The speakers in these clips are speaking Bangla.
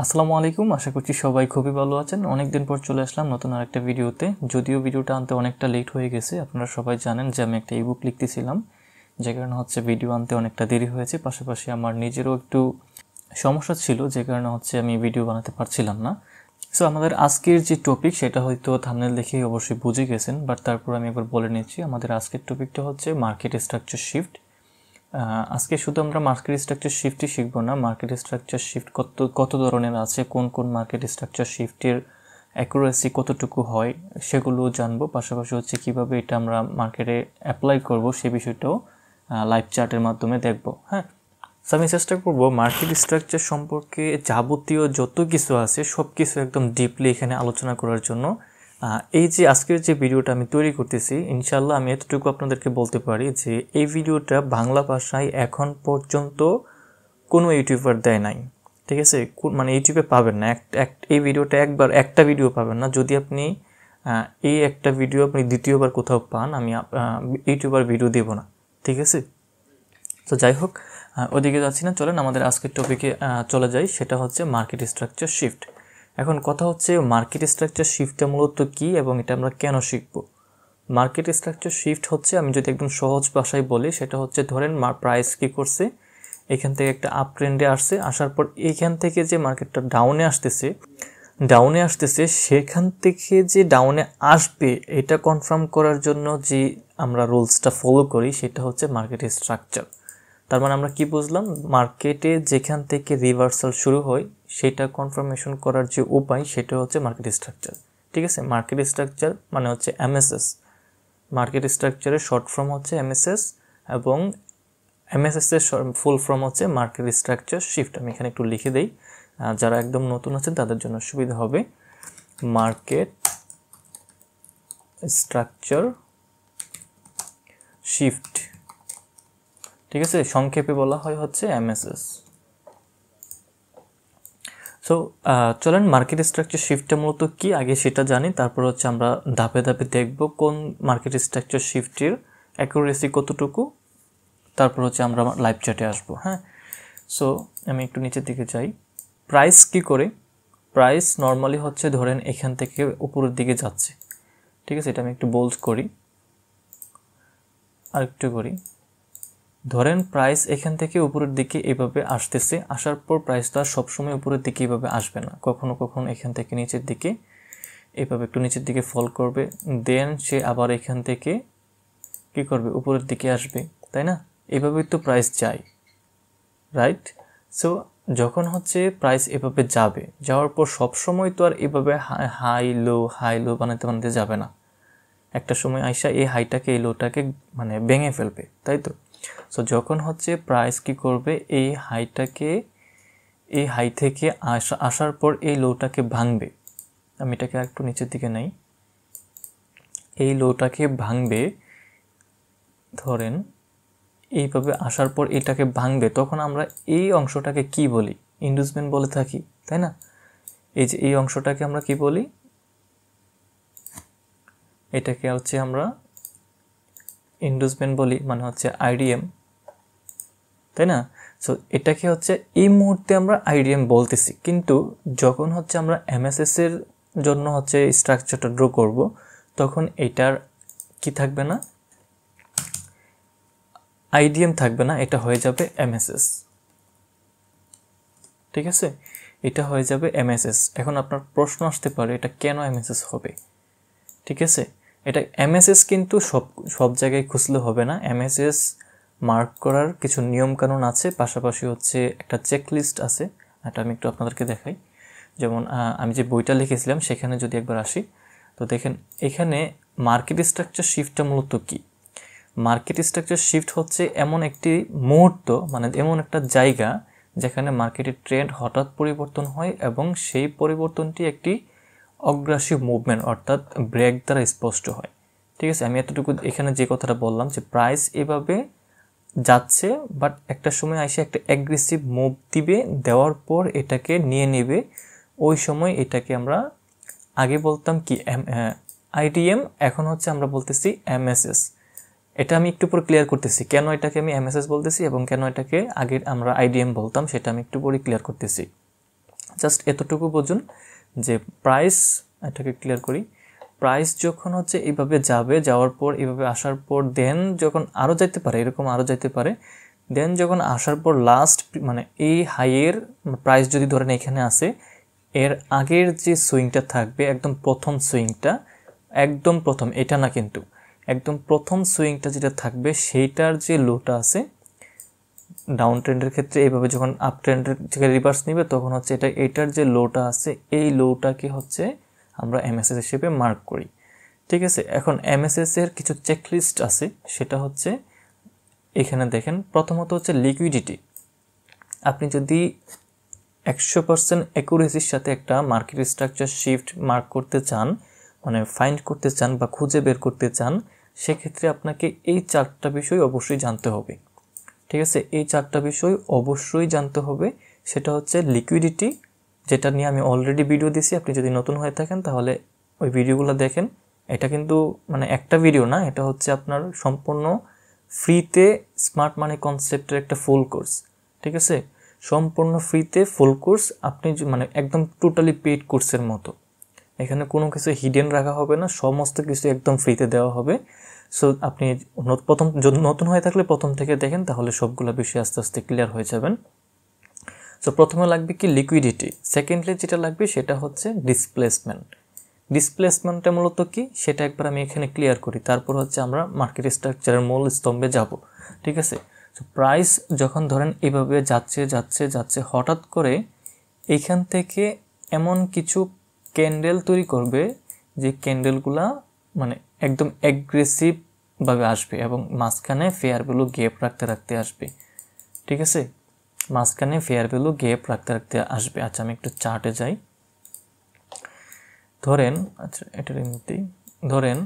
আসসালামু আলাইকুম, আশা করছি সবাই খুবই ভালো আছেন। অনেকদিন পর চলে আসলাম নতুন আরেকটা ভিডিওতে। যদিও ভিডিওটা আনতে অনেকটা লেট হয়ে গেছে, আপনারা সবাই জানেন যে আমি একটা ইবুক লিখতেছিলাম, যে কারণে ভিডিও আনতে অনেকটা দেরি হয়েছে। পাশাপাশি আমার নিজেরও একটু সমস্যা ছিল, যে কারণে আমি ভিডিও বানাতে পারছিলাম না। সো আমাদের আজকের যে টপিক সেটা হয়তো থাম্বনেল দেখেই অবশ্যই বুঝে গেছেন, বাট তারপর আমি একবার বলে নিচ্ছি। আমাদের আজকের টপিকটা হচ্ছে মার্কেট স্ট্রাকচার শিফট। আজকে শুধু আমরা মার্কেট স্ট্রাকচার শিফটই শিখবো না, মার্কেট স্ট্রাকচার শিফট কত ধরনের আছে, কোন কোন মার্কেট স্ট্রাকচার শিফটের অ্যাকুরেসি কতটুকু হয় সেগুলো জানবো। পাশাপাশি কীভাবে এটা আমরা মার্কেটে অ্যাপ্লাই করব সে বিষয়টাও লাইভ চার্টের মাধ্যমে দেখব। হ্যাঁ, আমি চেষ্টা করবো মার্কেট স্ট্রাকচার সম্পর্কে যাবতীয় যত কিছু আছে সব কিছু একদম ডিপলি এখানে আলোচনা করার জন্য এই যে আজকের যে ভিডিওটা আমি তৈরি করতেছি, ইনশাল্লাহ আমি এতটুকু আপনাদেরকে বলতে পারি যে এই ভিডিওটা বাংলা ভাষায় এখন পর্যন্ত কোনো ইউটিউবার দেয় নাই। ঠিক আছে, মানে ইউটিউবে পাবেন না এই ভিডিওটা একটা ভিডিও পাবেন না। যদি আপনি এই একটা ভিডিও আপনি দ্বিতীয়বার কোথাও পান, আমি ইউটিউবার ভিডিও দেব না। ঠিক আছে, তো যাই হোক, ওদিকে যাচ্ছি না, চলেন আমাদের আজকের টপিকে চলে যাই। সেটা হচ্ছে মার্কেট স্ট্রাকচার শিফট। এখন কথা হচ্ছে মার্কেট স্ট্রাকচার শিফটটা মূলত কী এবং এটা আমরা কেন শিখব। মার্কেট স্ট্রাকচার শিফট হচ্ছে, আমি যদি একদম সহজ ভাষায় বলি, সেটা হচ্ছে ধরেন প্রাইস কী করছে, এখান থেকে একটা আপ ট্রেন্ডে আসছে, আসার পর এইখান থেকে যে মার্কেটটা ডাউনে আসতেছে সেখান থেকে যে ডাউনে আসবে এটা কনফার্ম করার জন্য যে আমরা রুলসটা ফলো করি সেটা হচ্ছে মার্কেট স্ট্রাকচার। তার মানে আমরা কি বুঝলাম, মার্কেটে যেখান থেকে রিভার্সাল শুরু হয় সেটা কনফার্মেশন করার যে উপায় সেটা হচ্ছে মার্কেট স্ট্রাকচার। ঠিক আছে, মার্কেট স্ট্রাকচার মানে হচ্ছে এমএসএস। মার্কেট স্ট্রাকচারের শর্ট ফর্ম হচ্ছে এমএসএস এবং এমএসএস এর ফুল ফর্ম হচ্ছে মার্কেট স্ট্রাকচার শিফট। আমি এখানে একটু লিখে দেই, যারা একদম নতুন আছেন তাদের জন্য সুবিধা হবে। মার্কেট স্ট্রাকচার শিফট, ঠিক আছে, সংক্ষেপে বলা হয় হচ্ছে এমএসএস। সো চলেন মার্কেট স্ট্রাকচার শিফটটা মূলত কি আগে সেটা জানি, তারপর আমরা ধাপে ধাপে দেখব কোন মার্কেট স্ট্রাকচার শিফটের অ্যাকুরেসি কতটুকু, তারপর আমরা লাইভ চ্যাটে আসবো। হ্যাঁ, সো আমি একটু নিচের দিকে যাই। প্রাইস কি করে, প্রাইস নর্মালি ধরেন এখান থেকে উপরের দিকে যাচ্ছে। ঠিক আছে, এটা আমি একটু বোল্ড করি, আর একটু করি। ধরেন প্রাইস এখান থেকে উপরের দিকে এভাবে আসতেছে, আসার পর প্রাইসটা সবসময় উপরের দিকে এভাবে আসবে না, কখনো কখনো এখান থেকে নিচের দিকে এভাবে একটু নিচের দিকে ফল করবে, দেন সে আবার এখান থেকে কি করবে, উপরের দিকে আসবে, তাই না? এভাবেই তো প্রাইস যায়, রাইট? সো যখন প্রাইস এভাবে যাবে, যাওয়ার পর সবসময় তো আর এভাবে হাই লো বানাতে যাবে না। একটা সময় আইসা এই হাইটাকে এই লোটাকে মানে ভেঙে ফেলবে, তাই তো? সো যখন প্রাইস কি করবে, এই হাই থেকে আসার পর এই লোটাকে ভাঙবে। আমি এটাকে একটু নিচের দিকে নেই, এই লোটাকে ভাঙবে, ধরেন এইভাবে আসার পর এটাকে ভাঙবে, তখন আমরা এই অংশটাকে কি বলি, ইন্ডুসমেন্ট বলে থাকি, তাই না? এই যে এই অংশটাকে আমরা কি বলি, এটাকে আমরা ইন্ডুসমেন্ট বলি, মানে আইডিএম, তাই না? সো এটাকে এই মুহূর্তে আমরা আইডিএম বলতেছি, কিন্তু যখন আমরা এমএসএস এর জন্য স্ট্রাকচারটা ড্র করব, তখন এটার কি থাকবে না, আইডিএম থাকবে না, এটা হয়ে যাবে এমএসএস। ঠিক আছে, এটা হয়ে যাবে এমএসএস। এখন আপনার প্রশ্ন আসতে পারে এটা কেন এমএসএস হবে? ঠিক আছে, এটা এমএসএস কিন্তু সব জায়গায় খুঁজলে হবে না। এমএসএস মার্ক করার কিছু নিয়মকানুন আছে, পাশাপাশি একটা চেকলিস্ট আছে। এটা আমি একটু আপনাদেরকে দেখাই। যেমন আমি যে বইটা লিখেছিলাম সেখানে যদি একবার আসি, তো দেখেন এখানে মার্কেট স্ট্রাকচার শিফটটা মূলত কি। মার্কেট স্ট্রাকচার শিফট এমন একটি মুহূর্ত, মানে এমন একটা জায়গা যেখানে মার্কেটের ট্রেন্ড হঠাৎ পরিবর্তন হয় এবং সেই পরিবর্তনটি একটি অগ্রাসী মুভমেন্ট অর্থাৎ ব্রেক দ্বারা স্পষ্ট হয়। ঠিক আছে, আমি এতটুকু এখানে যে কথাটা বললাম যে প্রাইস এভাবে যাচ্ছে, বাট একটা সময় এসে একটা অ্যাগ্রেসিভ মুভ দিবে, দেওয়ার পর এটাকে নিয়ে নেবে, ওই সময় এটাকে আমরা আগে বলতাম কি আইডিএম, এখন আমরা বলতেছি এমএসএস। এটা আমি একটু পরে ক্লিয়ার করতেছি কেন এটাকে আমি এমএসএস বলতেছি এবং কেন এটাকে আগে আমরা আইডিএম বলতাম, সেটা আমি একটু পরে ক্লিয়ার করতেছি। জাস্ট এতটুকু বুঝুন যে প্রাইস, এটাকে ক্লিয়ার করি, প্রাইস যখন হচ্ছে এইভাবে যাবে, যাওয়ার পর এইভাবে আসার পর দেন যখন আরও যাইতে পারে, এরকম আরও যাইতে পারে, দেন যখন আসার পর লাস্ট মানে এই হাইয়ের প্রাইস যদি ধরেন এখানে আসে, এর আগের যে সুইংটা থাকবে একদম প্রথম সুইংটা, একদম প্রথম, এটা না কিন্তু একদম প্রথম সুইংটা যেটা থাকবে সেইটার যে লোটা আছে ডাউন ট্রেন্ডের ক্ষেত্রে, এইভাবে যখন আপ ট্রেন্ডের থেকে রিভার্স নিবে তখন হচ্ছে এটার যে লোটা আছে এই লোটাকে হচ্ছে আমরা এমএসএস হিসেবে মার্ক করি। ঠিক আছে, এখন এমএসএস এর কিছু চেকলিস্ট আছে, সেটা হচ্ছে এখানে দেখেন। প্রথমত হচ্ছে লিকুইডিটি। আপনি যদি 100% অ্যাকুরেসির সাথে একটা মার্কেট স্ট্রাকচার শিফট মার্ক করতে চান, মানে ফাইন্ড করতে চান বা খুঁজে বের করতে চান, সেক্ষেত্রে আপনাকে এই 4টা বিষয় অবশ্যই জানতে হবে। ঠিক আছে, এই 4টা বিষয় অবশ্যই জানতে হবে। সেটা হচ্ছে লিকুইডিটি, যেটা নিয়ে আমি অলরেডি ভিডিও দিছি, আপনি যদি নতুন হয়ে থাকেন তাহলে ওই ভিডিওগুলো দেখেন। এটা কিন্তু মানে একটা ভিডিও না, এটা হচ্ছে আপনার সম্পূর্ণ ফ্রিতে স্মার্ট মানি কনসেপ্টের একটা ফুল কোর্স। ঠিক আছে, সম্পূর্ণ ফ্রিতে ফুল কোর্স, আপনি মানে একদম টোটালি পেইড কোর্সের মতো। এখানে কোনো কিছু হিডেন রাখা হবে না, সমস্ত কিছু একদম ফ্রিতে দেওয়া হবে। সো আপনি প্রথম যদি নতুন হয়ে থাকলে প্রথম থেকে দেখেন, তাহলে সবগুলো বিষয় আস্তে আস্তে ক্লিয়ার হয়ে যাবেন। সো প্রথমে লাগবে কি লিকুইডিটি, সেকেন্ডলি যেটা লাগবে সেটা হচ্ছে ডিসপ্লেসমেন্ট। ডিসপ্লেসমেন্টটা মূলত কি সেটা একবার আমি এখানে ক্লিয়ার করি, তারপর হচ্ছে আমরা মার্কেট স্ট্রাকচারের মূল স্তম্ভে যাব। ঠিক আছে, সো প্রাইস যখন ধরেন এভাবে যাচ্ছে যাচ্ছে যাচ্ছে, হঠাৎ করে এখান থেকে এমন কিছু ক্যান্ডেল তৈরি করবে যে ক্যান্ডেলগুলা মানে একদম অ্যাগ্রেসিভভাবে আসবে এবং মাঝখানে ফেয়ার ভ্যালু গ্যাপ রাখতে রাখতে আসবে। ঠিক আছে, মাঝখানে ফেয়ার ভ্যালু গ্যাপ রাখতে রাখতে আসবে। আচ্ছা, আমি একটু চার্টে যাই। ধরেন, আচ্ছা এটার মধ্যেই ধরেন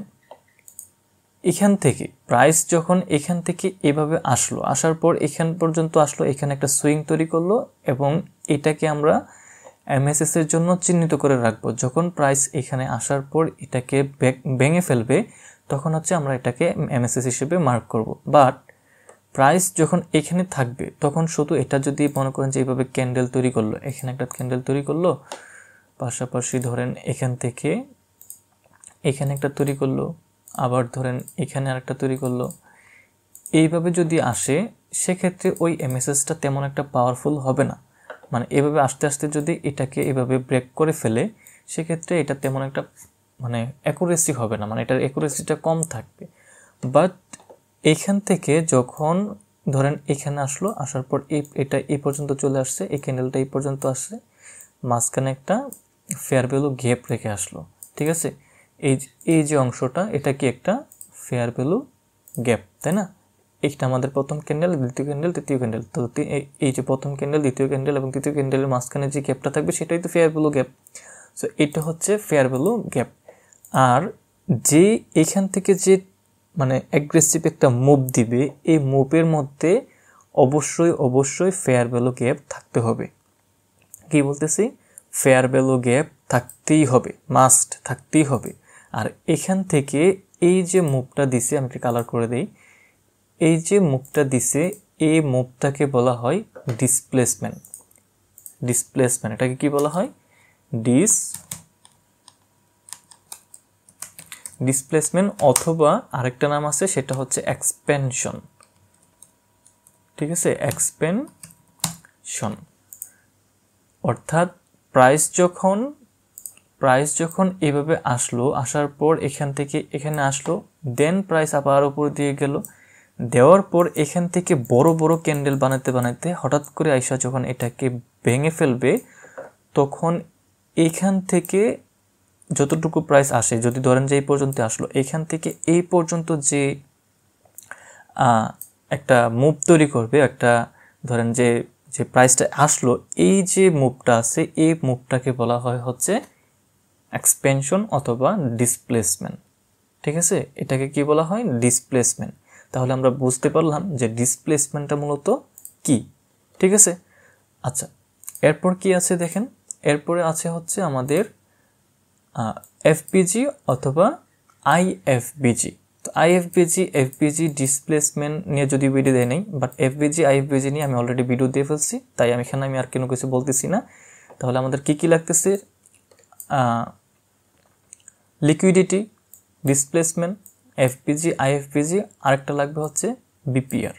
এখান থেকে প্রাইস যখন এখান থেকে এভাবে আসলো, আসার পর এখান পর্যন্ত আসলো, এখানে একটা সুইং তৈরি করলো এবং এটাকে আমরা এমএসএস এর জন্য চিহ্নিত করে রাখবো। যখন প্রাইস এখানে আসার পর এটাকে ভেঙে ফেলবে তখন হচ্ছে আমরা এটাকে এমএসএস হিসেবে মার্ক করব। বাট প্রাইস যখন এখানে থাকবে তখন শুধু এটা যদি মনে করেন যে এইভাবে ক্যান্ডেল তৈরি করলো, এখানে একটা ক্যান্ডেল তৈরি করলো, পাশাপাশি ধরেন এখান থেকে এখানে একটা তৈরি করলো, আবার ধরেন এখানে আরেকটা তৈরি করলো, এইভাবে যদি আসে সেক্ষেত্রে ওই এমএসএসটা তেমন একটা পাওয়ারফুল হবে না। মানে এভাবে আস্তে আস্তে যদি এটাকে এভাবে ব্রেক করে ফেলে সেক্ষেত্রে এটা তেমন একটা মানে অ্যাকুরেসি হবে না, মানে এটার অ্যাকুরেসিটা কম থাকবে। বাট এখান থেকে যখন ধরেন এখানে আসলো, আসার পর এটা এই পর্যন্ত চলে আসছে, এই ক্যান্ডেলটা এই পর্যন্ত আসছে, মাঝখানে একটা ফেয়ার ভ্যালু গ্যাপ রেখে আসলো। ঠিক আছে, এই যে অংশটা এটা কি একটা ফেয়ার ভ্যালু গ্যাপ, তাই না? এইটা আমাদের প্রথম ক্যান্ডেল, দ্বিতীয় ক্যান্ডেল, তৃতীয় ক্যান্ডেল। তো এই যে প্রথম ক্যান্ডেল, দ্বিতীয় ক্যান্ডেল এবং তৃতীয় ক্যান্ডেলের মাঝখানে যে গ্যাপটা থাকবে সেটাই তো ফেয়ার ভ্যালু গ্যাপ। সো এটা হচ্ছে ফেয়ার ভ্যালু গ্যাপ। আর যে এখান থেকে যে মানে অ্যাগ্রেসিভ একটা মুভ দিবে, এই মুভের মধ্যে অবশ্যই অবশ্যই ফেয়ার ভ্যালু গ্যাপ থাকতে হবে। কি বলতেছি, ফেয়ার ভ্যালু গ্যাপ থাকতেই হবে, মাস্ট থাকতেই হবে। আর এখান থেকে এই যে মুভটা দিছে, আমি একটু কালার করে দিই, এই যে মুভটা দিছে এই মুভটাকে বলা হয় ডিসপ্লেসমেন্ট। ডিসপ্লেসমেন্ট এটাকে কি বলা হয়? ডিসপ্লেসমেন্ট, অথবা আরেকটা নাম আছে সেটা হচ্ছে এক্সপেনশন। ঠিক আছে, এক্সপেনশন অর্থাৎ প্রাইস যখন এইভাবে আসলো, আসার পর এখান থেকে এখানে আসলো, দেন প্রাইস আবার উপর দিয়ে গেল, দেওয়ার পর এখান থেকে বড় বড় ক্যান্ডেল বানাতে বানাতে হঠাৎ করে আইসা যখন এটাকে ভেঙে ফেলবে তখন এখান থেকে যতটুকু প্রাইস আসে, যদি ধরেন যে এই পর্যন্ত আসলো, এখান থেকে এই পর্যন্ত যে একটা মুভ তৈরি করবে, একটা ধরেন যে প্রাইসটা আসলো, এই যে মুভটা আছে এই মুভটাকে বলা হয় হচ্ছে এক্সপেনশন অথবা ডিসপ্লেসমেন্ট। ঠিক আছে, এটাকে কি বলা হয়? ডিসপ্লেসমেন্ট। তাহলে আমরা বুঝতে পারলাম যে ডিসপ্লেসমেন্টটা মূলত কি। ঠিক আছে, আচ্ছা এরপর কি আছে দেখেন, এরপরে আছে হচ্ছে আমাদের এফবিজি অথবা আইএফবিজি। তো আইএফবিজি, এফবিজি ডিসপ্লেসমেন্ট নিয়ে যদি ভিডিও দেয় নেই, বাট এফবিজি আইএফবিজি নিয়ে আমি অলরেডি ভিডিও দিয়ে ফেলছি, তাই আমি এখানে আর কোনো কিছু বলতেছি না। তাহলে আমাদের কি কি লাগতেছে, লিকুইডিটি, ডিসপ্লেসমেন্ট, এফপিজি, আইএফপিজি, আরেকটা লাগবে হচ্ছে বিপিআর।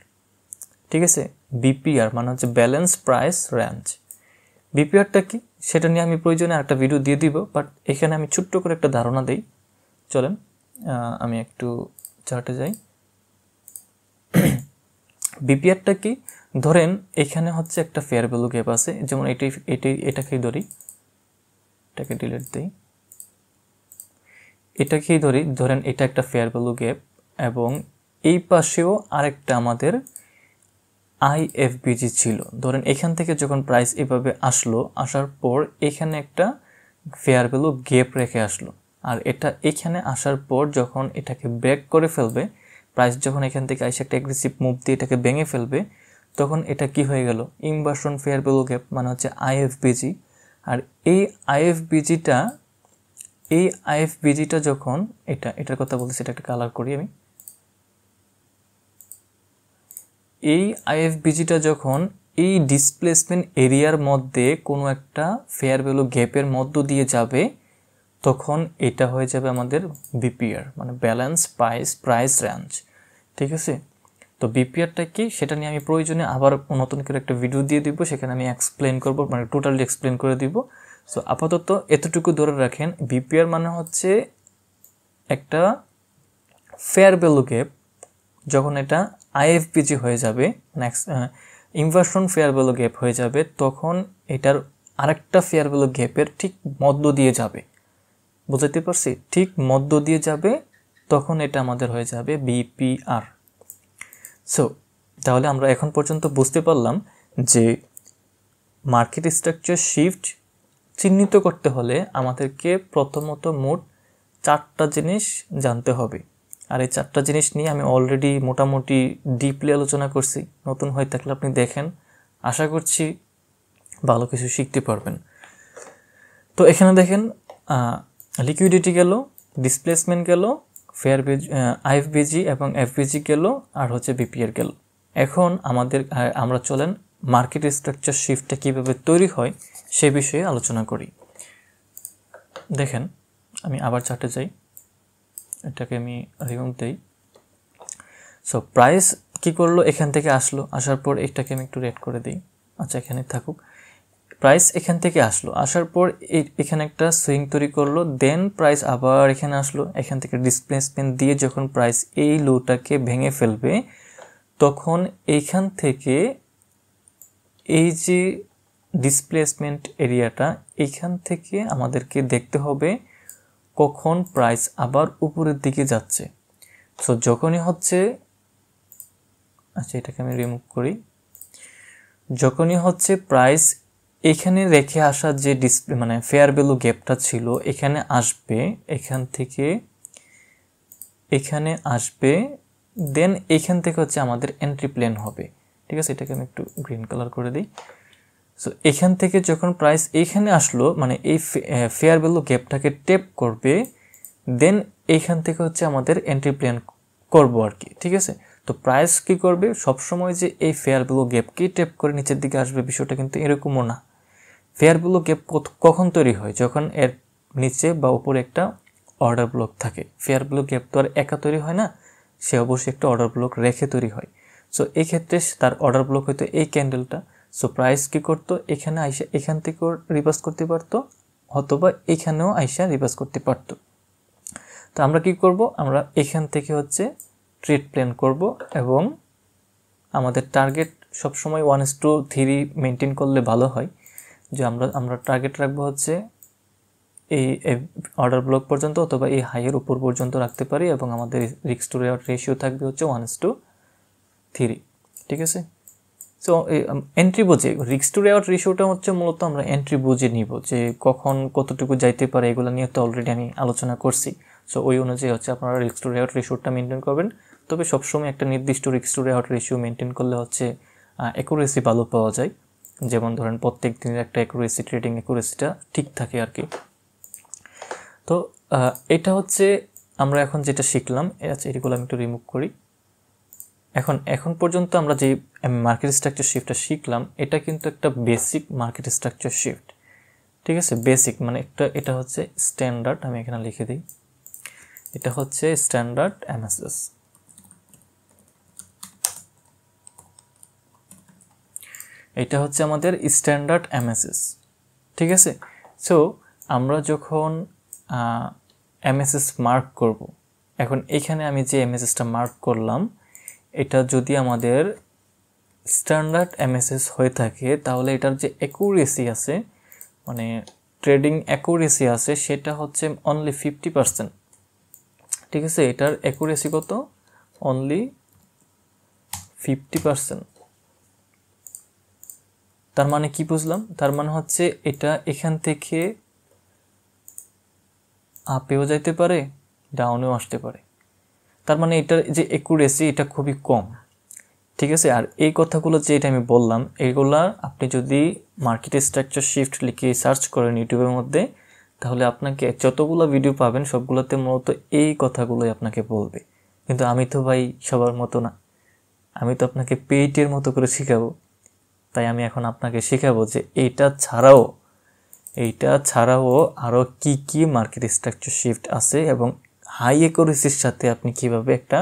ঠিক আছে, বিপিআর মানে হচ্ছে ব্যালেন্স প্রাইস রেঞ্জ। বিপিআরটা কি সেটা নিয়ে আমি প্রয়োজনে আরেকটা ভিডিও দিয়ে দিব, বাট এখানে আমি ছোট্ট করে একটা ধারণা দেই। চলেন আমি একটু চার্টে যাই। বিপিআরটা কি, ধরেন এখানে হচ্ছে একটা ফেয়ার ভ্যালু গ্যাপ আছে, যেমন এটাকেই ধরি, এটাকে ডিলিট দিই, এটাকেই ধরি, ধরেন এটা একটা ফেয়ার ভ্যালু গ্যাপ এবং এই পাশেও আরেকটা আমাদের আইএফবিজি ছিল। ধরেন এখান থেকে যখন প্রাইস এভাবে আসলো, আসার পর এখানে একটা ফেয়ার ভ্যালু গ্যাপ রেখে আসলো, আর এটা এখানে আসার পর যখন এটাকে ব্রেক করে ফেলবে, প্রাইস যখন এখান থেকে এসে একটা অ্যাগ্রেসিভ মুভ দিয়ে এটাকে ভেঙে ফেলবে, তখন এটা কি হয়ে গেল, ইনভার্সন ফেয়ার ভ্যালু গ্যাপ মানে হচ্ছে আইএফবিজি। আর এই আইএফবিজিটা যখন এটার কথা বলতেছি, এটা একটা কালার করি আমি, এই আইএফবিজিটা যখন এই ডিসপ্লেসমেন্ট এরিয়ার মধ্যে কোনো একটা ফেয়ার ভ্যালু গ্যাপের মধ্য দিয়ে যাবে, তখন এটা হয়ে যাবে আমাদের বিপিআর মানে ব্যালেন্স প্রাইস রেঞ্জ। ঠিক আছে, তো বিপিআরটা কি সেটা নিয়ে আমি প্রয়োজনে আবার নতুন করে একটা ভিডিও দিয়ে দিব, সেখানে আমি এক্সপ্লেন করব, মানে টোটালি এক্সপ্লেন করে দিব। সো আপাতত এতটুকু ধরে রাখেন, বিপিআর মানে হচ্ছে একটা ফেয়ার ভ্যালু গ্যাপ, যখন এটা আইএফপিজি হয়ে যাবে, ইনভার্সন ফেয়ার ভ্যালু গ্যাপ হয়ে যাবে, তখন এটার আরেকটা ফেয়ার ভ্যালু গ্যাপের ঠিক মধ্য দিয়ে যাবে, বুঝতে পারছি, ঠিক মধ্য দিয়ে যাবে, তখন এটা আমাদের হয়ে যাবে বিপিআর। সো তাহলে আমরা এখন পর্যন্ত বুঝতে পারলাম যে মার্কেট স্ট্রাকচার শিফট চিহ্নিত করতে হলে আমাদেরকে প্রথমত মোট 4টা জিনিস জানতে হবে। আর এই 4টা জিনিস নিয়ে আমি অলরেডি মোটামুটি ডিপলি আলোচনা করছি, নতুন হয়ে থাকলে আপনি দেখেন, আশা করছি ভালো কিছু শিখতে পারবেন। তো এখানে দেখেন লিকুইডিটি গেল, ডিসপ্লেসমেন্ট গেল, আইএফবিজি এবং এফবিজি গেল, আর হচ্ছে বিপিআর গেল। এখন আমরা চলেন মার্কেট স্ট্রাকচার শিফটটা কীভাবে তৈরি হয় সে বিষয়ে আলোচনা করি। দেখেন আমি আবার চার্টে যাই, এটাকে আমি রিমুভ দেই। সো প্রাইস কি করলো, এখান থেকে আসলো, আসার পর এটাকে আমি একটু রেড করে দিই, আচ্ছা এখানে থাকুক। প্রাইস এখান থেকে আসলো, আসার পর এখানে একটা সুইং তৈরি করলো, দেন প্রাইস আবার এখানে আসলো, এখান থেকে ডিসপ্লেসমেন্ট দিয়ে যখন প্রাইস এই লোটাকে ভেঙে ফেলবে, তখন এইখান থেকে এই যে ডিসপ্লেসমেন্ট এরিয়াটা, এইখান থেকে আমাদেরকে দেখতে হবে কখন প্রাইস আবার উপরের দিকে যাচ্ছে। সো যখনই হচ্ছে, আচ্ছা এটাকে আমি রিমুভ করি, যখনই হচ্ছে প্রাইস এখানে রেখে আসা যে ডিসপ্লে মানে ফেয়ার ভ্যালু গ্যাপটা ছিল এখানে আসবে, এখান থেকে এখানে আসবে, দেন এখান থেকে হচ্ছে আমাদের এন্ট্রি প্ল্যান হবে। ঠিক আছে, এটাকে আমি একটু গ্রিন কালার করে দিই। সো এখান থেকে যখন প্রাইস এইখানে আসলো, মানে এই ফেয়ার ভ্যালু গ্যাপটাকে টেপ করবে, দেন এইখান থেকে হচ্ছে আমাদের এন্ট্রি প্ল্যান করব আর কি। ঠিক আছে, তো প্রাইস কি করবে, সবসময় যে এই ফেয়ার ভ্যালু গ্যাপকে টেপ করে নিচের দিকে আসবে বিষয়টা কিন্তু এরকমও না। ফেয়ার ভ্যালু গ্যাপ কখন তৈরি হয়, যখন এর নিচে বা উপরে একটা অর্ডার ব্লক থাকে। ফেয়ার ভ্যালু গ্যাপ তো আর একা তৈরি হয় না, সে অবশ্যই একটা অর্ডার ব্লক রেখে তৈরি হয়। সো এই ক্ষেত্রে তার অর্ডার ব্লক হয়তো এই ক্যান্ডেলটা। সো প্রাইস কি করতো, এখানে আইসা এখান থেকেও রিভার্স করতে পারতো, অথবা এখানেও আইসা রিভার্স করতে পারতো। তো আমরা কি করব, আমরা এখান থেকে হচ্ছে ট্রেড প্ল্যান করব, এবং আমাদের টার্গেট সবসময় 1:3 মেনটেন করলে ভালো হয়। যে আমরা টার্গেট রাখবো হচ্ছে এই অর্ডার ব্লক পর্যন্ত, অথবা এই হাইয়ের উপর পর্যন্ত রাখতে পারি, এবং আমাদের রিস্ক টু রেওয়ার্ড রেশিও থাকবে হচ্ছে 1:3। ঠিক আছে, সো এন্ট্রি বুঝে রিস্ক টু রেওয়ার্ড রেশিওটা হচ্ছে মূলত আমরা এন্ট্রি বুঝে নিব, যে কখন কতটুকু যাইতে পারে, এগুলো নিয়ে তো অলরেডি আমি আলোচনা করছি। সো ওই অনুযায়ী হচ্ছে আপনারা রিস্ক টু রেওয়ার্ড রেশিওটা মেনটেন করবেন। তবে সবসময় একটা নির্দিষ্ট risk two reward ratio maintain করলে হচ্ছে অ্যাকুরেসি ভালো পাওয়া যায়। যেমন ধরেন প্রত্যেক দিনের একটা অ্যাকুরেসি, ট্রেডিং অ্যাকুরেসিটা ঠিক থাকে আর কি। তো এটা হচ্ছে আমরা এখন যেটা শিখলাম, এগুলো আমি একটু রিমুভ করি। এখন পর্যন্ত আমরা যে মার্কেট স্ট্রাকচার শিফটটা শিখলাম, এটা কিন্তু একটা বেসিক মার্কেট স্ট্রাকচার শিফট। ঠিক আছে, বেসিক মানে এটা হচ্ছে স্ট্যান্ডার্ড, আমি এখানে লিখে দিই, এটা হচ্ছে স্ট্যান্ডার্ড এমএসএস। এটা হচ্ছে আমাদের স্ট্যান্ডার্ড এমএসএস, ঠিক আছে। সো আমরা যখন এমএসএস মার্ক করব, এখন এখানে আমি যে এমএসএসটা মার্ক করলাম এটা যদি আমাদের স্ট্যান্ডার্ড এমএসএস হয়ে থাকে তাহলে এটার যে অ্যাকুরেসি আছে, মানে ট্রেডিং অ্যাকুরেসি আছে, সেটা হচ্ছে অনলি 50%, ঠিক আছে। এটার অ্যাকুরেসি কত? অনলি 50%। তার মানে কি বুঝলাম? তার মানে হচ্ছে এটা এখান থেকে আপেও যাইতে পারে, ডাউনেও আসতে পারে। তার মানে এটার যে অ্যাকুরেসি এটা খুবই কম, ঠিক আছে। আর এই কথাগুলো যে এটা আমি বললাম, এগুলা আপনি যদি মার্কেট স্ট্রাকচার শিফট লিখে সার্চ করেন ইউটিউবের মধ্যে, তাহলে আপনাকে যতগুলো ভিডিও পাবেন সবগুলোতে মূলত এই কথাগুলোই আপনাকে বলবে। কিন্তু আমি তো ভাই সবার মতো না, আমি তো আপনাকে পেইটের মতো করে শেখাবো। তাই আমি এখন আপনাকে শেখাবো যে এইটা ছাড়াও আরও কি কি মার্কেট স্ট্রাকচার শিফট আছে এবং হাই অ্যাকুরেসির সাথে আপনি কিভাবে একটা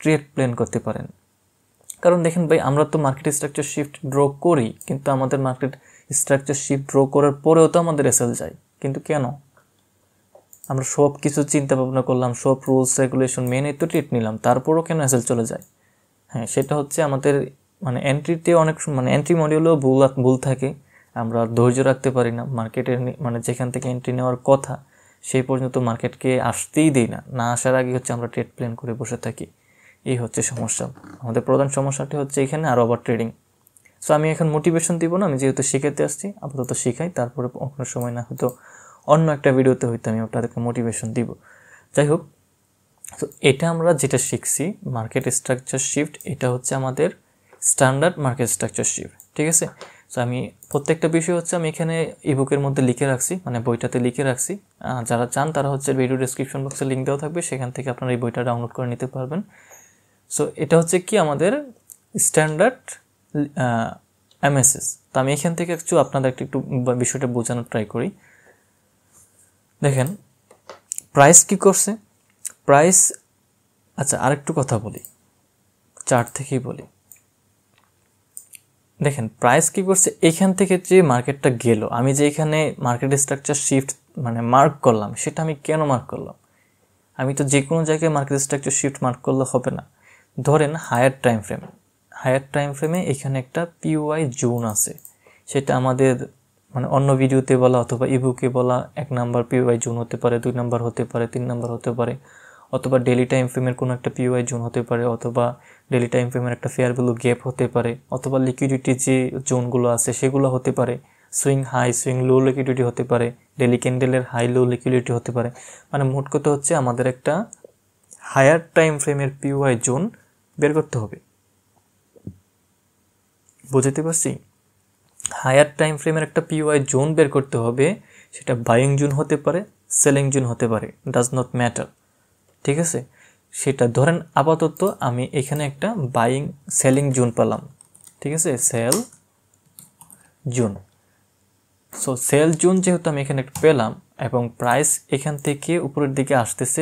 ট্রেড প্ল্যান করতে পারেন। কারণ দেখেন ভাই, আমরা তো মার্কেট স্ট্রাকচার শিফট ড্র করি, কিন্তু আমাদের মার্কেট স্ট্রাকচার শিফট ড্র করার পরেও তো আমাদের এসএল যায়। কিন্তু কেন? আমরা সব কিছু চিন্তা ভাবনা করলাম, সব রুলস রেগুলেশন মেনে তো ট্রেড নিলাম, তারপরও কেন এসএল চলে যায়? হ্যাঁ, সেটা হচ্ছে আমাদের মানে এন্ট্রিতে অনেক মানে এন্ট্রি মডিউলেও ভুল থাকে, আমরা ধৈর্য রাখতে পারি না, মার্কেটের মানে যেখান থেকে এন্ট্রি নেওয়ার কথা সেই পর্যন্ত মার্কেটকে আসতেই দিই না আসার আগে হচ্ছে আমরা ট্রেড প্ল্যান করে বসে থাকি। এই হচ্ছে সমস্যা, আমাদের প্রধান সমস্যাটি হচ্ছে এখানে, আর ওভার ট্রেডিং। সো আমি এখন মোটিভেশন দিব না, আমি যেহেতু শিখাতে আসছি আপাতত শিখাই, তারপরে অন্য সময় না হয়তো অন্য একটা ভিডিওতে হয়তো আমি আপনাদেরকে মোটিভেশন দিব। যাই হোক, তো এটা আমরা যেটা শিখছি মার্কেট স্ট্রাকচার শিফট, এটা হচ্ছে আমাদের স্ট্যান্ডার্ড মার্কেট স্ট্রাকচার শিফট, ঠিক আছে। সো আমি প্রত্যেকটা বিষয় হচ্ছে আমি এখানে ইবুকের মধ্যে লিখে রাখছি, মানে বইটাতে লিখে রাখছি। যারা চান তারা হচ্ছে ভিডিও ডেসক্রিপশন বক্সে লিঙ্ক দেওয়া থাকবে, সেখান থেকে আপনারা এই বইটা ডাউনলোড করে নিতে পারবেন। সো এটা হচ্ছে কি আমাদের স্ট্যান্ডার্ড এমএসএস। তো আমি এখান থেকে আপনাদের একটু বিষয়টা বোঝানোর ট্রাই করি। দেখেন প্রাইস কি করছে, প্রাইস, আচ্ছা আরেকটু কথা বলি, চার্ট থেকেই বলি। দেখেন প্রাইস কি করছে, এখান থেকে যে মার্কেটটা গেল, আমি যে এখানে মার্কেট স্ট্রাকচার শিফট মানে মার্ক করলাম, সেটা আমি কেন মার্ক করলাম? আমি তো যে কোনো জায়গায় মার্কেট স্ট্রাকচার শিফট মার্ক করলে হবে না। ধরেন হায়ার টাইম ফ্রেমে এখানে একটা পিওয়াই জোন আছে, সেটা আমাদের মানে অন্য ভিডিওতে বলা অথবা ইবুকে বলা 1 নাম্বার পিওয়াই জোন হতে পারে, 2 নাম্বার হতে পারে, 3 নাম্বার হতে পারে, অথবা ডেলি টাইম ফ্রেমের কোনো একটা পিওয়াই জোন হতে পারে, অথবা ডেলি টাইম ফ্রেমের একটা ফেয়ার ভ্যালু গ্যাপ হতে পারে, অথবা লিকুইডিটি যে জোনগুলো আছে সেগুলো হতে পারে, swing high swing low liquidity হতে পারে, ডেলি ক্যান্ডেলের হাই লো লিকুইডিটি হতে পারে। মানে মোট কথা হচ্ছে আমাদের একটা হায়ার টাইম ফ্রেমের পিওয়াই জোন বের করতে হবে, বুঝতে পারছি? হায়ার টাইম ফ্রেমের একটা পিওয়াই জোন বের করতে হবে, সেটা বাইং জোন হতে পারে, সেলিং জোন হতে পারে, ডাজ নট ম্যাটার, ঠিক আছে। সেটা ধরেন আপাতত আমি এখানে একটা বাইং সেলিং জোন পেলাম, ঠিক আছে, sell zone. So sell zone যেহেতু আমি এখানে একটা পেলাম এবং প্রাইস এখান থেকে উপরের দিকে আসতেছে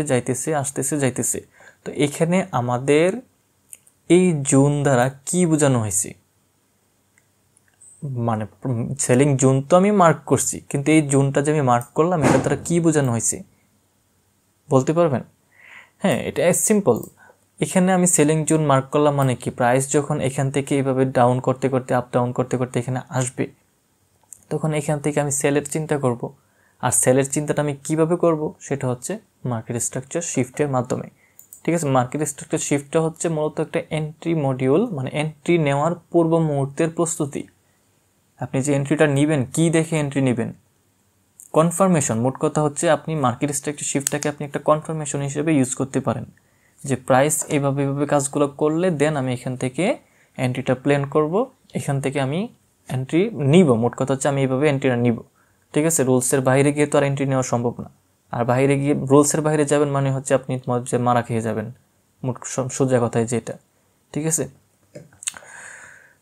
যাইতেছে, তো এখানে আমাদের এই জোন দ্বারা কি বোঝানো হয়েছে? মানে সেলিং জোন তো আমি মার্ক করছি, কিন্তু এই জোনটা যে আমি মার্ক করলাম এটা দ্বারা কি বোঝানো হয়েছে বলতে পারবেন? হ্যাঁ, এটা সিম্পল। এখানে আমি সেলিং জোন মার্ক করলাম মানে কি, প্রাইস যখন এখান থেকে এইভাবে ডাউন করতে আপ ডাউন করতে এখানে আসবে, তখন এখান থেকে আমি সেলের চিন্তা করব। আর সেলের চিন্তাটা আমি কিভাবে করব, সেটা হচ্ছে মার্কেট স্ট্রাকচার শিফটের মাধ্যমে, ঠিক আছে। মার্কেট স্ট্রাকচার শিফটটা হচ্ছে মূলত একটা এন্ট্রি মডিউল, মানে এন্ট্রি নেওয়ার পূর্ব মুহূর্তের প্রস্তুতি। আপনি যে এন্ট্রিটা নেবেন, কি দেখে এন্ট্রি নেবেন? কনফার্মেশন। মোট কথা হচ্ছে আপনি মার্কেট স্ট্রাকচার শিফটটাকে আপনি একটা কনফার্মেশন হিসেবে ইউজ করতে পারেন, যে প্রাইস এইভাবে কাজগুলো করলে দেন আমি এখান থেকে এন্ট্রিটা প্ল্যান করব, এখান থেকে আমি এন্ট্রি নিব। মোট কথা হচ্ছে আমি এইভাবে এন্ট্রিটা নিব, ঠিক আছে। রুলসের বাইরে গিয়ে তো আর এন্ট্রি নেওয়া সম্ভব না। আর বাইরে গিয়ে রুলসের বাইরে যাবেন মানে হচ্ছে আপনি মারা খেয়ে যাবেন, মোট সোজা কথায় যেটা, ঠিক আছে।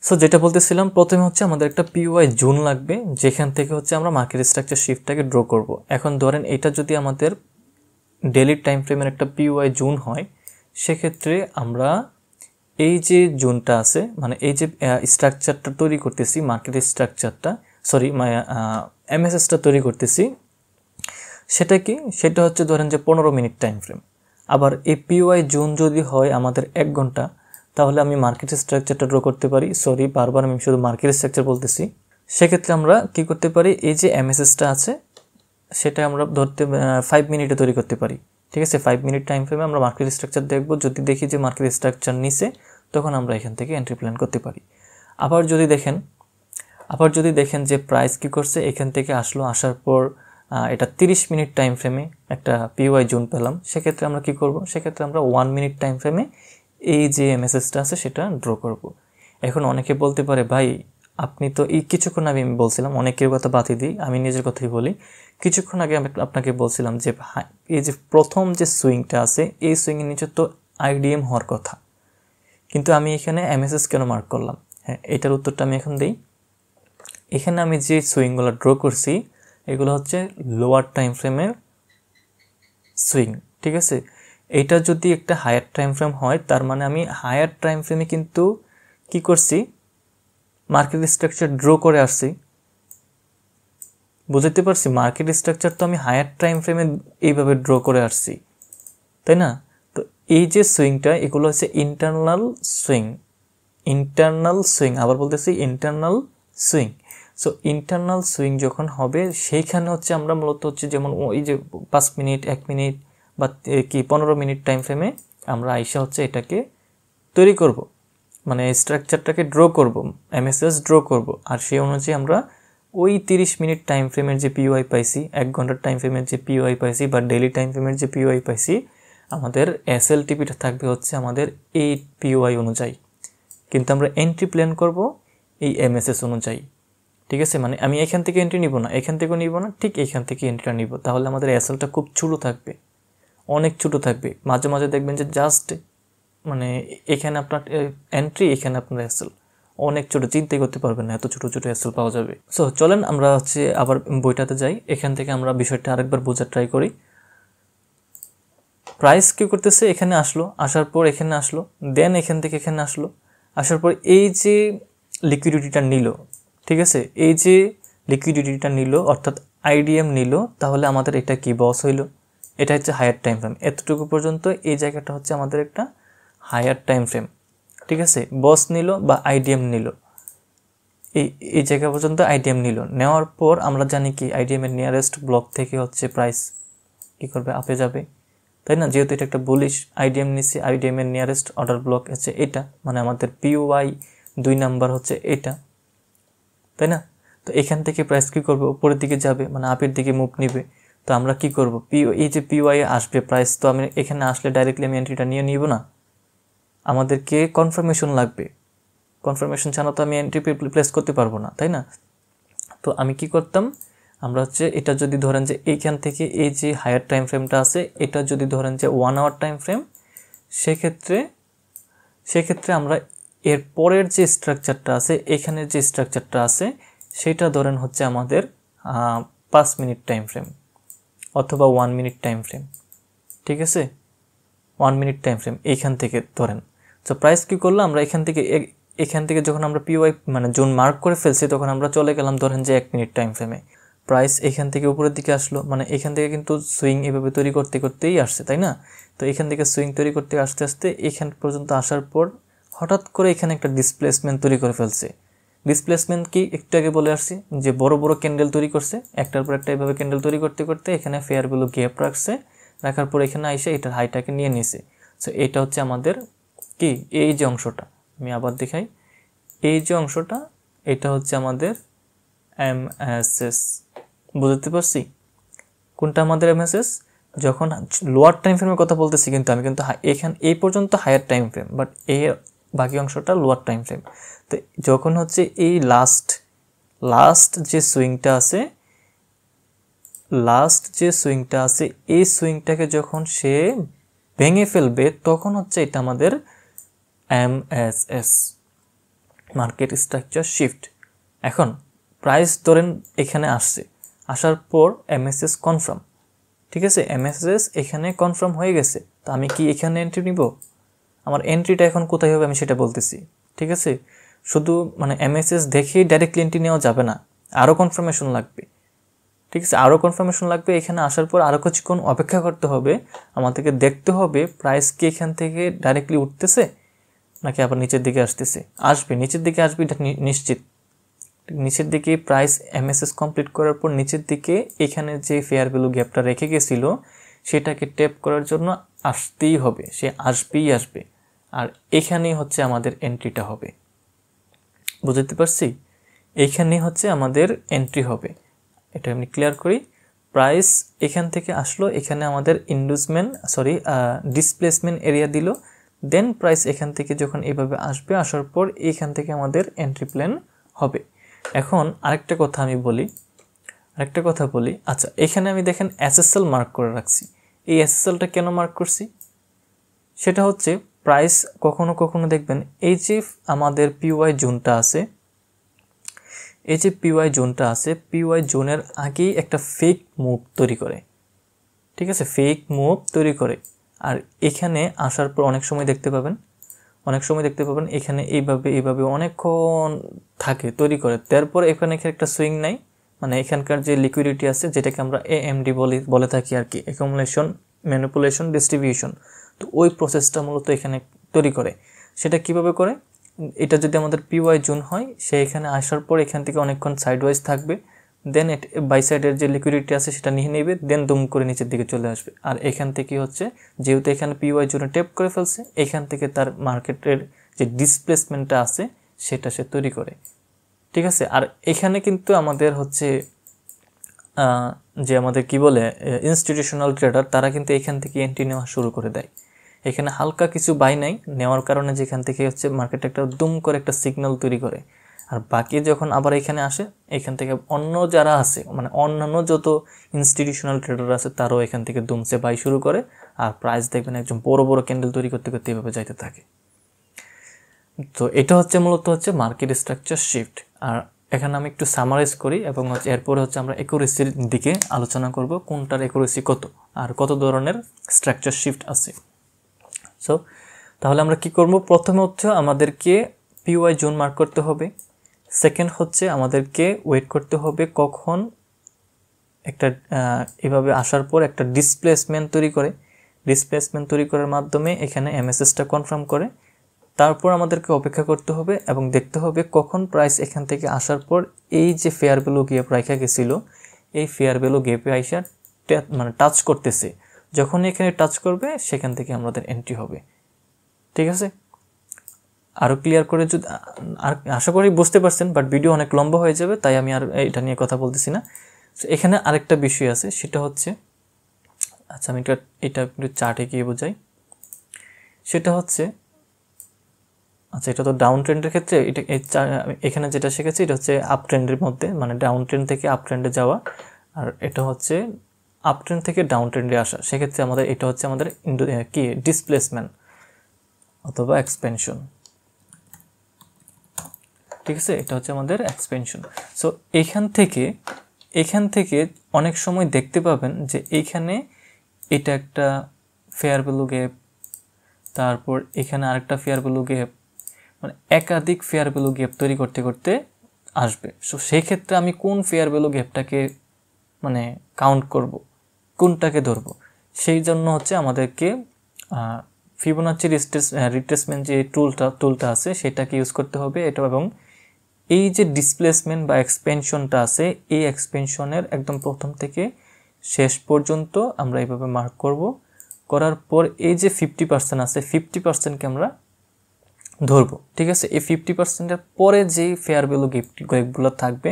সো যেটা বলতেছিলাম, প্রথমে হচ্ছে আমাদের একটা পিওয়াই জোন লাগবে, যেখান থেকে হচ্ছে আমরা মার্কেট স্ট্রাকচার শিফটটাকে ড্র করব। এখন ধরেন এটা যদি আমাদের ডেইলি টাইম ফ্রেমের একটা পিওয়াই জোন হয়, সেক্ষেত্রে আমরা এই যে জোনটা আছে, মানে এই যে স্ট্রাকচারটা তৈরি করতেছি, মার্কেট স্ট্রাকচারটা, সরি এমএসএসটা তৈরি করতেছি, সেটা কি, সেটা হচ্ছে ধরেন যে 15 মিনিট টাইম ফ্রেম। আবার এই পিওয়াই জোন যদি হয় আমাদের 1 ঘন্টা, তাহলে আমি মার্কেট স্ট্রাকচারটা ড্র করতে পারি, সরি বারবার আমি শুধু মার্কেট স্ট্রাকচার বলতেছি। সেক্ষেত্রে আমরা কি করতে পারি, এই যে এমএসএসটা আছে সেটা আমরা ধরতে 5 মিনিটে তৈরি করতে পারি। ঠিক আছে, 5 মিনিট টাইম ফ্রেমে আমরা মার্কেট স্ট্রাকচার দেখব, যদি দেখি যে মার্কেট স্ট্রাকচার নিচে, তখন আমরা এখান থেকে এন্ট্রি প্ল্যান করতে পারি। আবার যদি দেখেন যে প্রাইস কি করছে, এখান থেকে আসার পর এটা 30 মিনিট টাইম ফ্রেমে একটা পিওয়াই জোন পেলাম, সেক্ষেত্রে আমরা কি করব, সেক্ষেত্রে আমরা 1 মিনিট টাইম ফ্রেমে এই যে এমএসএসটা আছে সেটা ড্র করব। এখন অনেকে বলতে পারে, ভাই আপনি তো এই কিছুক্ষণ আগে আমি বলছিলাম, অনেকের কথা বাতিয়ে দিই, আমি নিজের কথাই বলি, কিছুক্ষণ আগে আমি আপনাকে বলছিলাম যে এই যে প্রথম যে সুইংটা আছে, এই সুইংয়ের নিচে তো আইডিএম হওয়ার কথা, কিন্তু আমি এখানে এমএসএস কেন মার্ক করলাম? হ্যাঁ, এটার উত্তরটা আমি এখন দিই। এখানে আমি যে সুইংগুলো ড্র করছি, এগুলো হচ্ছে লোয়ার টাইম ফ্রেমের সুইং। ঠিক আছে, এইটা যদি একটা হায়ার টাইম ফ্রেম হয়, তার মানে আমি হায়ার টাইম ফ্রেমে কিন্তু কি করছি, মার্কেট স্ট্রাকচার ড্র করে আসছি। বুঝতে পারছি, মার্কেট স্ট্রাকচার তো আমি হায়ার টাইম ফ্রেমে এইভাবে ড্র করে আসছি, তাই না? তো এই যে সুইংটা, এগুলো হচ্ছে ইন্টারনাল সুইং, আবার বলতেছি internal swing. So internal swing যখন হবে, সেইখানে হচ্ছে আমরা মূলত হচ্ছে যেমন ওই যে 5 মিনিট 1 মিনিট বা 15 মিনিট টাইম ফ্রেমে আমরা আইসা হচ্ছে এটাকে তৈরি করব, মানে স্ট্রাকচারটাকে ড্র করব, এমএসএস ড্র করব। আর সেই অনুযায়ী আমরা ওই 30 মিনিট টাইম ফ্রেমের যে পিওআই পাইছি, 1 ঘন্টার টাইম ফ্রেমের যে পিওআই পাইছি, বা ডেইলি টাইম ফ্রেমের যে পিওআই পাইছি, আমাদের এসএলটিপিটা থাকবে হচ্ছে আমাদের এই পিওআই অনুযায়ী, কিন্তু আমরা এন্ট্রি প্ল্যান করব এই এমএসএস অনুযায়ী। ঠিক আছে, মানে আমি এখান থেকে এন্ট্রি নিব না, এখান থেকেও নিব না, ঠিক এখান থেকে এন্ট্রিটা নিব, তাহলে আমাদের এসএলটা খুব ছোটো থাকবে, অনেক ছোটো থাকবে। মাঝে মাঝে দেখবেন যে জাস্ট মানে এখানে আপনার এন্ট্রি, এখানে আপনার এসএল অনেক ছোটো, চিন্তাই করতে পারবেন না এত ছোটো ছোটো এসএল পাওয়া যাবে। সো চলেন আমরা হচ্ছে আবার বইটাতে যাই, এখান থেকে আমরা বিষয়টা আরেকবার বোঝার ট্রাই করি। প্রাইস কী করতেছে, এখানে আসলো, আসার পর এখানে আসলো, দেন এখান থেকে এখানে আসলো, আসার পর এই যে লিকুইডিটিটা নিল, ঠিক আছে, এই যে লিকুইডিটিটা নিল অর্থাৎ আইডিএম নিল, তাহলে আমাদের এটা কি বস হইল, এটা হচ্ছে হায়ার টাইম ফ্রেম। এতটুকু পর্যন্ত এই জায়গাটা হচ্ছে আমাদের একটা হায়ার টাইম ফ্রেম। ঠিক আছে, বস নিল বা আইডিএম নিল, এই জায়গা পর্যন্ত আইডিএম নিল, নেওয়ার পর আমরা জানি কি আইডিএম এর নিয়ারেস্ট ব্লক থেকে হচ্ছে প্রাইস কি করবে, আপে যাবে, তাই না? যেহেতু এটা একটা বুলিশ আইডিএম নিচ্ছে, আইডিএম এর নিয়ারেস্ট অর্ডার ব্লক হচ্ছে এটা, মানে আমাদের পিওআই 2 নাম্বার হচ্ছে এটা, তাই না? তো এখান থেকে প্রাইস কী করবে, উপরের দিকে যাবে, মানে আপের দিকে মুভ নিবে। তো আমরা কি করব, এই যে পিওআই আসবে প্রাইস, তো আমি এখানে আসলে ডাইরেক্টলি আমি এন্ট্রিটা নিয়ে নিব না, আমাদেরকে কনফার্মেশন লাগবে, কনফার্মেশন ছাড়া তো আমি এন্ট্রি প্লেস করতে পারবো না, তাই না? তো আমি কি করতাম, আমরা হচ্ছে এটা যদি ধরেন যে এইখান থেকে এই যে হায়ার টাইম ফ্রেমটা আছে, এটা যদি ধরেন যে 1 আওয়ার টাইম ফ্রেম, সেক্ষেত্রে আমরা এর পরের যে স্ট্রাকচারটা আছে, এখানে যে স্ট্রাকচারটা আছে, সেটা ধরেন হচ্ছে আমাদের 5 মিনিট টাইম ফ্রেম অথবা 1 মিনিট টাইম ফ্রেম। ঠিক আছে, 1 মিনিট টাইম ফ্রেম এইখান থেকে ধরেন। তো প্রাইস কী করলো, আমরা এখান থেকে যখন আমরা পিওয়াই মানে জোন মার্ক করে ফেলছি, তখন আমরা চলে গেলাম ধরেন যে 1 মিনিট টাইম ফ্রেমে। প্রাইস এখান থেকে উপরের দিকে আসলো, মানে এখান থেকে কিন্তু সুইং এভাবে তৈরি করতে করতেই আসছে, তাই না? তো এখান থেকে সুইং তৈরি করতে আস্তে আস্তে এখান পর্যন্ত আসার পর হঠাৎ করে এখানে একটা ডিসপ্লেসমেন্ট তৈরি করে ফেলছে। ডিসপ্লেসমেন্ট কি একটু আগে বলে আসছি, যে বড় বড় ক্যান্ডেল তৈরি করছে, একটার পর একটা এভাবে ক্যান্ডেল তৈরি করতে করতে এখানে ফেয়ার ভ্যালু গ্যাপ রাখছে, রাখার পর এখানে এসে এটার হাইটাকে নিয়ে নিছে। সো এটা হচ্ছে আমাদের কি, এই যে অংশটা আমি আবার দেখাই, এই যে অংশটা, এটা হচ্ছে আমাদের এমএসএস। বুঝতে পারছি কোনটা আমাদের এমএসএস? যখন লোয়ার টাইম ফ্রেমের কথা বলতেছি, কিন্তু আমি কিন্তু এই পর্যন্ত হায়ার টাইম ফ্রেম, বাট এই বাকি অংশটা লোয়ার টাইম ফ্রেম। তো যখন হচ্ছে এই লাস্ট যে সুইংটা আছে, এই সুইংটাকে যখন সে ভেঙে ফেলবে, তখন হচ্ছে এটা আমাদের এমএসএস। Market structure shift. এখন প্রাইস ধরেন এখানে আসছে, আসার পর এমএসএস কনফার্ম, ঠিক আছে, এমএসএস এখানে কনফার্ম হয়ে গেছে, তো আমি কি এখানে এন্ট্রি নিব? আমার এন্ট্রিটা এখন কোথায় হবে আমি সেটা বলতেছি, ঠিক আছে। শুধু মানে এমএসএস দেখেই ডাইরেক্টলি এন্ট্রি নেওয়া যাবে না, আরও কনফার্মেশন লাগবে, ঠিক আছে, আরও কনফার্মেশন লাগবে। এখানে আসার পর আরও কিছুক্ষণ অপেক্ষা করতে হবে, আমাদেরকে দেখতে হবে প্রাইস কি এখান থেকে ডাইরেক্টলি উঠতেছে নাকি আবার নিচের দিকে আসতেছে। আসবে, নিচের দিকে আসবে, এটা নিশ্চিত। নিচের দিকে প্রাইস এমএসএস কমপ্লিট করার পর নিচের দিকে এখানে যে ফেয়ার ভ্যালু গ্যাপটা রেখে গেছিল সেটাকে ট্যাপ করার জন্য আসতেই হবে, সে আসবেই আসবে, আর এখানেই হচ্ছে আমাদের এন্ট্রিটা হবে। বুঝতে পারছি? এইখানেই হচ্ছে আমাদের এন্ট্রি হবে। এটা আমি ক্লিয়ার করি। প্রাইস এখান থেকে আসলো, এখানে আমাদের ডিসপ্লেসমেন্ট এরিয়া দিল, দেন প্রাইস এখান থেকে যখন এইভাবে আসবে, আসার পর এখান থেকে আমাদের এন্ট্রি প্ল্যান হবে। এখন আরেকটা কথা বলি, আচ্ছা এখানে আমি দেখেন এসএসএল মার্ক করে রাখছি। এই এসএসএলটা কেন মার্ক করছি? সেটা হচ্ছে প্রাইস কখনো কখনো দেখবেন এই যে আমাদের পিওয়াই জোনটা আছে, পিওয়াই জোনের আগেই একটা ফেক মুভ তৈরি করে, ঠিক আছে, ফেক মুভ তৈরি করে। আর এখানে আসার পর অনেক সময় দেখতে পাবেন এখানে এইভাবে অনেকক্ষণ থাকে, তৈরি করে, তারপর এখানে একটা সুইং নাই, মানে এখানকার যে লিকুইডিটি আছে যেটাকে আমরা এএমডি বলে থাকি আর কি, অ্যাকুমুলেশন, ম্যানিপুলেশন, ডিস্ট্রিবিউশন। তো ওই প্রসেসটা মূলত এখানে তৈরি করে। সেটা কিভাবে করে? এটা যদি আমাদের পিওয়াই জোন হয়, সে এখানে আসার পর এখান থেকে অনেকক্ষণ সাইডওয়াইজ থাকবে, দেন বাই সাইডের যে লিকুইডিটি আছে সেটা নিয়ে নেবে, দেন দুম করে নিচের দিকে চলে আসবে। আর এখান থেকে হচ্ছে যেহেতু এখানে পিওয়াই জোনে ট্যাপ করে ফেলছে, এখান থেকে তার মার্কেটের যে ডিসপ্লেসমেন্টটা আছে সেটা সে তৈরি করে, ঠিক আছে। আর এখানে কিন্তু আমাদের হচ্ছে যে আমাদের কি বলে ইনস্টিটিউশনাল ট্রেডার, তারা কিন্তু এখান থেকে এন্ট্রি নেওয়া শুরু করে দেয়। এখানে হালকা কিছু বাই নাই নেওয়ার কারণে যেখান থেকে হচ্ছে মার্কেট একটা দুম করে একটা সিগন্যাল তৈরি করে, আর বাকি যখন আবার এখানে আসে, এখান থেকে অন্য যারা আছে মানে অন্যান্য যত ইনস্টিটিউশনাল ট্রেডার আছে তারাও এখান থেকে দুমসে বাই শুরু করে, আর প্রাইস দেখবেন একদম বড় বড় ক্যান্ডেল তৈরি করতে করতে এভাবে যাইতে থাকে। তো এটা হচ্ছে মূলত হচ্ছে মার্কেট স্ট্রাকচার শিফট। আর এখানে আমি একটু সামারাইজ করি এবং এরপরে হচ্ছে আমরা একুরেসির দিকে আলোচনা করব, কোনটার একুরেসি কত আর কত ধরনের স্ট্রাকচার শিফট আছে। সো তাহলে আমরা কি করব? প্রথমে হচ্ছে আমাদেরকে পিওয়াই জোন মার্ক করতে হবে। সেকেন্ড হচ্ছে আমাদেরকে ওয়েট করতে হবে কখন একটা এভাবে আসার পর একটা ডিসপ্লেসমেন্ট তৈরি করার মাধ্যমে এখানে এমএসএসটা কনফার্ম করে। তারপর আমাদেরকে অপেক্ষা করতে হবে এবং দেখতে হবে কখন প্রাইস এখান থেকে আসার পর এই যে ফেয়ার ভ্যালু গ্যাপ রাখা গেছিল, এই ফেয়ার ভ্যালু গ্যাপে আইসা মানে টাচ করতেছে। যখন এখানে টাচ করবে সেখান থেকে আমাদের এন্ট্রি হবে, ঠিক আছে। আরও ক্লিয়ার করে যদি আর আশা করি বুঝতে পারছেন, বাট ভিডিও অনেক লম্বা হয়ে যাবে, তাই আমি আর এটা নিয়ে কথা বলতেছি না। এখানে আরেকটা বিষয় আছে, সেটা হচ্ছে, আচ্ছা আমি এটা একটু চার্টে গিয়ে বোঝাই। সেটা হচ্ছে, আচ্ছা এটা তো ডাউন ট্রেন্ডের ক্ষেত্রে, এখানে যেটা শিখেছি এটা হচ্ছে আপ ট্রেন্ডের মধ্যে, মানে ডাউন ট্রেন্ড থেকে আপ ট্রেন্ডে যাওয়া, আর এটা হচ্ছে আপ ট্রেন্ড থেকে ডাউন ট্রেন্ডে আসা। সেক্ষেত্রে আমাদের এটা হচ্ছে আমাদের কি ডিসপ্লেসমেন্ট অথবা এক্সপেনশন, ঠিক আছে, এটা হচ্ছে আমাদের এক্সপেনশন। সো এখান থেকে অনেক সময় দেখতে পাবেন যে এইখানে এটা একটা ফেয়ার ভ্যালু গ্যাপ, তারপর এখানে আরেকটা ফেয়ার ভ্যালু গ্যাপ, মানে একাধিক ফেয়ার ভ্যালু গ্যাপ তৈরি করতে করতে আসবে। সো সেই ক্ষেত্রে আমি কোন ফেয়ার ভ্যালু গ্যাপটাকে মানে কাউন্ট করব, কোনটাকে ধরব, সেই জন্য হচ্ছে আমাদেরকে ফিবোনাচি রিট্রেসমেন্ট যে টুলটা আছে সেটাকে ইউজ করতে হবে। এটা এবং এই যে ডিসপ্লেসমেন্ট বা এক্সপেনশনটা আছে, এই এক্সপেনশনের একদম প্রথম থেকে শেষ পর্যন্ত আমরা এইভাবে মার্ক করব। করার পর এই যে 50% আছে, 50%কে আমরা ধরবো, ঠিক আছে। এই 50%-এর পরে যে ফেয়ার ভ্যালু গ্যাপগুলো থাকবে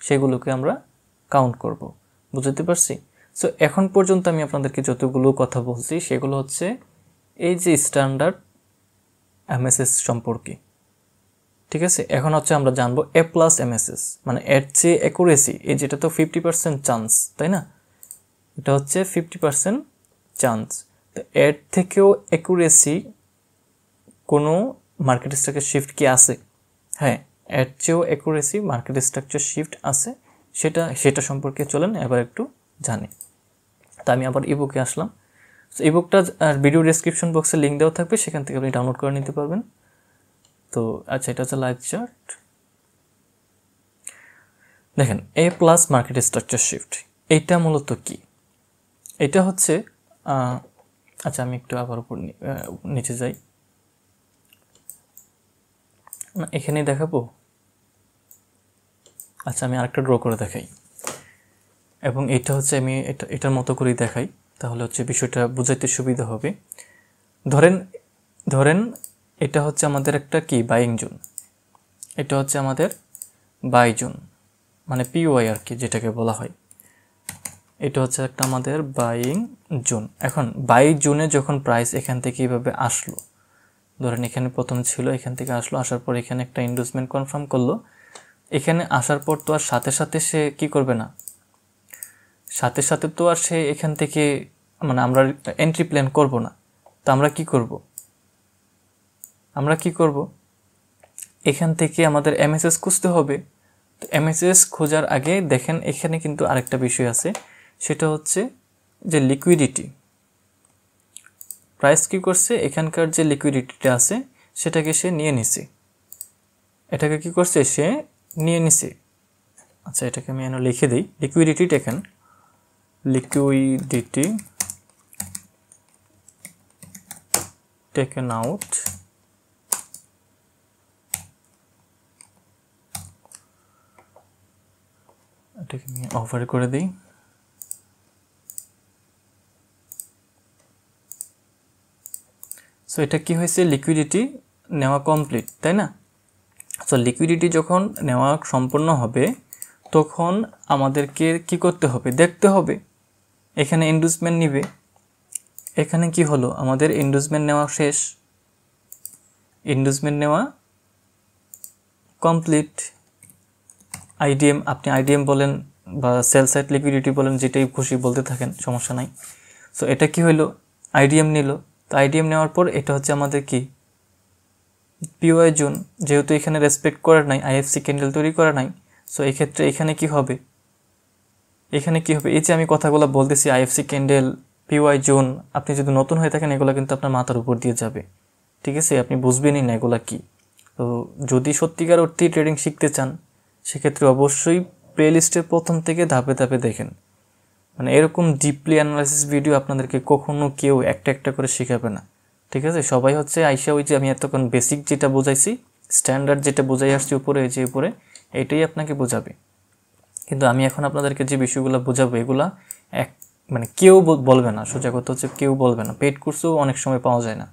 সেগুলোকে আমরা কাউন্ট করব। বুঝতে পারছি? সো এখন পর্যন্ত আমি আপনাদেরকে যতগুলো কথা বলছি সেগুলো হচ্ছে এই যে স্ট্যান্ডার্ড এমএসএস সম্পর্কে, ঠিক আছে। এখন হচ্ছে আমরা জানবো এ প্লাস এমএসএস, মানে এর চেয়ে অ্যাকুরেসি, এই যেটা তো 50% চান্স, তাই না, এটা হচ্ছে 50% চান্স। তো এর থেকেও অ্যাকুরেসি কোনো মার্কেট স্ট্রাকচার শিফট কি আছে? হ্যাঁ, এর চেয়েও অ্যাকুরেসি মার্কেট স্ট্রাকচার শিফট আছে, সেটা সম্পর্কে চলেন এবার একটু জানি। তা আমি আবার ইবুকে আসলাম। তো ইবুকটা আর ভিডিও ডেসক্রিপশন বক্সে লিঙ্ক দেওয়া থাকবে, সেখান থেকে আপনি ডাউনলোড করে নিতে পারবেন। তো আচ্ছা, এটা হচ্ছে লাইভ চার্ট। দেখেন এ প্লাস মার্কেট স্ট্রাকচার শিফট, এটা মূলত কি? এটা হচ্ছে আচ্ছা আমি একটু আবার উপর নিচে যাই, না এখানেই দেখাবো। আচ্ছা আমি আরেকটা ড্র করে দেখাই, এবং এটা হচ্ছে আমি এটার মতো করেই দেখাই, তাহলে হচ্ছে বিষয়টা বুঝাইতে সুবিধা হবে। ধরেন এটা হচ্ছে আমাদের একটা কি বাইং জোন, এটা হচ্ছে আমাদের বাই জোন, মানে পিওয়াই আর কি যেটাকে বলা হয়। এটা হচ্ছে একটা আমাদের বাইং জোন। এখন বাই জোনে যখন প্রাইস এখান থেকে এইভাবে আসলো, ধরেন এখানে প্রথম ছিল, এখান থেকে আসলো, আসার পর এখানে একটা ইন্ডোজমেন্ট কনফার্ম করলো। এখানে আসার পর তো আর সাথে সাথে সে কি করবে না, সাথে সাথে তো আর সে এখান থেকে মানে আমরা এন্ট্রি প্ল্যান করব না। তো আমরা কি করব, এখান থেকে আমাদের এমএসএস খুঁজতে হবে। তো এমএসএস খোঁজার আগে দেখেন এখানে কিন্তু আরেকটা বিষয় আছে, সেটা হচ্ছে যে লিকুইডিটি। প্রাইস কি করছে, এখানকার যে লিকুইডিটিটা আছে সেটাকে সে নিয়ে নিছে, এটাকে কি করছে, সে নিয়ে নিছে। আচ্ছা এটাকে আমি এনে লিখে দিই, liquidity taken, liquidity taken out, এটাকে আমি ওভার করে দিই। সো এটা কি হয়েছে, লিকুইডিটি নেওয়া কমপ্লিট, তাই না? সো লিকুইডিটি যখন নেওয়া সম্পূর্ণ হবে তখন আমাদেরকে কি করতে হবে, দেখতে হবে এখানে ইন্ডোজমেন্ট নিবে। এখানে কি হলো, আমাদের ইন্ডোজমেন্ট নেওয়া শেষ, ইন্ডোজমেন্ট নেওয়া কমপ্লিট। আইডিএম, আপনি আইডিএম বলেন বা সেল সাইড লিকুইডিটি বলেন, যেটাই খুশি বলতে থাকেন, সমস্যা নাই। সো এটা কি হলো, আইডিএম নিল। তো আইডিএম নেওয়ার পর এটা হচ্ছে আমাদের কি পিওয়াই জোন, যেহেতু এখানে রেসপেক্ট করা নাই, আইএফসি ক্যান্ডেল তৈরি করা নাই। সো এই ক্ষেত্রে এখানে কি হবে, এই যে আমি কথাগুলো বলতেছি আইএফসি ক্যান্ডেল, পিওয়াই জোন, আপনি যদি নতুন হয়ে থাকেন এগুলো কিন্তু আপনার মাথার উপর দিয়ে যাবে, ঠিক আছে? আপনি বুঝবেনই না এগুলা কি। তো যদি সত্যিকার অর্থে ট্রেডিং শিখতে চান সেক্ষেত্রে অবশ্যই প্লে লিস্টের প্রথম থেকে ধাপে ধাপে দেখেন। মানে এরকম ডিপলি অ্যানালাইসিস ভিডিও আপনাদেরকে কখনো কেউ একটা একটা করে শেখাবে না, ঠিক আছে? সবাই হচ্ছে আইসা ওই যে আমি এতক্ষণ বেসিক যেটা বোঝাইছি, স্ট্যান্ডার্ড যেটা বোঝাই আসছি উপরে, যে উপরে এইটাই আপনাকে বোঝাবে। কিন্তু আমি এখন আপনাদেরকে যে বিষয়গুলো বোঝাবো এগুলা মানে কেউ বলবে না, সোজা কথা হচ্ছে কেউ বলবে না, পেড কোর্সও অনেক সময় পাওয়া যায় না,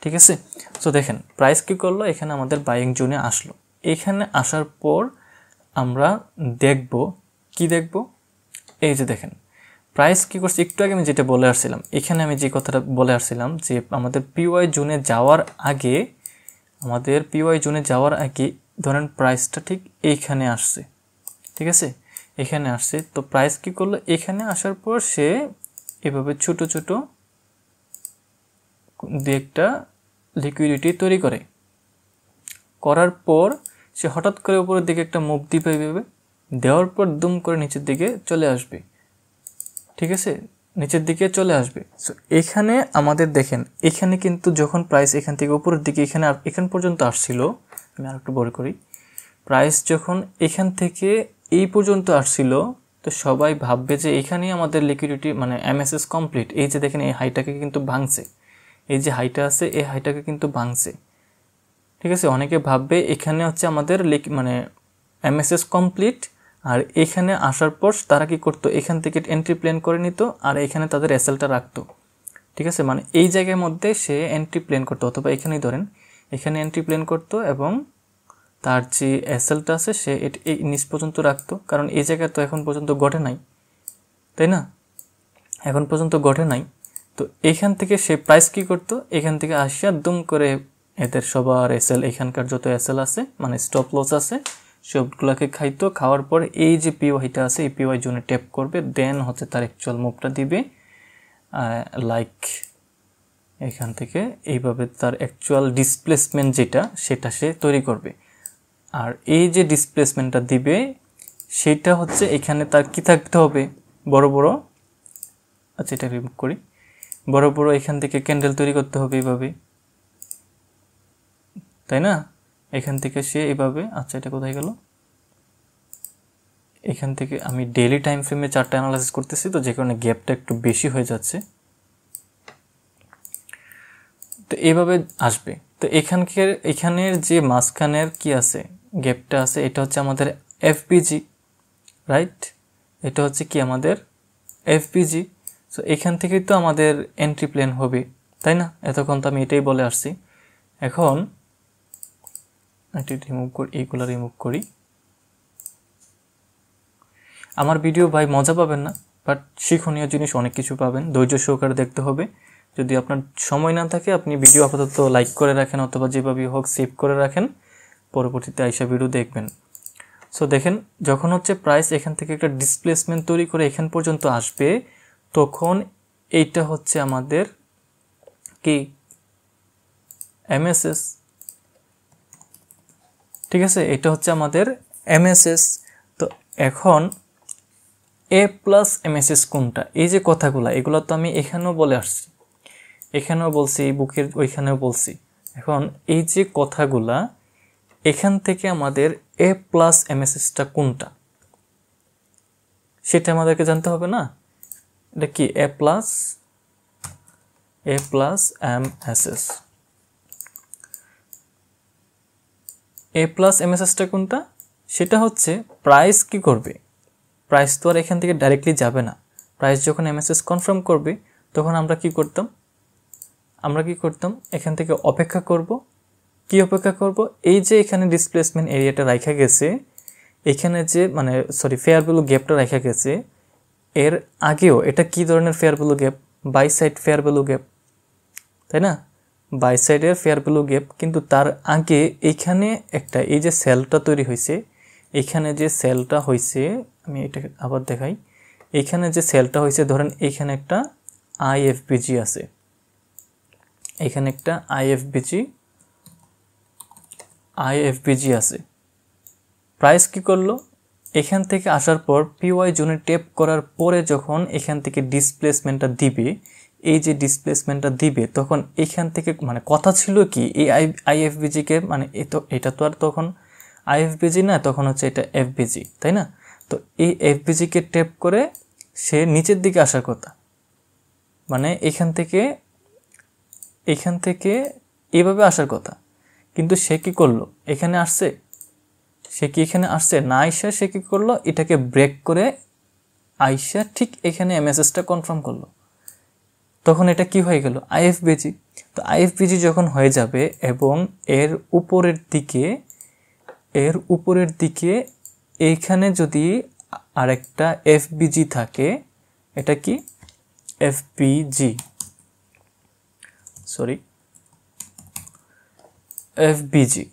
ঠিক আছে? সো দেখেন প্রাইস কী করলো, এখানে আমাদের বাইং জোনে আসলো। এখানে আসার পর আমরা দেখব এই যে দেখেন প্রাইস কী করছে, একটু আগে আমি যেটা বলে আসছিলাম, এখানে আমি যে কথাটা বলে আসছিলাম যে আমাদের পিওয়াই জোনে যাওয়ার আগে ধরেন প্রাইসটা ঠিক এইখানে আসছে, ঠিক আছে? এখানে আসছে, তো প্রাইস কী করলো, এখানে আসার পর সে এভাবে ছোট ছোট দু একটা লিকুইডিটি তৈরি করার পর সে হঠাৎ করে উপরের দিকে একটা মুভ দিবে, দেওয়ার পর দুম করে নিচের দিকে চলে আসবে, ঠিক আছে? নিচের দিকে চলে আসবে। সো এখানে আমাদের দেখেন, এখানে কিন্তু যখন প্রাইস এখান থেকে উপরের দিকে এখান পর্যন্ত আসছিল, আমি আর একটু বড় করি, প্রাইস যখন এখান থেকে এই পর্যন্ত আসছিল, তো সবাই ভাববে যে এখানেই আমাদের লিকুইডিটি মানে এমএসএস কমপ্লিট। এই যে দেখেন এই হাইটাকে কিন্তু ভাঙছে, এই যে হাইটা আছে এই হাইটাকে কিন্তু ভাঙছে, ঠিক আছে? অনেকে ভাববে এখানে হচ্ছে আমাদের মানে এমএসএস কমপ্লিট, আর এখানে আসার পর তারা কি করতো, এখান থেকে এন্ট্রি প্ল্যান করে নিত আর এখানে তাদের এসএলটা রাখতো, ঠিক আছে? মানে এই জায়গার মধ্যে সে এন্ট্রি প্ল্যান করতো, অথবা এখানেই ধরেন এখানে এন্ট্রি প্ল্যান করতো এবং তার যে এসএলটা আছে সে এই নিচ পর্যন্ত রাখতো, কারণ এই জায়গা তো এখন পর্যন্ত ঘটে নাই, তাই না? এখন পর্যন্ত ঘটে নাই। তো এখান থেকে সে প্রাইস কি করতো, এখান থেকে আসিয়া দুম করে এদের সবার এসএল, এখানকার যত এসএল আছে মানে স্টপ লস আছে সবগুলোকে খাইতো। খাওয়ার পর এই যে পিওয়াইটা আছে এই পিওয়াই জোনে ট্যাপ করবে, দেন হচ্ছে তার অ্যাকচুয়াল মুভটা দিবে, লাইক এখান থেকে এইভাবে তার অ্যাকচুয়াল ডিসপ্লেসমেন্ট যেটা সেটা সে তৈরি করবে। আর এই যে ডিসপ্লেসমেন্টটা দিবে সেটা হচ্ছে এখানে তার কি থাকতে হবে, বড় বড়, আচ্ছা এটা রিমুভ করি, বড় বড় এখান থেকে ক্যান্ডেল তৈরি করতে হবে এইভাবে, তাই না? এখান থেকে সে এইভাবে, আচ্ছা এটা কোথায় গেল, এখান থেকে আমি ডেইলি টাইম ফ্রেমে চার্টটা অ্যানালাইসিস করতেছি, তো যে কারণে গ্যাপটা একটু বেশি হয়ে যাচ্ছে। তো এইভাবে আসবে। তো এখানের যে মাঝখানের কি আছে, গ্যাপটা আছে, এটা হচ্ছে আমাদের এফপিজি, রাইট? এটা হচ্ছে কি আমাদের এফপিজি। সো এখান থেকেই তো আমাদের এন্ট্রি প্ল্যান হবে, তাই না? এতক্ষণ তো আমি এটাই বলে আসছি। এখন এটি রিমুভ করি, এইগুলো রিমুভ করি। আমার ভিডিও ভাই মজা পাবেন না, বাট শিক্ষণীয় জিনিস অনেক কিছু পাবেন, ধৈর্য সহকারে দেখতে হবে। যদি আপনার সময় না থাকে আপনি ভিডিও আপাতত লাইক করে রাখেন অথবা যেভাবে হোক সেভ করে রাখেন, পরবর্তীতে আইসা ভিডিও দেখবেন। সো দেখেন, যখন হচ্ছে প্রাইস এখান থেকে একটা ডিসপ্লেসমেন্ট তৈরি করে এখান পর্যন্ত আসবে, তখন এইটা হচ্ছে আমাদের কি এমএসএস, ঠিক আছে? এটা হচ্ছে আমাদের এমএসএস। তো এখন এ প্লাস এমএসএস কোনটা, এই যে কথাগুলো, এগুলো তো আমি এখানেও বলে আসছি, এখানেও বলছি, এই বুকের ওইখানেও বলছি। এখন এই যে কথাগুলা, এখান থেকে আমাদের এ প্লাস এমএসএসটা কোনটা সেটা আমাদেরকে জানতে হবে না? এটা কি এ প্লাস এমএসএস, এ প্লাস এমএসএসটা কোনটা? সেটা হচ্ছে প্রাইস কি করবে, প্রাইস তো আর এখান থেকে ডাইরেক্টলি যাবে না। প্রাইস যখন এমএসএস কনফার্ম করবে তখন আমরা কি করতাম, এখান থেকে অপেক্ষা করব। কি অপেক্ষা করব? এই যে এখানে ডিসপ্লেসমেন্ট এরিয়াটা রাখা গেছে, এখানে যে মানে ফেয়ার ভ্যালু গ্যাপটা রাখা গেছে, এর আগেও এটা কি ধরনের fair value gap, buy side fair value gap, তাই না? বাই সাইডের ফেয়ার ভ্যালু গ্যাপ। কিন্তু তার আগে এইখানে একটা এই যে সেলটা তৈরি হয়েছে, এখানে যে সেলটা হয়েছে, আমি এটা আবার দেখাই, এখানে যে সেলটা হয়েছে, ধরেন এখানে একটা আইএফবিজি আছে, এখানে একটা আইএফবিজি আছে। প্রাইস কি করলো, এখান থেকে আসার পর পিওয়াই জোনে ট্যাপ করার পরে যখন এখান থেকে ডিসপ্লেসমেন্টটা দিবে, এই যে ডিসপ্লেসমেন্টটা দিবে, তখন এখান থেকে মানে কথা ছিল কি, এই আইএফবিজিকে মানে এটা তো আর তখন আইএফবিজি না, তখন হচ্ছে এটা এফবিজি, তাই না? তো এই এফবিজিকে ট্যাপ করে সে নিচের দিকে আসার কথা, মানে এখান থেকে এভাবে আসার কথা। কিন্তু সে কি করলো, এখানে আসছে, না আইসা সে কি করলো, এটাকে ব্রেক করে আইসা ঠিক এখানে এমএসএসটা কনফার্ম করলো। তখন এটা কি হয়ে গেল, আইএফবিজি। তো আইএফবিজি যখন হয়ে যাবে এবং এর উপরের দিকে এইখানে যদি আরেকটা এফবিজি থাকে, এটা কি এফবিজি, এফবিজি,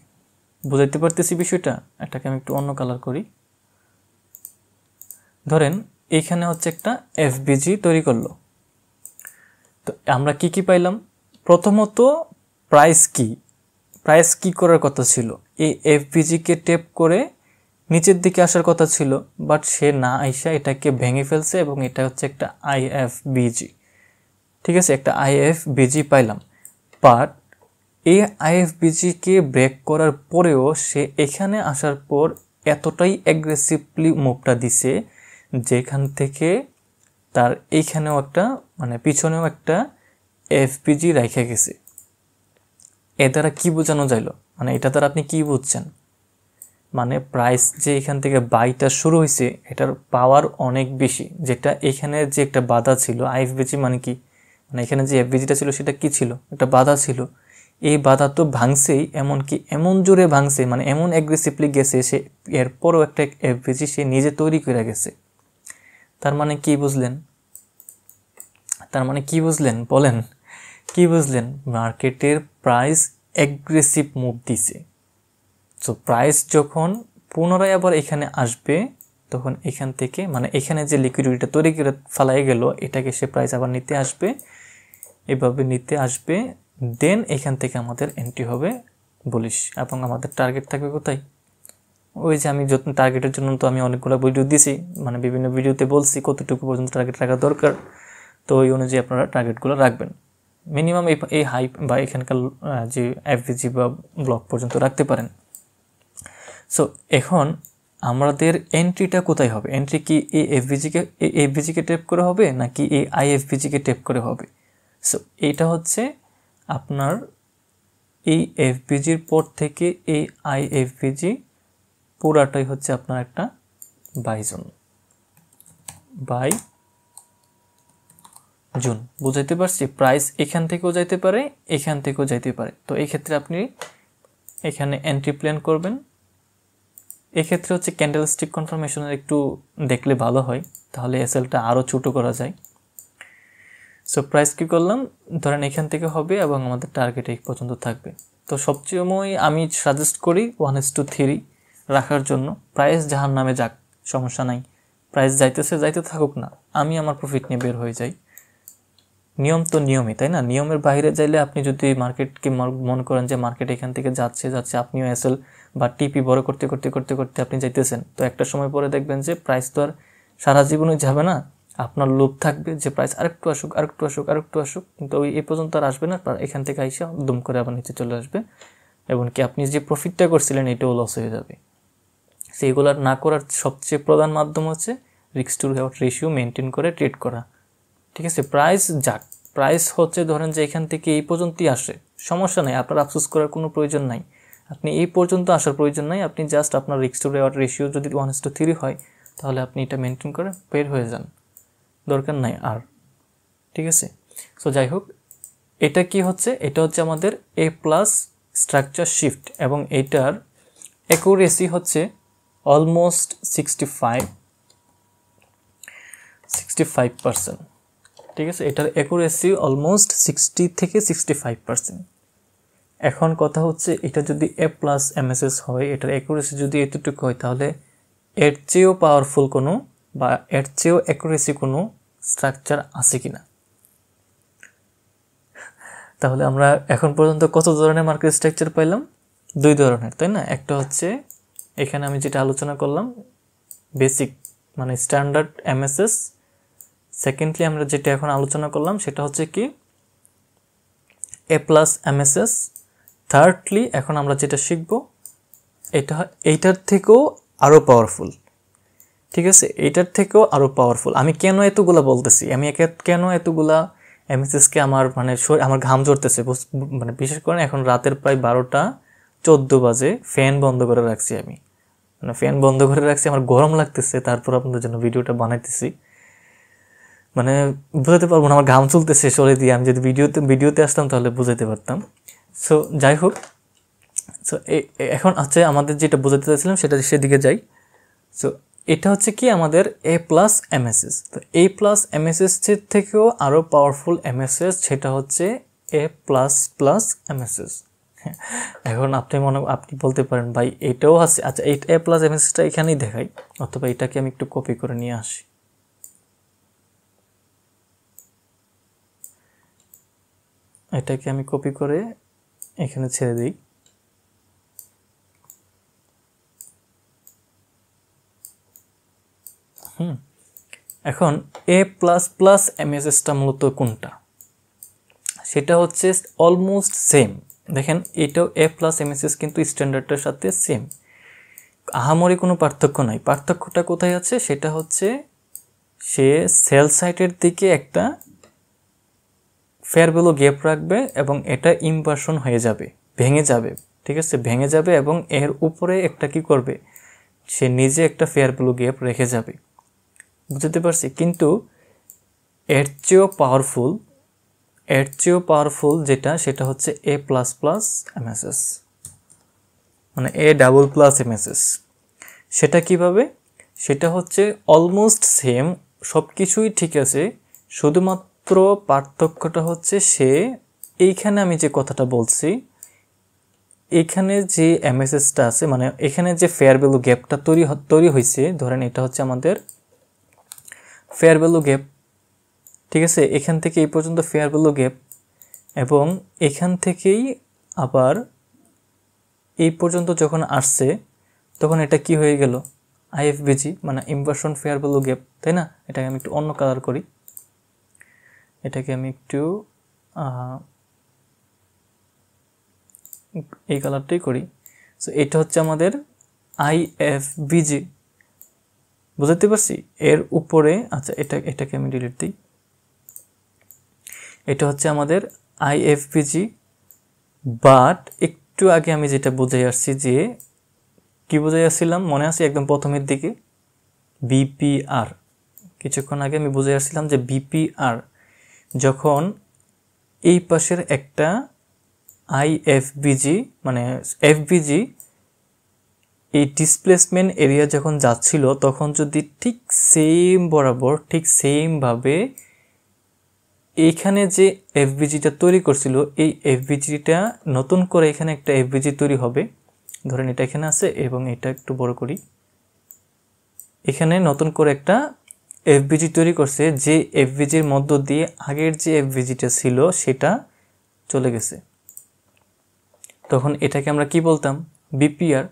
বুঝাইতে পারতেছি বিষয়টা? এটাকে আমি একটু অন্য কালার করি। ধরেন এইখানে হচ্ছে একটা এফবিজি তৈরি করলো। তো আমরা কি পাইলাম? প্রথমত প্রাইস কি করার কথা ছিল, এই এফবিজিকে ট্যাপ করে নিচের দিকে আসার কথা ছিল, বাট সে না আইসা এটাকে ভেঙে ফেলছে এবং এটা হচ্ছে একটা আইএফবিজি, ঠিক আছে? একটা আইএফবিজি পাইলাম। বাট এই আইএফবিজিকে ব্রেক করার পরেও সে এখানে আসার পর এতটাই অ্যাগ্রেসিভলি মুভটা দিছে, যেখান থেকে তার এইখানেও একটা মানে পিছনেও একটা এফবিজি রাখা গেছে। এ দ্বারা কি বোঝানো যাইল, মানে এটা দ্বারা আপনি কি বুঝছেন? মানে প্রাইস যে এখান থেকে বাইটা শুরু হয়েছে, এটার পাওয়ার অনেক বেশি। যেটা এখানে যে একটা বাধা ছিল, আইএফবিজি মানে কি, মানে এখানে যে এফবিজিটা ছিল সেটা কি ছিল, একটা বাধা ছিল। এই বাধা তো ভাঙছেই, এমনকি এমন জোরে ভাঙছে, মানে এমন অ্যাগ্রেসিভলি গেছে সে, এরপরও একটা এফবিজি সে নিজে তৈরি করে গেছে। তার মানে কি বুঝলেন? বলেন কি বুঝলেন? মার্কেটের প্রাইস অ্যাগ্রেসিভ মুভ দিছে। সো প্রাইস যখন পুনরায় আবার এখানে আসবে, তখন এখান থেকে মানে এখানে যে লিকুইডিটিটা তৈরি করে ফেলাই গেল, এটাকে সে প্রাইস আবার নিতে আসবে, এভাবে নিতে আসবে। দেন এখান থেকে আমাদের এন্ট্রি হবে বুলিশ এবং আমাদের টার্গেট থাকবে কোথায়? ওই যে আমি যত টার্গেটের জন্য তো আমি অনেকগুলো ভিডিও দিছি, মানে বিভিন্ন ভিডিওতে বলছি কতটুকু পর্যন্ত টার্গেট রাখা দরকার। তো ওই অনুযায়ী আপনারা টার্গেটগুলো রাখবেন। মিনিমাম এই হাইপ বা এখানকার যে এফভিজি বা ব্লক পর্যন্ত রাখতে পারেন। সো এখন আমাদের এন্ট্রিটা কোথায় হবে? এন্ট্রি কি এই এফভিজিকে টেপ করে হবে নাকি এই আইএফভিজিকে টেপ করে হবে? সো এইটা হচ্ছে আপনার এই এফভিজির পর থেকে এই আইএফভিজি পুরাটাই হচ্ছে আপনার একটা বাই জোন, বাই জোন। বুঝাইতে পারছি? প্রাইস এখান থেকেও যাইতে পারে, এখান থেকেও যাইতে পারে। তো এই ক্ষেত্রে আপনি এখানে এন্ট্রি প্ল্যান করবেন। এক্ষেত্রে হচ্ছে ক্যান্ডেলস্টিক কনফার্মেশনের একটু দেখলে ভালো হয়, তাহলে এসএলটা আরও ছোটো করা যায়। সো প্রাইস কী করলাম, ধরেন এখান থেকে হবে এবং আমাদের টার্গেট এই পর্যন্ত থাকবে। তো সবচেয়ে আমি সাজেস্ট করি 1:3 রাখার জন্য। প্রাইস যাহার নামে যাক, সমস্যা নাই, প্রাইস যাইতে থাকুক না, আমি আমার প্রফিট নিয়ে বের হয়ে যাই। নিয়ম তো নিয়মই, তাই না? নিয়মের বাইরে যাইলে আপনি যদি মার্কেটকে মনে করেন যে মার্কেট এখান থেকে যাচ্ছে, আপনিও এসএল বা টিপি বড় করতে করতে করতে করতে আপনি যাইতেছেন, তো একটা সময় পরে দেখবেন যে প্রাইস তো আর সারা জীবনই যাবে না। আপনার লোভ থাকবে যে প্রাইস আরেকটু আসুক, আরেকটু আসুক, আরেকটু আসুক, কিন্তু ওই এই পর্যন্ত আর আসবে না। এখান থেকে আইসা দুম করে আবার নিচে চলে আসবে, এবং কি আপনি যে প্রফিটটা করছিলেন এটাও লস হয়ে যাবে। সেইগুলো না করার সবচেয়ে প্রধান মাধ্যম হচ্ছে risk to reward ratio maintain করে ট্রেড করা। ঠিক আছে? প্রাইস যাক, প্রাইস হচ্ছে ধরেন যে এখান থেকে এই পর্যন্তই আসে, সমস্যা নেই, আপনার আফসোস করার কোনো প্রয়োজন নাই। আপনি এই পর্যন্ত আসার প্রয়োজন নাই, আপনি জাস্ট আপনার রিস্ক টু রিওয়ার্ড রেশিও যদি 1:3 হয়, তাহলে আপনি এটা মেনটেন করে বের হয়ে যান, দরকার নাই আর। ঠিক আছে? সো যাই হোক, এটা কি হচ্ছে, এটা হচ্ছে আমাদের এ প্লাস স্ট্রাকচার শিফট, এবং এটার অ্যাকুরেসি হচ্ছে অলমোস্ট 65%। ঠিক আছে? এটার অ্যাকুরেসি অলমোস্ট 60 থেকে 65%। এখন কথা হচ্ছে, এটা যদি এ প্লাস এমএসএস হয়, এটার অ্যাকুরেসি যদি এতটুকু হয়, তাহলে এর চেয়েও পাওয়ারফুল কোনো বা এর চেয়েও অ্যাকুরেসি কোনো স্ট্রাকচার আছে কিনা? তাহলে আমরা এখন পর্যন্ত কত ধরনের মার্কেট স্ট্রাকচার পাইলাম? 2 ধরনের, তাই না? একটা হচ্ছে এখানে আমি যেটা আলোচনা করলাম, বেসিক মানে স্ট্যান্ডার্ড এমএসএস। সেকেন্ডলি আমরা যেটা এখন আলোচনা করলাম সেটা হচ্ছে কি এ প্লাস এমএসএস। থার্ডলি এখন আমরা যেটা শিখব, এইটার থেকেও আরও পাওয়ারফুল। ঠিক আছে? এইটার থেকেও আরও পাওয়ারফুল। আমি কেন এতগুলা বলতেছি, আমি কেন এতগুলা এমএসএসকে আমার ঘাম ঝরতেছে, মানে বিশেষ করে এখন রাতের প্রায় 12:14 বাজে, ফ্যান বন্ধ করে রাখছি আমি, মানে ফ্যান বন্ধ করে রাখছি, আমার গরম লাগতেছে, তারপর আপনাদের জন্য ভিডিওটা বানাইতেছি। মানে বুঝাতে পারবো না, আমার ঘাম চলতেছে শরীরে দিয়ে। আমি যদি ভিডিওতে আসতাম তাহলে বুঝাতে পারতাম। সো যাই হোক, সো এখন হচ্ছে আমাদের যেটা বোঝাতে চাইছিলাম সেদিকে যাই। সো এটা হচ্ছে কি আমাদের এ প্লাস এমএসএস। তো এ প্লাস এমএসএস থেকেও আরও পাওয়ারফুল এমএসএস, সেটা হচ্ছে এ প্লাস প্লাস এমএসএস। এখন আপনি বলতে পারেন ভাই এটাও আছে, আচ্ছা এই এ প্লাস এমএসএসটা এখানেই দেখাই, অথবা এটাকে আমি একটু কপি করে নিয়ে আসি। এটাকে আমি কপি করে এখানে ছেড়ে দিই। এখন এ প্লাস প্লাস এমএসএসটা মূলত কোনটা? সেটা হচ্ছে অলমোস্ট সেম। দেখেন এটাও এ প্লাস এমএসএস, কিন্তু স্ট্যান্ডার্ডটার সাথে সেম, আহামরি কোনো পার্থক্য নাই। পার্থক্যটা কোথায় আছে? সেটা হচ্ছে সে সেল সাইটের দিকে একটা ফেয়ার ভ্যালু গ্যাপ রাখবে এবং এটা ইনভার্সন হয়ে যাবে, ভেঙে যাবে। ঠিক আছে? ভেঙে যাবে এবং এর উপরে একটা কি করবে, সে নিজে একটা ফেয়ার ভ্যালু গ্যাপ রেখে যাবে। বুঝতে পারছি? কিন্তু এর চেয়েও পাওয়ারফুল যেটা, সেটা হচ্ছে এ প্লাস প্লাস এমএসএস, মানে এ ডাবল প্লাস এমএসএস। সেটা কিভাবে? সেটা হচ্ছে অলমোস্ট সেম, সব কিছুই ঠিক আছে, শুধুমাত্র পার্থক্যটা হচ্ছে সে এইখানে আমি যে কথাটা বলছি, এখানে যে এমএসএসটা আছে, মানে এখানে যে ফেয়ার ভ্যালু গ্যাপটা তৈরি হয়েছে, ধরেন এটা হচ্ছে আমাদের ফেয়ার ভ্যালু গ্যাপ। ঠিক আছে? এখান থেকে এই পর্যন্ত ফেয়ার ভ্যালু গ্যাপ, এবং এখান থেকেই আবার এই পর্যন্ত যখন আসছে, তখন এটা কি হয়ে গেল, আইএফবিজি মানে ইনভার্সন ফেয়ার ভ্যালু গ্যাপ, তাই না? এটাকে আমি একটু অন্য কালার করি, এটাকে আমি একটু এই কালারটাই করি। সো এটা হচ্ছে আমাদের আইএফবিজি, বুঝতে পারছি? এর উপরে আচ্ছা এটাকে আমি ডিলিট দিই। এটা হচ্ছে আমাদের আইএফবিজি, বাট একটু আগে আমি যেটা বুঝে আসছি, যে কি বুঝে আসছিলাম মনে আছে একদম প্রথমের দিকে, বিপিআর। কিছুক্ষণ আগে আমি বুঝে আসছিলাম যে বিপিআর যখন এই পাশের একটা আইএফবিজি মানে এফবিজি এই ডিসপ্লেসমেন্ট এরিয়া যখন যাচ্ছিল, তখন যদি ঠিক সেম বরাবর ঠিক সেমভাবে এইখানে যে এফবিজিটা তৈরি করছিল, এই এফবিজিটা নতুন করে এখানে একটা এফবিজি তৈরি হবে। ধরেন এটা এখানে আছে এবং এটা একটু বড় করি, এখানে নতুন করে একটা এফবিজি তৈরি করছে, যে এফবিজির মধ্য দিয়ে আগের যে এফবিজিটা ছিল সেটা চলে গেছে। তখন এটাকে আমরা কি বলতাম, বিপিআর,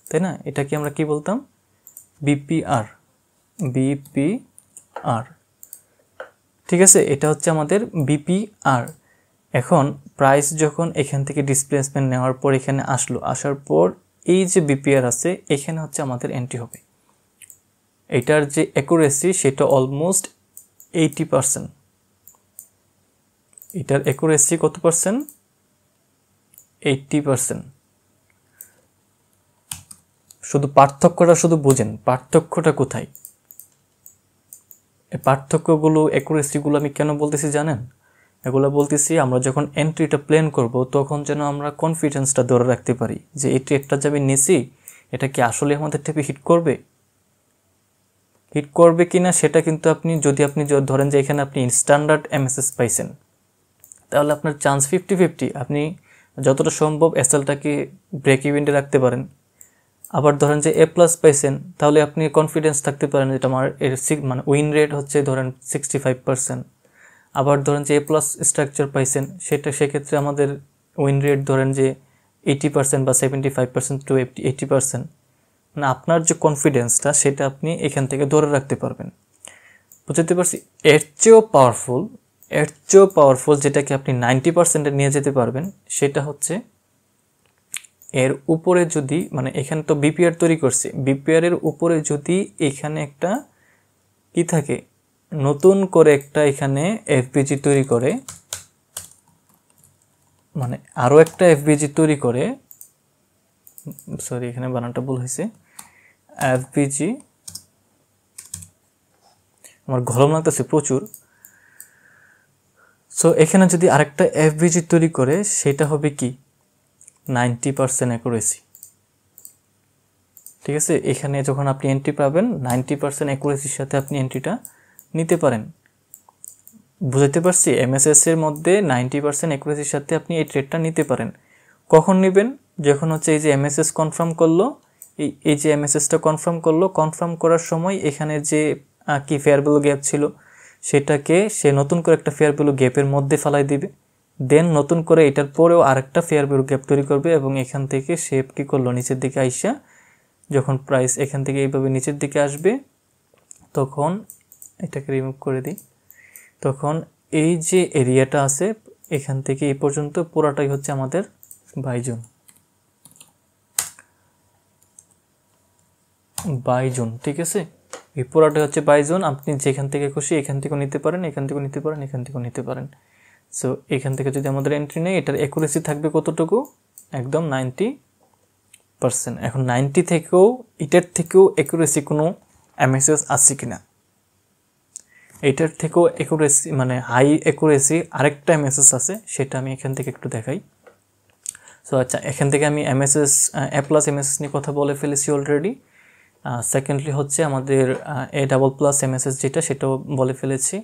তাই না? এটাকে আমরা কি বলতাম, বিপিআর, বিপিআর। ঠিক আছে, এটা হচ্ছে আমাদের বিপিআর। এখন প্রাইস যখন এখান থেকে ডিসপ্লেসমেন্ট নেওয়ার পর এখানে আসলো, আসার পর এই যে বিপিআর আছে এখানে হচ্ছে আমাদের এন্ট্রি হবে। এটার যে অ্যাকুরেসি সেটা অলমোস্ট 80%। এটার অ্যাকুরেসি কত পার্সেন্ট? 80%। শুধু পার্থক্যটা শুধু বুঝেন, পার্থক্যটা কোথায়? এই পার্থক্যগুলো, অ্যাকুরেসিগুলো আমি কেন বলতেছি জানেন? এগুলো বলতেছি আমরা যখন এন্ট্রিটা প্ল্যান করব, তখন যেন আমরা কনফিডেন্সটা ধরে রাখতে পারি যে এই ট্রেডটা যাবে নিছি, এটা কি আসলে আমাদের টেপে হিট করবে, হিট করবে কিনা সেটা কিন্তু আপনি যদি ধরেন যে এখানে আপনি স্ট্যান্ডার্ড এমএসএস পাইছেন, তাহলে আপনার চান্স 50-50। আপনি যতটা সম্ভব এসএলটাকে ব্রেক ইভেন্টে রাখতে পারেন। আবার ধরেন যে এ প্লাস পাইছেন, তাহলে আপনি কনফিডেন্স থাকতে পারেন যেটা আমার এর মানে উইন রেট হচ্ছে ধরেন 65%। আবার ধরেন যে এ প্লাস স্ট্রাকচার পাইছেন, সেক্ষেত্রে আমাদের উইন রেট ধরেন যে 80% বা 75% টু 80%। মানে আপনার যে কনফিডেন্সটা সেটা আপনি এখান থেকে ধরে রাখতে পারবেন। বুঝতে পারছি? এর চেয়েও পাওয়ারফুল যেটাকে আপনি 90%-এ নিয়ে যেতে পারবেন, সেটা হচ্ছে এর উপরে যদি মানে এখানে তো বিপিআর তৈরি করছে, বিপিআর এর উপরে যদি এখানে একটা কি থাকে, নতুন করে একটা এখানে এফবিজি তৈরি করে, মানে আরো একটা এফবিজি তৈরি করে, সরি এখানে বানানটা ভুল হয়েছে, এফবিজি, আমার গরম লাগতেছে প্রচুর। সো এখানে যদি আরেকটা এফবিজি তৈরি করে, সেটা হবে কি 90% অ্যাকুরেসি। ঠিক আছে, এখানে যখন আপনি এন্ট্রি পাবেন 90% অ্যাকুরেসির সাথে আপনি এন্ট্রিটা নিতে পারেন। বুঝতে পারছি? এমএসএস এর মধ্যে 90% অ্যাকুরেসির সাথে আপনি এই ট্রেডটা নিতে পারেন। কখন নেবেন? যখন হচ্ছে এই যে এমএসএস কনফার্ম করলো, এই যে এমএসএসটা কনফার্ম করার সময় এখানে যে কি ফেয়ার ভ্যালু গ্যাপ ছিল, সেটাকে সে নতুন করে একটা ফেয়ার ভ্যালু গ্যাপের মধ্যে ফেলাই দিবে। দেন নতুন করে এটার পরেও আরেকটা ফেয়ার ভ্যালু গ্যাপ তৈরি করবে, এবং এখান থেকে সে কি করলো, নিচের দিকে আইসা যখন প্রাইস এখান থেকে এইভাবে নিচের দিকে আসবে, তখন এটাকে রিমুভ করে দিই, তখন এই যে এরিয়াটা আছে এখান থেকে এই পর্যন্ত পুরাটাই হচ্ছে আমাদের বাই জোন। ঠিক আছে, এই পুরাটাই হচ্ছে বাই জোন। আপনি যেখান থেকে খুশি এখান থেকেও নিতে পারেন, এখান থেকেও নিতে পারেন, এখান থেকেও নিতে পারেন। সো এখান থেকে যদি আমাদের এন্ট্রি নেই, এটার অ্যাকুরেসি থাকবে কতটুকু, একদম 90%। এখন 90 থেকেও এটার থেকেও অ্যাকুরেসি কোনো এমএসএস আছে কিনা, এটার থেকেও অ্যাকুরেসি মানে হাই অ্যাকুরেসি আরেকটা এমএসএস আছে, সেটা আমি এখান থেকে একটু দেখাই। সো আচ্ছা, এখান থেকে আমি এমএসএস এ প্লাস এমএসএস নিয়ে কথা বলে ফেলেছি অলরেডি। সেকেন্ডলি হচ্ছে আমাদের এ ডাবল প্লাস এমএসএস যেটা, সেটাও বলে ফেলেছি।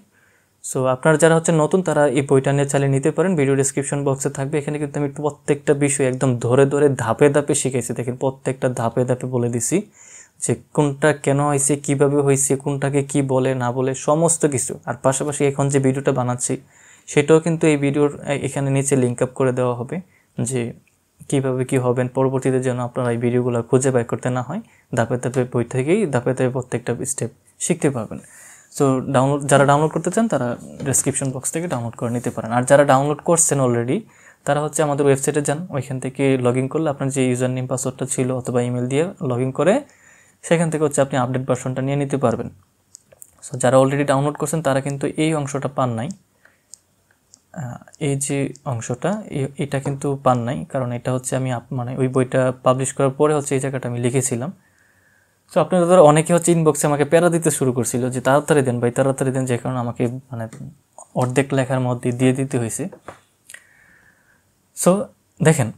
সো আপনারা যারা হচ্ছে নতুন, তারা এই বইটা নিয়ে চালিয়ে নিতে পারেন, ভিডিও ডিসক্রিপশন বক্সে থাকবে। এখানে কিন্তু আমি প্রত্যেকটা বিষয় একদম ধরে ধাপে ধাপে শিখেছি। দেখেন প্রত্যেকটা ধাপে ধাপে বলে দিছি যে কোনটা কেন হয়েছে, কিভাবে হয়েছে, কোনটাকে কি বলে না বলে সমস্ত কিছু। আর পাশাপাশি এখন যে ভিডিওটা বানাচ্ছি সেটাও কিন্তু এই ভিডিওর এখানে নিচে লিঙ্ক আপ করে দেওয়া হবে, যে কীভাবে কী হবেন পরবর্তীতে যেন আপনারা এই ভিডিওগুলো খুঁজে বের করতে না হয়, ধাপে ধাপে বই থেকেই ধাপে ধাপে প্রত্যেকটা স্টেপ শিখতে পারবেন। সো যারা ডাউনলোড করতে চান তারা ডেসক্রিপশন বক্স থেকে ডাউনলোড করে নিতে পারেন। আর যারা ডাউনলোড করছেন অলরেডি তারা হচ্ছে আমাদের ওয়েবসাইটে যান, ওইখান থেকে লগ ইন করলে আপনার যে ইউজার নেম পাসওয়ার্ডটা ছিল অথবা ইমেল দিয়ে লগ ইন করে সেখান থেকে হচ্ছে আপনি আপডেট ভার্সনটা নিয়ে নিতে পারবেন। সো যারা অলরেডি ডাউনলোড করছেন তারা কিন্তু এই অংশটা পান নাই, এই যে অংশটা এটা কিন্তু পান নাই, কারণ এটা হচ্ছে আমি মানে ওই বইটা পাবলিশ করার পরে হচ্ছে এই জায়গাটা আমি লিখেছিলাম। সো আপনাদের অনেকে হচ্ছে ইনবক্সে আমাকে প্যারা দিতে শুরু করছিল যে তাড়াতাড়ি দেন ভাই, তাড়াতাড়ি দেন, যে কারণে আমাকে মানে অর্ধেক লেখার মধ্যে দিয়ে দিতে হয়েছে। সো দেখেন,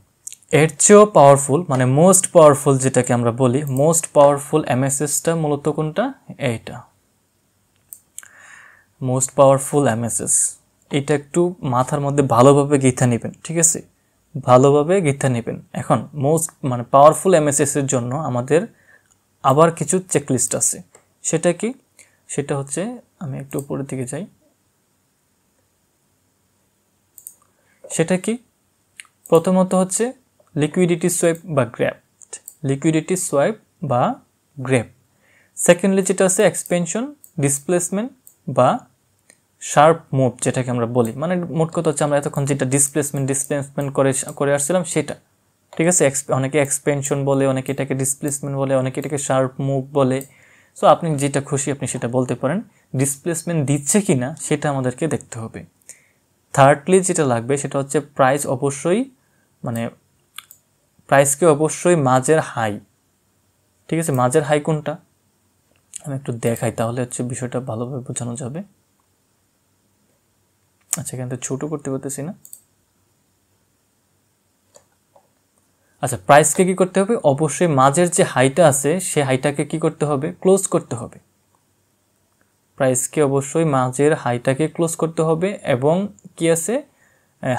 এর চেয়েও পাওয়ারফুল মানে মোস্ট পাওয়ারফুল যেটাকে আমরা বলি, মোস্ট পাওয়ারফুল এমএসএসটা মূলত কোনটা? এইটা মোস্ট পাওয়ারফুল এমএসএস। এটা একটু মাথার মধ্যে ভালোভাবে গেঁথে নেবেন, ঠিক আছে? ভালোভাবে গেঁথে নেবেন। এখন মোস্ট মানে পাওয়ারফুল এমএসএস এর জন্য আমাদের আবার কিছু চেকলিস্ট আছে। সেটা কি? সেটা হচ্ছে, আমি একটু উপরের দিকে যাই, সেটা কি? প্রথমত হচ্ছে লিকুইডিটি সোয়াইপ বা গ্র্যাব, লিকুইডিটি সোয়াইপ বা গ্র্যাব। সেকেন্ডলি যেটা আছে এক্সপেনশন, ডিসপ্লেসমেন্ট বা শার্প মুভ যেটাকে আমরা বলি, মানে মোট কথা হচ্ছে আমরা এতক্ষণ যেটা ডিসপ্লেসমেন্ট করে আসছিলাম সেটা, ঠিক আছে? অনেকে এক্সপেনশন বলে, অনেকে এটাকে ডিসপ্লেসমেন্ট বলে, অনেকে এটাকে শার্প মুভ বলে। সো আপনি যেটা খুশি আপনি সেটা বলতে পারেন। ডিসপ্লেসমেন্ট দিচ্ছে কি না সেটা আমাদেরকে দেখতে হবে। থার্ডলি যেটা লাগবে সেটা হচ্ছে প্রাইস, অবশ্যই মানে প্রাইসকে অবশ্যই মাঝের হাই, ঠিক আছে? মাঝের হাই কোনটা আমি একটু দেখাই, তাহলে হচ্ছে বিষয়টা ভালোভাবে বোঝানো যাবে। আচ্ছা, এখান থেকে ছোটো করতে পারতেছি না। আচ্ছা, প্রাইসকে কি করতে হবে? অবশ্যই মাঝের যে হাইটা আছে সে হাইটাকে কি করতে হবে? ক্লোজ করতে হবে। প্রাইসকে অবশ্যই মাঝের হাইটাকে ক্লোজ করতে হবে এবং কি আছে,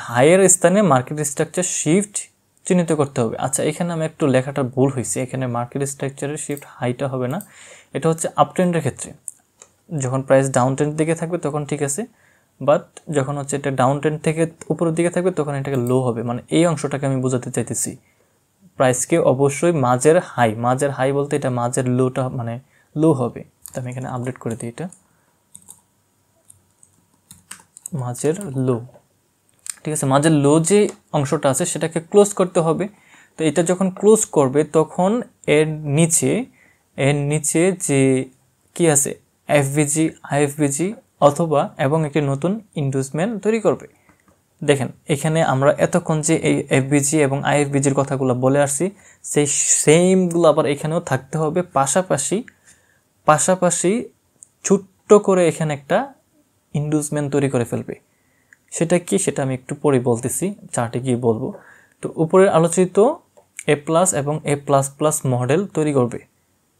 হাইয়ের স্থানে মার্কেট স্ট্রাকচার শিফট চিহ্নিত করতে হবে। আচ্ছা, এখানে আমি একটু লেখাটা ভুল হয়েছে, এখানে মার্কেট স্ট্রাকচারের শিফট হাইটা হবে না, এটা হচ্ছে আপ ট্রেন্ডের ক্ষেত্রে। যখন প্রাইস ডাউন ট্রেন্ড দিকে থাকবে তখন ঠিক আছে, বাট যখন হচ্ছে এটা ডাউন ট্রেন্ড থেকে উপরের দিকে থাকবে তখন এটাকে লো হবে। মানে এই অংশটাকে আমি বোঝাতে চাইতেছি। প্রাইসকে অবশ্যই মাঝের হাই বলতে এটা মাঝের লোটা মানে লো হবে। তো আমি এখানে আপডেট করে দিই, এটা মাঝের লো, ঠিক আছে? মাঝের লো যে অংশটা আছে সেটাকে ক্লোজ করতে হবে। তো এটা যখন ক্লোজ করবে তখন এর নিচে যে কি আছে, এফভিজি, আইএফভিজি অথবা এবং একটি নতুন ইন্ডাস্ট্রিয়াল তৈরি করবে। দেখেন, এখানে আমরা এতক্ষণ যে এই এফভিজি এবং আইএফভিজির কথাগুলো বলে আসছি সেই সেমগুলো আবার এখানেও থাকতে হবে। পাশাপাশি ছোট্ট করে এখানে একটা ইন্ডাস্ট্রিয়াল তৈরি করে ফেলবে। সেটা কি, সেটা আমি একটু পরে বলতেছি, চার্টে গিয়ে বলবো। তো উপরের আলোচিত এ প্লাস এবং এ প্লাস প্লাস মডেল তৈরি করবে।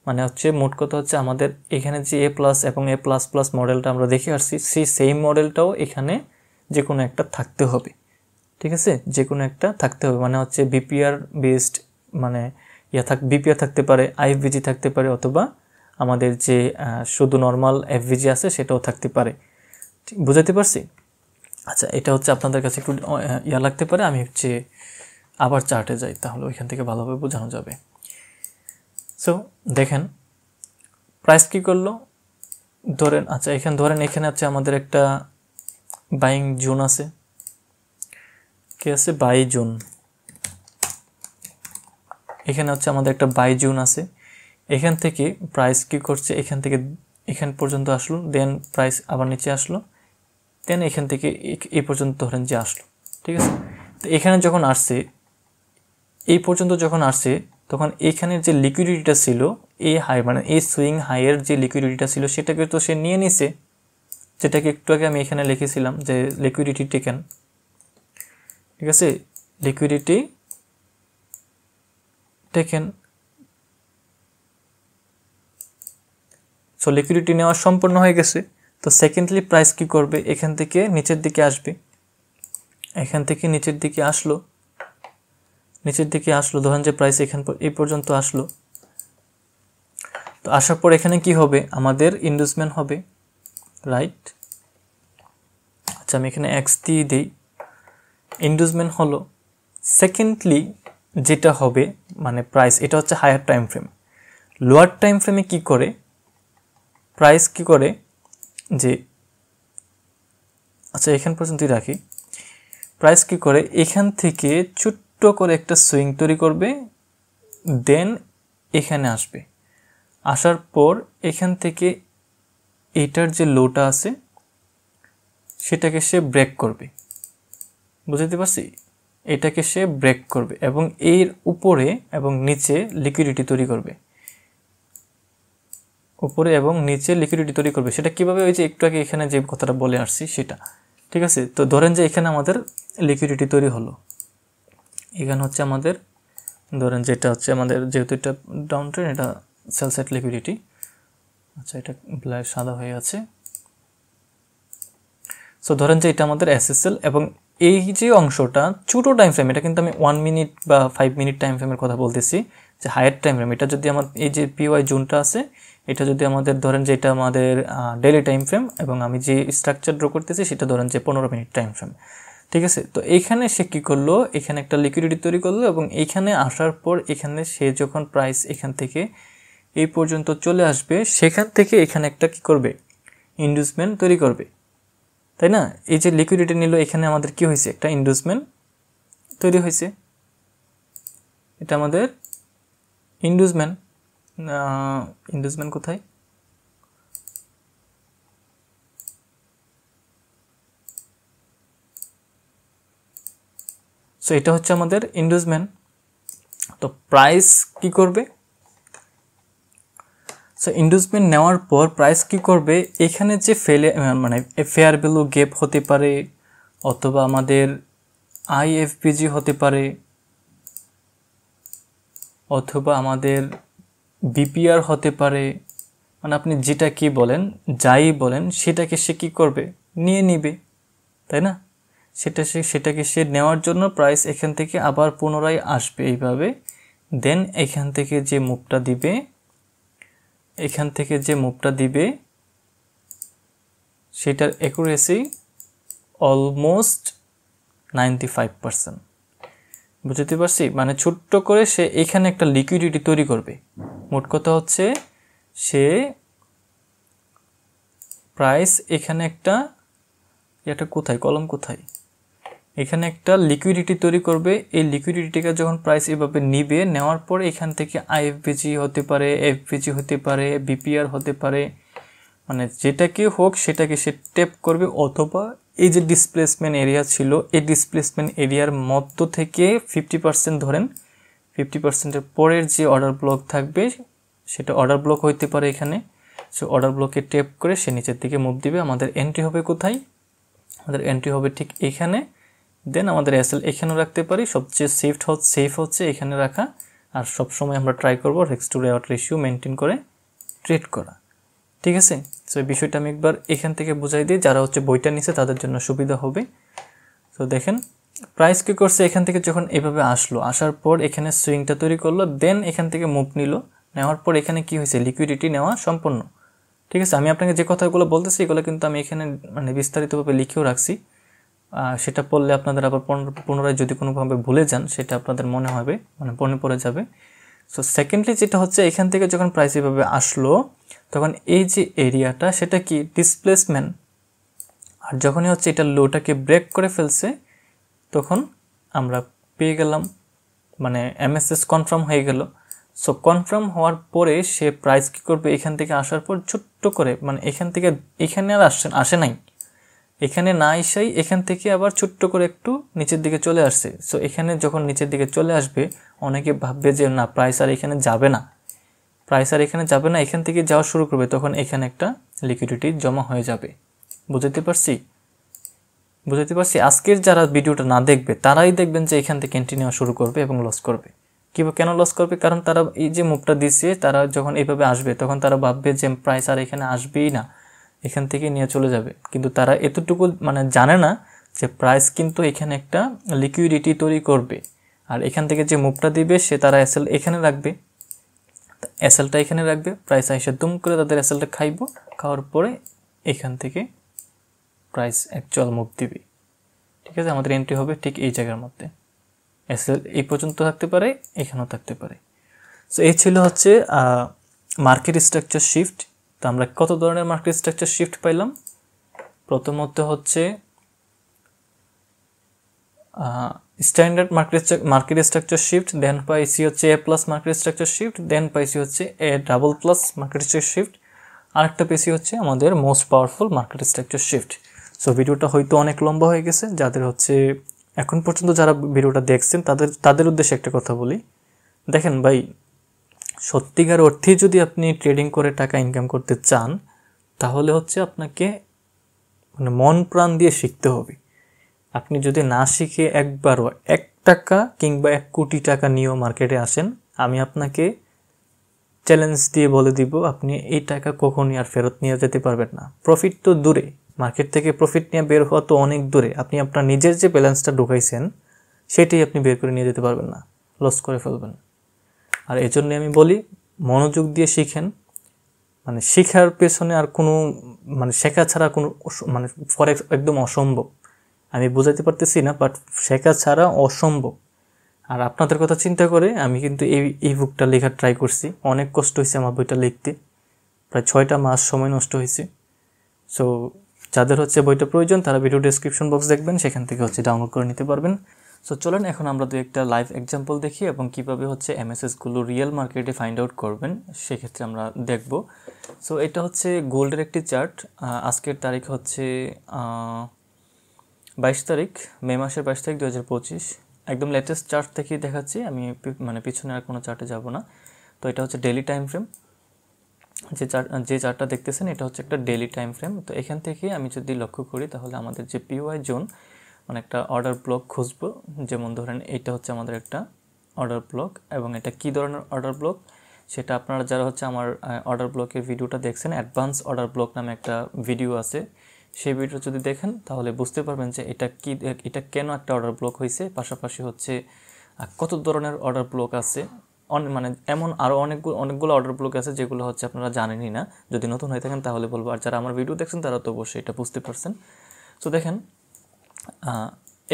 মানে হচ্ছে মোট কথা হচ্ছে আমাদের এখানে যে এ প্লাস এবং এ প্লাস প্লাস মডেলটা আমরা দেখে আসছি সেই সেম মডেলটাও এখানে যে কোনো একটা থাকতে হবে, ঠিক আছে? যে কোনো একটা থাকতে হবে, মানে হচ্ছে বিপিআর বেসড, মানে বিপিআর থাকতে পারে, আইএফভিজি থাকতে পারে, অথবা আমাদের যে শুধু নর্মাল এফভিজি আছে সেটাও থাকতে পারে। বুঝাতে পারছি? আচ্ছা, এটা হচ্ছে আপনাদের কাছে একটু লাগতে পারে। আমি হচ্ছে আবার চার্টে যাই, তাহলে ওইখান থেকে ভালোভাবে বোঝানো যাবে। সো দেখেন, প্রাইস কি করলো, ধরেন, আচ্ছা এখানে হচ্ছে আমাদের একটা বাইং জোন আছে, কি আছে, বাই জোন। এখানে হচ্ছে আমাদের একটা বাই জোন আছে। এখান থেকে প্রাইস কি করছে, এখান পর্যন্ত আসলো, দেন প্রাইস আবার নিচে আসলো, দেন এখান থেকে এই পর্যন্ত ধরেন যে আসলো, ঠিক আছে? তো এখানে যখন আসছে, এই পর্যন্ত যখন আসছে, তখন এখানের যে লিকুইডিটিটা ছিল এই হাই, মানে এই সুইং হাইয়ের যে লিকুইডিটিটা ছিল সেটাকে তো সে নিয়ে নিছে, যেটাকে একটু আগে আমি এখানে লিখেছিলাম যে লিকুইডিটি টেকেন, ঠিক আছে? Liquidity taken. সো লিকুইডিটি নেওয়া সম্পূর্ণ হয়ে গেছে। তো সেকেন্ডলি প্রাইস কি করবে, এখান থেকে নিচের দিকে আসবে, এখান থেকে নিচের দিকে আসলো, ধরেন যে প্রাইস এই পর্যন্ত আসলো। তো আসার পর এখানে কি হবে, আমাদের ইন্ডাস্ট্রিয়াল হবে, রাইট? আচ্ছা, আমি এখানে এক্স দিয়ে দিই, ইন্ডাস্ট্রিয়াল হলো। সেকেন্ডলি যেটা হবে মানে প্রাইস, এটা হচ্ছে higher time frame. Lower time ফ্রেমে কি করে প্রাইস কি করে যে, আচ্ছা এখান পর্যন্তই রাখি। প্রাইস কি করে এখান থেকে ছোট্ট করে একটা সুইং তৈরি করবে, দেন এখানে আসবে, আসার পর এখান থেকে এটার যে লোটা আছে সেটাকে সে ব্রেক করবে, বুঝতে পারছি? এটাকে সে ব্রেক করবে এবং এর উপরে এবং নিচে লিকুইডিটি তৈরি করবে, উপরে এবং নিচে লিকুইডিটি তৈরি করবে। সেটা কিভাবে, ওই যে একটু আগে এখানে যে কথাটা বলে আসছি সেটা, ঠিক আছে? তো ধরেন যে এখানে আমাদের লিকুইডিটি তৈরি হলো, এখানে হচ্ছে আমাদের ধরেন যেটা হচ্ছে আমাদের, যেহেতু এটা ডাউন ট্রেন্ড, এটা সেল সাইড লিকুইডিটি। আচ্ছা এটা ব্ল্যাক সাদা হয়ে আছে। সো ধরেন যে এটা আমাদের এসএসএল, এবং এই যে অংশটা ছোটো টাইম ফ্রেম, এটা কিন্তু আমি 1 মিনিট বা 5 মিনিট টাইম ফ্রেমের কথা বলতেছি, যে হায়ার টাইম ফ্রেম। এটা যদি আমার এই যে পিওয়াই জোনটা আছে, এটা যদি আমাদের ধরেন যে এটা আমাদের ডেইলি টাইম ফ্রেম, এবং আমি যে স্ট্রাকচার ড্র করতেছি সেটা ধরেন যে 15 মিনিট টাইম ফ্রেম, ঠিক আছে? তো এইখানে সে কী করলো, এখানে একটা লিকুইডিটি তৈরি করলো, এবং এইখানে আসার পর এখানে সে যখন প্রাইস এখান থেকে এই পর্যন্ত চলে আসবে, সেখান থেকে এখানে একটা কি করবে, ইন্ডুসমেন্ট তৈরি করবে, তাই না? এই যে লিকুইডিটি নিল, এখানে আমাদের কি হয়েছে, একটা ইন্ডুসমেন্ট তৈরি হয়েছে। এটা আমাদের ইন্ডুসমেন্ট, ইন্ডুসমেন্ট কোথায়? সো এটা হচ্ছে আমাদের ইন্ডুসমেন্ট। তো প্রাইস কি করবে, সো ইন্ডুসমেন্ট নেওয়ার পর প্রাইস কি করবে, এখানে যে মানে ফেয়ার ভ্যালু গ্যাপ হতে পারে, অথবা আমাদের আইএফপিজি হতে পারে, অথবা আমাদের বিপিআর হতে পারে, মানে আপনি যেটা কি বলেন, যাই বলেন, সেটাকে সে কী করবে, নিয়ে নিবে, তাই না? সেটাকে সে নেওয়ার জন্য প্রাইস এখান থেকে আবার পুনরায় আসবে এইভাবে, দেন এখান থেকে যে মুভটা দিবে, এখান থেকে যে মুভটা দিবে সেটার অ্যাকুরেসি অলমোস্ট 95%, বুঝতে পারছি? মানে ছোট্ট করে সে এখানে একটা লিকুইডিটি তৈরি করবে। মোট কথা হচ্ছে সে প্রাইস এখানে একটা, এটা কোথায়, কলম কোথায়, এখানে একটা লিকুইডিটি তৈরি করবে। এই লিকুইডিটিকে যখন প্রাইস এভাবে নিবে, নেওয়ার পরে এখান থেকে আইএফপিজি হতে পারে, এফপিজি হতে পারে, বিপিআর হতে পারে, মানে যেটাকে হোক সেটাকে সে টেপ করবে, অথবা এই যে ডিসপ্লেসমেন্ট এরিয়া ছিল, এই ডিসপ্লেসমেন্ট এরিয়ার মধ্য থেকে 50% ধরেন, 50%-এর পরের যে অর্ডার ব্লক থাকবে সেটা অর্ডার ব্লক হইতে পারে এখানে। সো অর্ডার ব্লকে টেপ করে সে নিচের দিকে মুভ দিবে। আমাদের এন্ট্রি হবে কোথায়, আমাদের এন্ট্রি হবে ঠিক এখানে। দেন আমাদের এসএল এখানেও রাখতে পারি, সবচেয়ে সেফ হচ্ছে এখানে রাখা। আর সবসময় আমরা ট্রাই করবো risk two reward ratio maintain করে ট্রেড করা, ঠিক আছে? সো এই বিষয়টা আমি একবার এখান থেকে বুঝাই দিই, যারা হচ্ছে বইটা নিছে তাদের জন্য সুবিধা হবে। তো দেখেন প্রাইস কী করছে, এখান থেকে যখন এভাবে আসলো, আসার পর এখানে সুইংটা তৈরি করলো, দেন এখান থেকে মুভ নিল, নেওয়ার পর এখানে কি হয়েছে, লিকুইডিটি নেওয়া সম্পন্ন, ঠিক আছে? আমি আপনাকে যে কথাগুলো বলতেছি এগুলো কিন্তু আমি এখানে মানে বিস্তারিতভাবে লিখেও রাখছি, সেটা পড়লে আপনাদের আবার পুনরায় যদি কোনোভাবে ভুলে যান সেটা আপনাদের মনে হবে, মানে মনে পড়ে যাবে। সো সেকেন্ডলি যেটা হচ্ছে, এখান থেকে যখন প্রাইস এভাবে আসলো, তখন এই যে এরিয়াটা সেটা কি ডিসপ্লেসমেন্ট, আর যখনই হচ্ছে এটা লোটাকে ব্রেক করে ফেলছে, তখন আমরা পেয়ে গেলাম, মানে এমএসএস কনফার্ম হয়ে গেল। সো কনফার্ম হওয়ার পরে সে প্রাইস কী করবে, এখান থেকে আসার পর ছোট্ট করে, মানে এখান থেকে এখানে আর আসে নাই, এখানে না এসেই এখান থেকে আবার ছোট্ট করে একটু নিচের দিকে চলে আসছে। সো এখানে যখন নিচের দিকে চলে আসবে, অনেকে ভাববে যে না প্রাইস আর এখানে যাবে না, এখান থেকে যাওয়া শুরু করবে, তখন এখানে একটা লিকুইডিটি জমা হয়ে যাবে। বুঝতে পারছি? আজকের যারা ভিডিওটা না দেখবে তারাই দেখবেন যে এখান থেকে এন্ট্রি নেওয়া শুরু করবে এবং লস করবে। কেন লস করবে? কারণ তারা এই যে মুভটা দিচ্ছে, তারা যখন এইভাবে আসবে তখন তারা ভাববে যে প্রাইস আর এখানে আসবেই না, এখান থেকে নিয়ে চলে যাবে। কিন্তু তারা এতটুকু মানে জানে না যে প্রাইস কিন্তু এখানে একটা লিকুইডিটি তৈরি করবে, আর এখান থেকে যে মুভটা দিবে সে তারা এসএল এখানে রাখবে, এসএলটা এখানে রাখবে, প্রাইস এসে দুম করে তাদের এসএলটা খাইব, খাওয়ার পরে এখান থেকে প্রাইস অ্যাকচুয়াল মুভ দিবে, ঠিক আছে? আমাদের এন্ট্রি হবে ঠিক এই জায়গার মধ্যে। এসএল এই পর্যন্ত থাকতে পারে, এখানেও থাকতে পারে। সো এই ছিল হচ্ছে মার্কেট স্ট্রাকচার শিফট। তো আমরা কত ধরনের মার্কেট স্ট্রাকচার শিফট পাইলাম? প্রথমত হচ্ছে স্ট্যান্ডার্ড মার্কেট স্ট্রাকচার শিফট, দেন পাইছি হচ্ছে এ প্লাস মার্কেট স্ট্রাকচার শিফট, দেন পাইছি হচ্ছে এ double plus market structure shift, আরেকটা পেয়েছি হচ্ছে আমাদের most powerful market structure shift. So ভিডিওটা হয়তো অনেক লম্বা হয়ে গেছে, যাদের হচ্ছে এখন পর্যন্ত যারা ভিডিওটা দেখছেন তাদের উদ্দেশ্যে একটা কথা বলি। দেখেন ভাই, সত্যিকার অর্থে যদি আপনি ট্রেডিং করে টাকা ইনকাম করতে চান, তাহলে হচ্ছে আপনাকে মানে মন প্রাণ দিয়ে শিখতে হবে। আপনি যদি না শিখে একবারও 1 টাকা কিংবা 1 কোটি টাকা নিয়েও মার্কেটে আসেন, আমি আপনাকে চ্যালেঞ্জ দিয়ে বলে দিব আপনি এই টাকা কখনই আর ফেরত নিয়ে যেতে পারবেন না। প্রফিট তো দূরে, মার্কেট থেকে প্রফিট নিয়ে বের হওয়া তো অনেক দূরে, আপনি আপনার নিজের যে ব্যালেন্সটা ঢুকাইছেন সেটাই আপনি বের করে নিয়ে যেতে পারবেন না, লস করে ফেলবেন। আর এই জন্যে আমি বলি মনোযোগ দিয়ে শিখেন। মানে শেখার পেছনে আর কোনো মানে শেখা ছাড়া কোনো মানে ফরেক্স একদম অসম্ভব। আমি বোঝাতে পারতেছি না, বাট শেখা ছাড়া অসম্ভব। আর আপনাদের কথা চিন্তা করে আমি কিন্তু এই বুকটা লেখার ট্রাই করছি। অনেক কষ্ট হয়েছে আমার বইটা লিখতে, প্রায় 6টা মাস সময় নষ্ট হয়েছে। সো যাদের হচ্ছে বইটা প্রয়োজন তারা ভিডিও ডেসক্রিপশন বক্স দেখবেন, সেখান থেকে হচ্ছে ডাউনলোড করে নিতে পারবেন। সো চলেন এখন আমরা একটা লাইভ এক্সাম্পল দেখি এবং কিভাবে হচ্ছে এমএসএসগুলো রিয়েল মার্কেটে ফাইন্ড আউট করবেন সেক্ষেত্রে আমরা দেখব। সো এটা হচ্ছে গোল্ডের একটি চার্ট। আজকের তারিখ হচ্ছে 22 তারিখ, মে মাসের 22 তারিখ 2025। একদম লেটেস্ট চার্ট থেকেই দেখাচ্ছি আমি, মানে পিছনে আর কোনো চার্টে যাব না। তো এটা হচ্ছে ডেইলি টাইম ফ্রেম। যে চার্টটা দেখতেছেন এটা হচ্ছে একটা ডেইলি টাইম ফ্রেম। তো এখান থেকে আমি যদি লক্ষ্য করি তাহলে আমাদের যে পিওয়াই জোন, মানে একটা অর্ডার ব্লক খুঁজবো। যেমন ধরেন এটা হচ্ছে আমাদের একটা অর্ডার ব্লক, এবং এটা কি ধরনের অর্ডার ব্লক সেটা আপনারা যারা হচ্ছে আমার অর্ডার ব্লকের ভিডিওটা দেখছেন, অ্যাডভান্স অর্ডার ব্লক নামে একটা ভিডিও আছে, সেই ভিডিও যদি দেখেন তাহলে বুঝতে পারবেন যে এটা কেন একটা অর্ডার ব্লক হয়েছে, পাশাপাশি হচ্ছে কত ধরনের অর্ডার ব্লক আছে। মানে এমন আরও অনেকগুলো অর্ডার ব্লক আছে যেগুলো হচ্ছে আপনারা জানেনই না। যদি নতুন হয়ে থাকেন তাহলে বলবো, আর যারা আমার ভিডিও দেখছেন তারা তো অবশ্যই এটা বুঝতে পারছেন। সো দেখেন,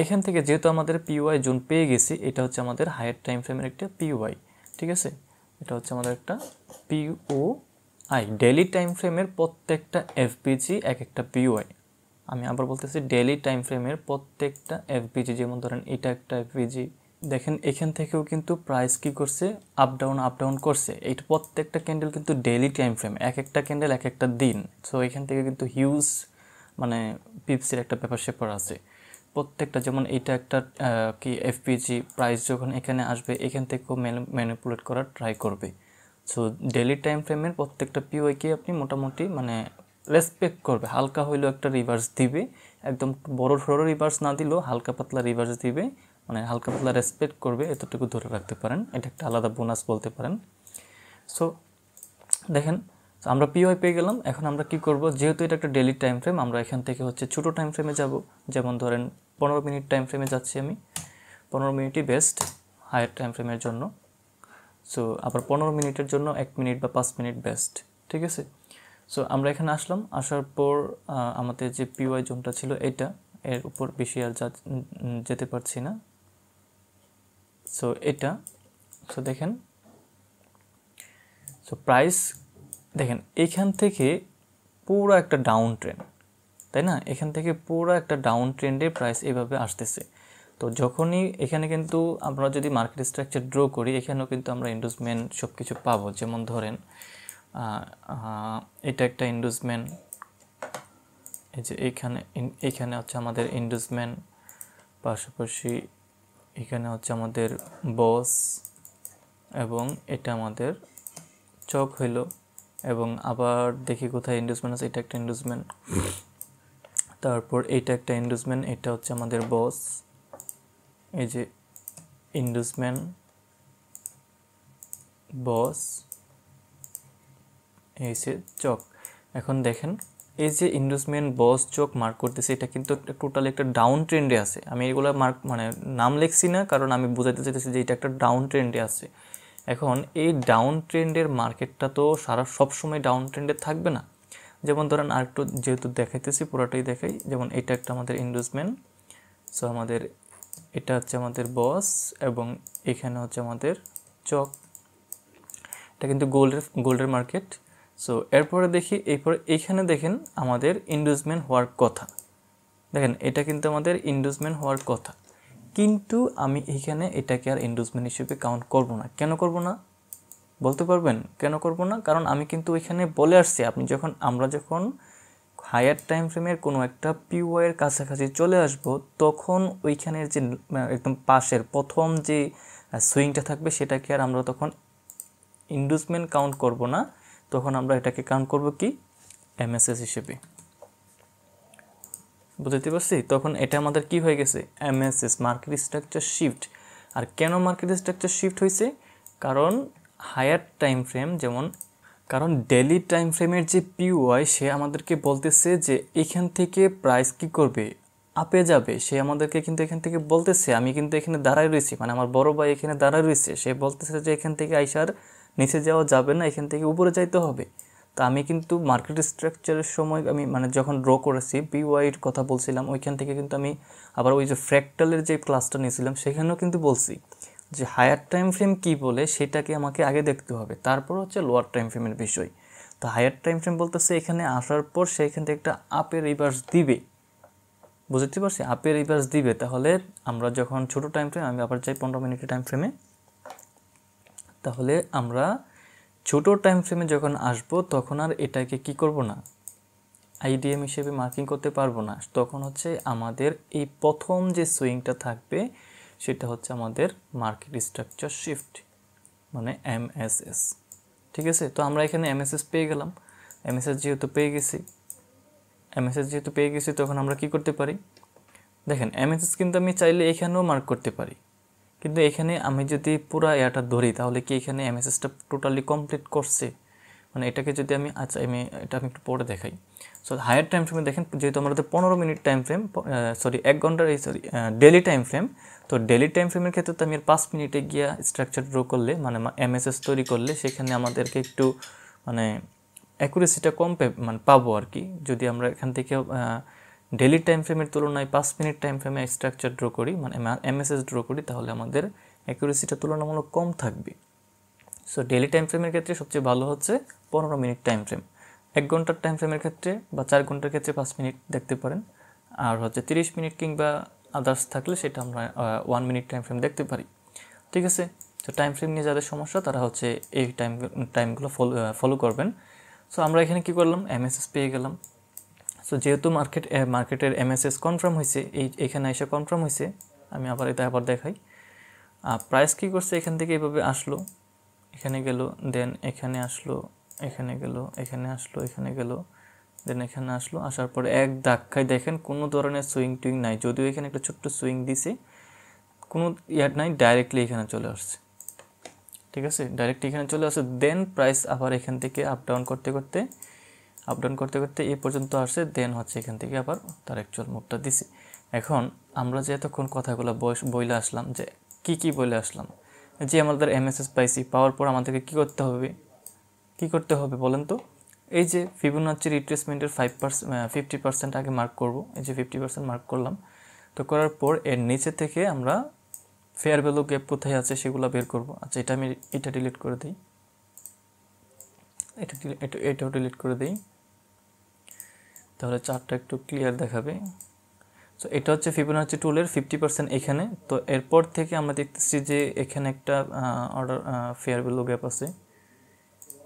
এখান থেকে যেহেতু আমাদের পিওয়াই জোন পেয়ে গেছি, এটা হচ্ছে আমাদের হায়ার টাইম ফ্রেমের একটা পিওয়াই, ঠিক আছে। এটা হচ্ছে আমাদের একটা পিওআই, ডেইলি টাইম ফ্রেমের প্রত্যেকটা এফপিজি এক একটা পিওআই। আমি আবার বলতেছি ডেইলি টাইম ফ্রেমের প্রত্যেকটা এফপিজি, যেমন ধরেন এটা একটা এফপিজি। দেখেন এখান থেকেও কিন্তু প্রাইস কি করছে, আপ ডাউন করছে। এইটা প্রত্যেকটা ক্যান্ডেল কিন্তু ডেইলি টাইম ফ্রেম, এক একটা ক্যান্ডেল এক একটা দিন। সো এখান থেকে কিন্তু হিউজ মানে পিপসের একটা ব্যাপার স্যাপার আছে প্রত্যেকটা। যেমন এইটা একটা কি এফপিজি, প্রাইস যখন এখানে আসবে এখান থেকেও ম্যানিপুলেট করার ট্রাই করবে। সো ডেইলি টাইম ফ্রেমের প্রত্যেকটা পিওকে আপনি মোটামুটি মানে রেসপেক্ট করবে, হালকা হইলেও একটা রিভার্স দিবে, একদম বড় সড়ো রিভার্স না দিলেও হালকা পাতলা রিভার্স দিবে, মানে হালকা পাতলা রেসপেক্ট করবে, এতটুকু ধরে রাখতে পারেন। এটা একটা আলাদা বোনাস বলতে পারেন। সো দেখেন আমরা পিওআই পেয়ে গেলাম। এখন আমরা কি করব, যেহেতু এটা একটা ডেইলি টাইম ফ্রেম, আমরা এখান থেকে হচ্ছে ছোটো টাইম ফ্রেমে যাব। যেমন ধরেন 15 মিনিট টাইম ফ্রেমে যাচ্ছি আমি। 15 মিনিটই বেস্ট হায়ার টাইম ফ্রেমের জন্য। সো আবার 15 মিনিটের জন্য 1 মিনিট বা 5 মিনিট বেস্ট, ঠিক আছে। সো আমরা এখানে আসলাম, আসার পর আমাদের যে পিওআই জোনটা ছিল এটা, এর উপর বেশি আর যেতে পারছি না। সো এটা, সো দেখেন, সো প্রাইস দেখেন এখান থেকে পুরো একটা ডাউন ট্রেন্ড, তাই না? এখান থেকে পুরো একটা ডাউন ট্রেন্ডে প্রাইস এভাবে আসতেছে। তো যখনই এখানে কিন্তু আমরা যদি মার্কেট স্ট্রাকচার ড্র করি, এখানেও কিন্তু আমরা ইন্ডুসমেন্ট সব কিছু পাবো। যেমন ধরেন এটা একটা ইন্ডুসমেন্ট, এই যে এখানে হচ্ছে আমাদের ইন্ডুসমেন্ট, পাশাপাশি এখানে হচ্ছে আমাদের বস, এবং এটা আমাদের চক হইল। এবং আবার দেখি কোথায় ইন্ডুসমেন্ট আছে, এটা একটা ইন্ডুসমেন্ট, তারপর এইটা একটা ইন্ডুসমেন্ট, এটা হচ্ছে আমাদের বস, এই যে ইন্ডুসমেন্ট, বস, এই যে চক। এখন দেখেন এই যে ইন্ডুসমেন্ট, বস, চক মার্ক করতেছে, এটা কিন্তু টোটালি একটা ডাউন ট্রেন্ডে আছে। আমি এগুলো মানে নাম লিখছি না, কারণ আমি বোঝাতে চাইতেছি যে এটা একটা ডাউন ট্রেন্ডে আছে। এখন এই ডাউন ট্রেন্ডের মার্কেটটা তো সবসময় ডাউন ট্রেন্ডে থাকবে না। যেমন ধরেন আরেকটু যেহেতু দেখাইতেছি পুরোটাই দেখাই, যেমন এটা একটা আমাদের ইন্ডুসমেন্ট। সো আমাদের এটা হচ্ছে আমাদের বস এবং এখানে হচ্ছে আমাদের চক। এটা কিন্তু গোল্ডের মার্কেট। সো এরপরে দেখি এইখানে দেখেন আমাদের ইন্ডুসমেন্ট হওয়ার কথা। দেখেন এটা কিন্তু আমাদের ইন্ডুসমেন্ট হওয়ার কথা, কিন্তু আমি এইখানে এটাকে আর ইন্ডুসমেন্ট হিসেবে কাউন্ট করব না। কেন করব না বলতে পারবেন? কেন করব না? কারণ আমি কিন্তু ওইখানে বলে আসছি আমরা যখন হায়ার টাইম ফ্রেমের কোনো একটা পিওয়াই এর কাছাকাছি চলে আসব, তখন ওইখানের যে একদম পাশের প্রথম যে সুইংটা থাকবে সেটাকে আর আমরা তখন ইন্ডুসমেন্ট কাউন্ট করব না, তখন আমরা এটাকে কাউন্ট করব কি এমএসএস হিসেবে। বুঝতে পারছি? তখন এটা আমাদের কি হয়ে গেছে? MSS, market structure shift. আর কেন মার্কেট স্ট্রাকচার শিফট হয়েছে? কারণ হায়ার টাইম ফ্রেম, কারণ ডেইলি টাইম ফ্রেমের যে পিওয়াই সে আমাদেরকে বলতেছে যে এখান থেকে প্রাইস কি করবে, আপে যাবে। সে আমাদেরকে কিন্তু এখান থেকে বলতেছে, আমি কিন্তু এখানে দাঁড়ায় রয়েছি, মানে আমার বড় ভাই এখানে দাঁড়ায় রয়েছে, সে বলতেছে যে এখান থেকে আইসার নিচে যাওয়া যাবে না, এখান থেকে উপরে যাইতে হবে। তো আমি কিন্তু মার্কেট স্ট্রাকচারের সময় আমি যখন ড্র করেছি পিওয়াইয়ের কথা বলছিলাম, ওইখান থেকে কিন্তু আমি আবার ওই যে ফ্র্যাক্টালের যে ক্লাসটা নিয়েছিলাম সেখানেও কিন্তু বলছি যে হায়ার টাইম ফ্রেম কী বলে সেটাকে আমাকে আগে দেখতে হবে, তারপর হচ্ছে লোয়ার টাইম ফ্রেমের বিষয়। তো হায়ার টাইম ফ্রেম বলতেছে এখানে আসার পর সেইখান থেকে একটা আপের রিভার্স দিবে। বুঝতে পারছি? আপের রিভার্স দিবে। তাহলে আমরা যখন ছোটো টাইম ফ্রেম, আমি আবার যাই 15 মিনিটের টাইম ফ্রেমে, তাহলে আমরা ছোটো টাইম ফ্রেমে যখন আসব তখন আর এটাকে কি করব না, আইডিএম হিসেবে মার্কিং করতে পারবো না। তখন হচ্ছে আমাদের এই প্রথম যে সুইংটা থাকবে সেটা হচ্ছে আমাদের মার্কেট স্ট্রাকচার শিফট, মানে এমএসএস। ঠিক আছে? তো আমরা এখানে এমএসএস পেয়ে গেলাম। এমএসএস যেহেতু পেয়ে গেছি তখন আমরা কি করতে পারি? দেখেন এমএসএস কিন্তু আমি চাইলে এখানেও মার্ক করতে পারি, কিন্তু এখানে আমি যদি পুরো এয়ারটা ধরি তাহলে কি এখানে এমএসএসটা টোটালি কমপ্লিট করছে? মানে এটাকে যদি আমি এটা একটু পরে দেখাই। সো হায়ার টাইম ফ্রেমে দেখেন, যেহেতু আমাদের 15 মিনিট টাইম ফ্রেম, 1 ঘন্টার ডেলি টাইম ফ্রেম, তো ডেলি টাইম ফ্রেমের ক্ষেত্রে তো আমি 5 মিনিটে গিয়া স্ট্রাকচার ড্র করলে, মানে এমএসএস তৈরি করলে সেখানে আমাদেরকে একটু মানে অ্যাকুরেসিটা কম পাবো আর কি। যদি আমরা এখান থেকে ডেলি টাইম ফ্রেমের তুলনায় 5 মিনিট টাইম ফ্রেমে স্ট্রাকচার ড্র করি, মানে এমএসএস ড্র করি, তাহলে আমাদের অ্যাকুরেসিটা তুলনামূলক কম থাকবে। সো ডেলি টাইম ফ্রেমের ক্ষেত্রে সবচেয়ে ভালো হচ্ছে 15 মিনিট টাইম ফ্রেম। 1 ঘন্টার টাইম ফ্রেমের ক্ষেত্রে বা 4 ঘন্টার ক্ষেত্রে 5 মিনিট দেখতে পারেন। আর হচ্ছে 30 মিনিট কিংবা আদার্স থাকলে সেটা আমরা 1 মিনিট টাইম ফ্রেম দেখতে পারি। ঠিক আছে? তো টাইম ফ্রেম নিয়ে যাদের সমস্যা তারা হচ্ছে এই টাইমগুলো ফলো করবেন। সো আমরা এখানে কি করলাম? এমএসএস পেয়ে গেলাম। সো যেহেতু মার্কেটের এমএসএস কনফার্ম হয়েছে, এখানে এসে কনফার্ম হয়েছে, আমি আবার দেখাই। প্রাইস কী করছে? এখান থেকে এইভাবে আসলো, এখানে গেল, দেন এখানে আসলো, এখানে গেল, এখানে আসলো, এখানে গেল, দেন এখানে আসলো। আসার পরে এক ধাক্কায় দেখেন কোনো ধরনের সুইং টুইং নাই, যদিও এখানে একটা ছোট্ট সুইং দিছে, কোনো নাই, ডাইরেক্টলি এখানে চলে আসছে। ঠিক আছে? ডাইরেক্ট এখানে চলে আসছে। দেন প্রাইস আবার এখান থেকে আপ ডাউন করতে করতে এই পর্যন্ত আসছে। দেন হচ্ছে এখান থেকে আবার তার অ্যাকচুয়াল মুভটা দিছে। এখন আমরা যে এতক্ষণ কথাগুলো বইলে আসলাম, যে কি বলে আসলাম, যে আমাদের এমএসএস পাইছি, পাওয়ার পর আমাদেরকে কি করতে হবে বলেন তো? এই যে ফিবোনাচ্চি রিট্রেসমেন্টের 50% আগে মার্ক করব। এই যে 50% মার্ক করলাম। তো করার পর এর নিচে থেকে আমরা ফেয়ার ভ্যালু গ্যাপ কোথায় আছে সেগুলো বের করব। আচ্ছা, এটা ডিলিট করে দিই, এটাও ডিলিট করে দিই, তাহলে চার্টটা একটু ক্লিয়ার দেখাবে। সো এটা হচ্ছে ফিবোনাচ্চি টুলের 50% এখানে। তো এরপর থেকে আমরা দেখতেছি যে এখানে একটা ফেয়ার ভ্যালু গ্যাপ আছে,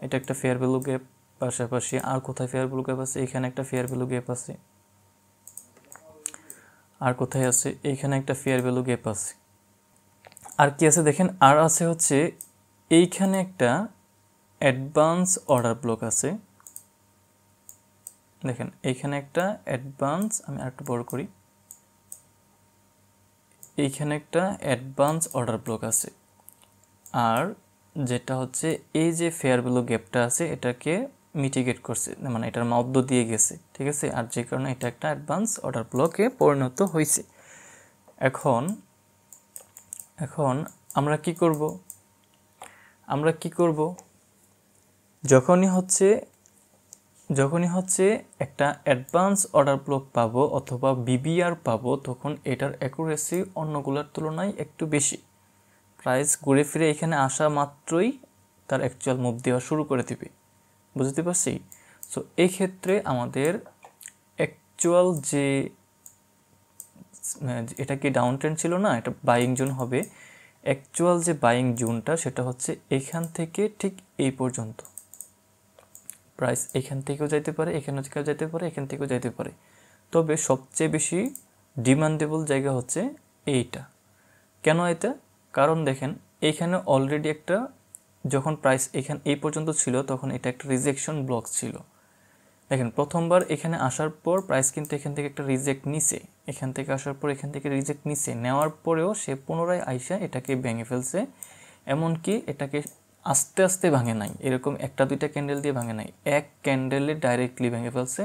এটা একটা ফেয়ার ভ্যালু গ্যাপ। পাশাপাশি আর কোথায় ফেয়ার ভ্যালু গ্যাপ আছে? এখানে একটা ফেয়ার ভ্যালু গ্যাপ আছে। আর কোথায় আছে? এইখানে একটা ফেয়ার ভ্যালু গ্যাপ আছে। আর কি আছে দেখেন, আর আছে হচ্ছে এইখানে একটা অ্যাডভান্স অর্ডার ব্লক আছে। দেখেন এইখানে একটা অ্যাডভান্স, আমি আরেকটু বড় করি, এইখানে একটা অ্যাডভান্স অর্ডার ব্লক আছে। আর যেটা হচ্ছে এই যে ফেয়ার ভ্যালু গ্যাপটা আছে এটাকে মিটিগেট করছে, মানে এটার মধ্য দিয়ে গেছে। ঠিক আছে? আর যে কারণে এটা একটা অ্যাডভান্স অর্ডার ব্লকে পরিণত হয়েছে। এখন আমরা কি করব? যখনই হচ্ছে যখনই হচ্ছে একটা অ্যাডভান্স অর্ডার ব্লক পাবো অথবা বিবিআর পাবো, তখন এটার অ্যাকুরেসি অন্যগুলোর তুলনায় একটু বেশি। প্রাইস ঘুরে ফিরে এখানে আসা মাত্রই তার অ্যাকচুয়াল মুভ দেওয়া শুরু করে দিবে, বুঝতে পারছি? সো এই ক্ষেত্রে আমাদের অ্যাকচুয়াল যে এটা কি ডাউন ট্রেন্ড ছিল না, এটা বাইং জোন হবে। অ্যাকচুয়াল যে বাইং জোনটা সেটা হচ্ছে এখান থেকে ঠিক এই পর্যন্ত। প্রাইস এখান থেকেও যাইতে পারে, এখান থেকেও যাইতে পারে, এখান থেকেও যাইতে পারে, তবে সবচেয়ে বেশি ডিমান্ডেবল জায়গা হচ্ছে এইটা। কেন এটা? কারণ দেখেন এখানে অলরেডি একটা, যখন প্রাইস এখান এই পর্যন্ত ছিল তখন এটা একটা রিজেকশন ব্লক ছিল। দেখেন প্রথমবার এখানে আসার পর প্রাইস কিন্তু এখান থেকে একটা রিজেক্ট নিছে, এখান থেকে আসার পর এখান থেকে রিজেক্ট নিছে, নেওয়ার পরেও সে পুনরায় আইসা এটাকে ভেঙে ফেলছে। এমনকি এটাকে আস্তে আস্তে ভাঙে নাই, এরকম একটা দুইটা ক্যান্ডেল দিয়ে ভাঙে নাই, এক ক্যান্ডেলে ডাইরেক্টলি ভেঙে ফেলছে।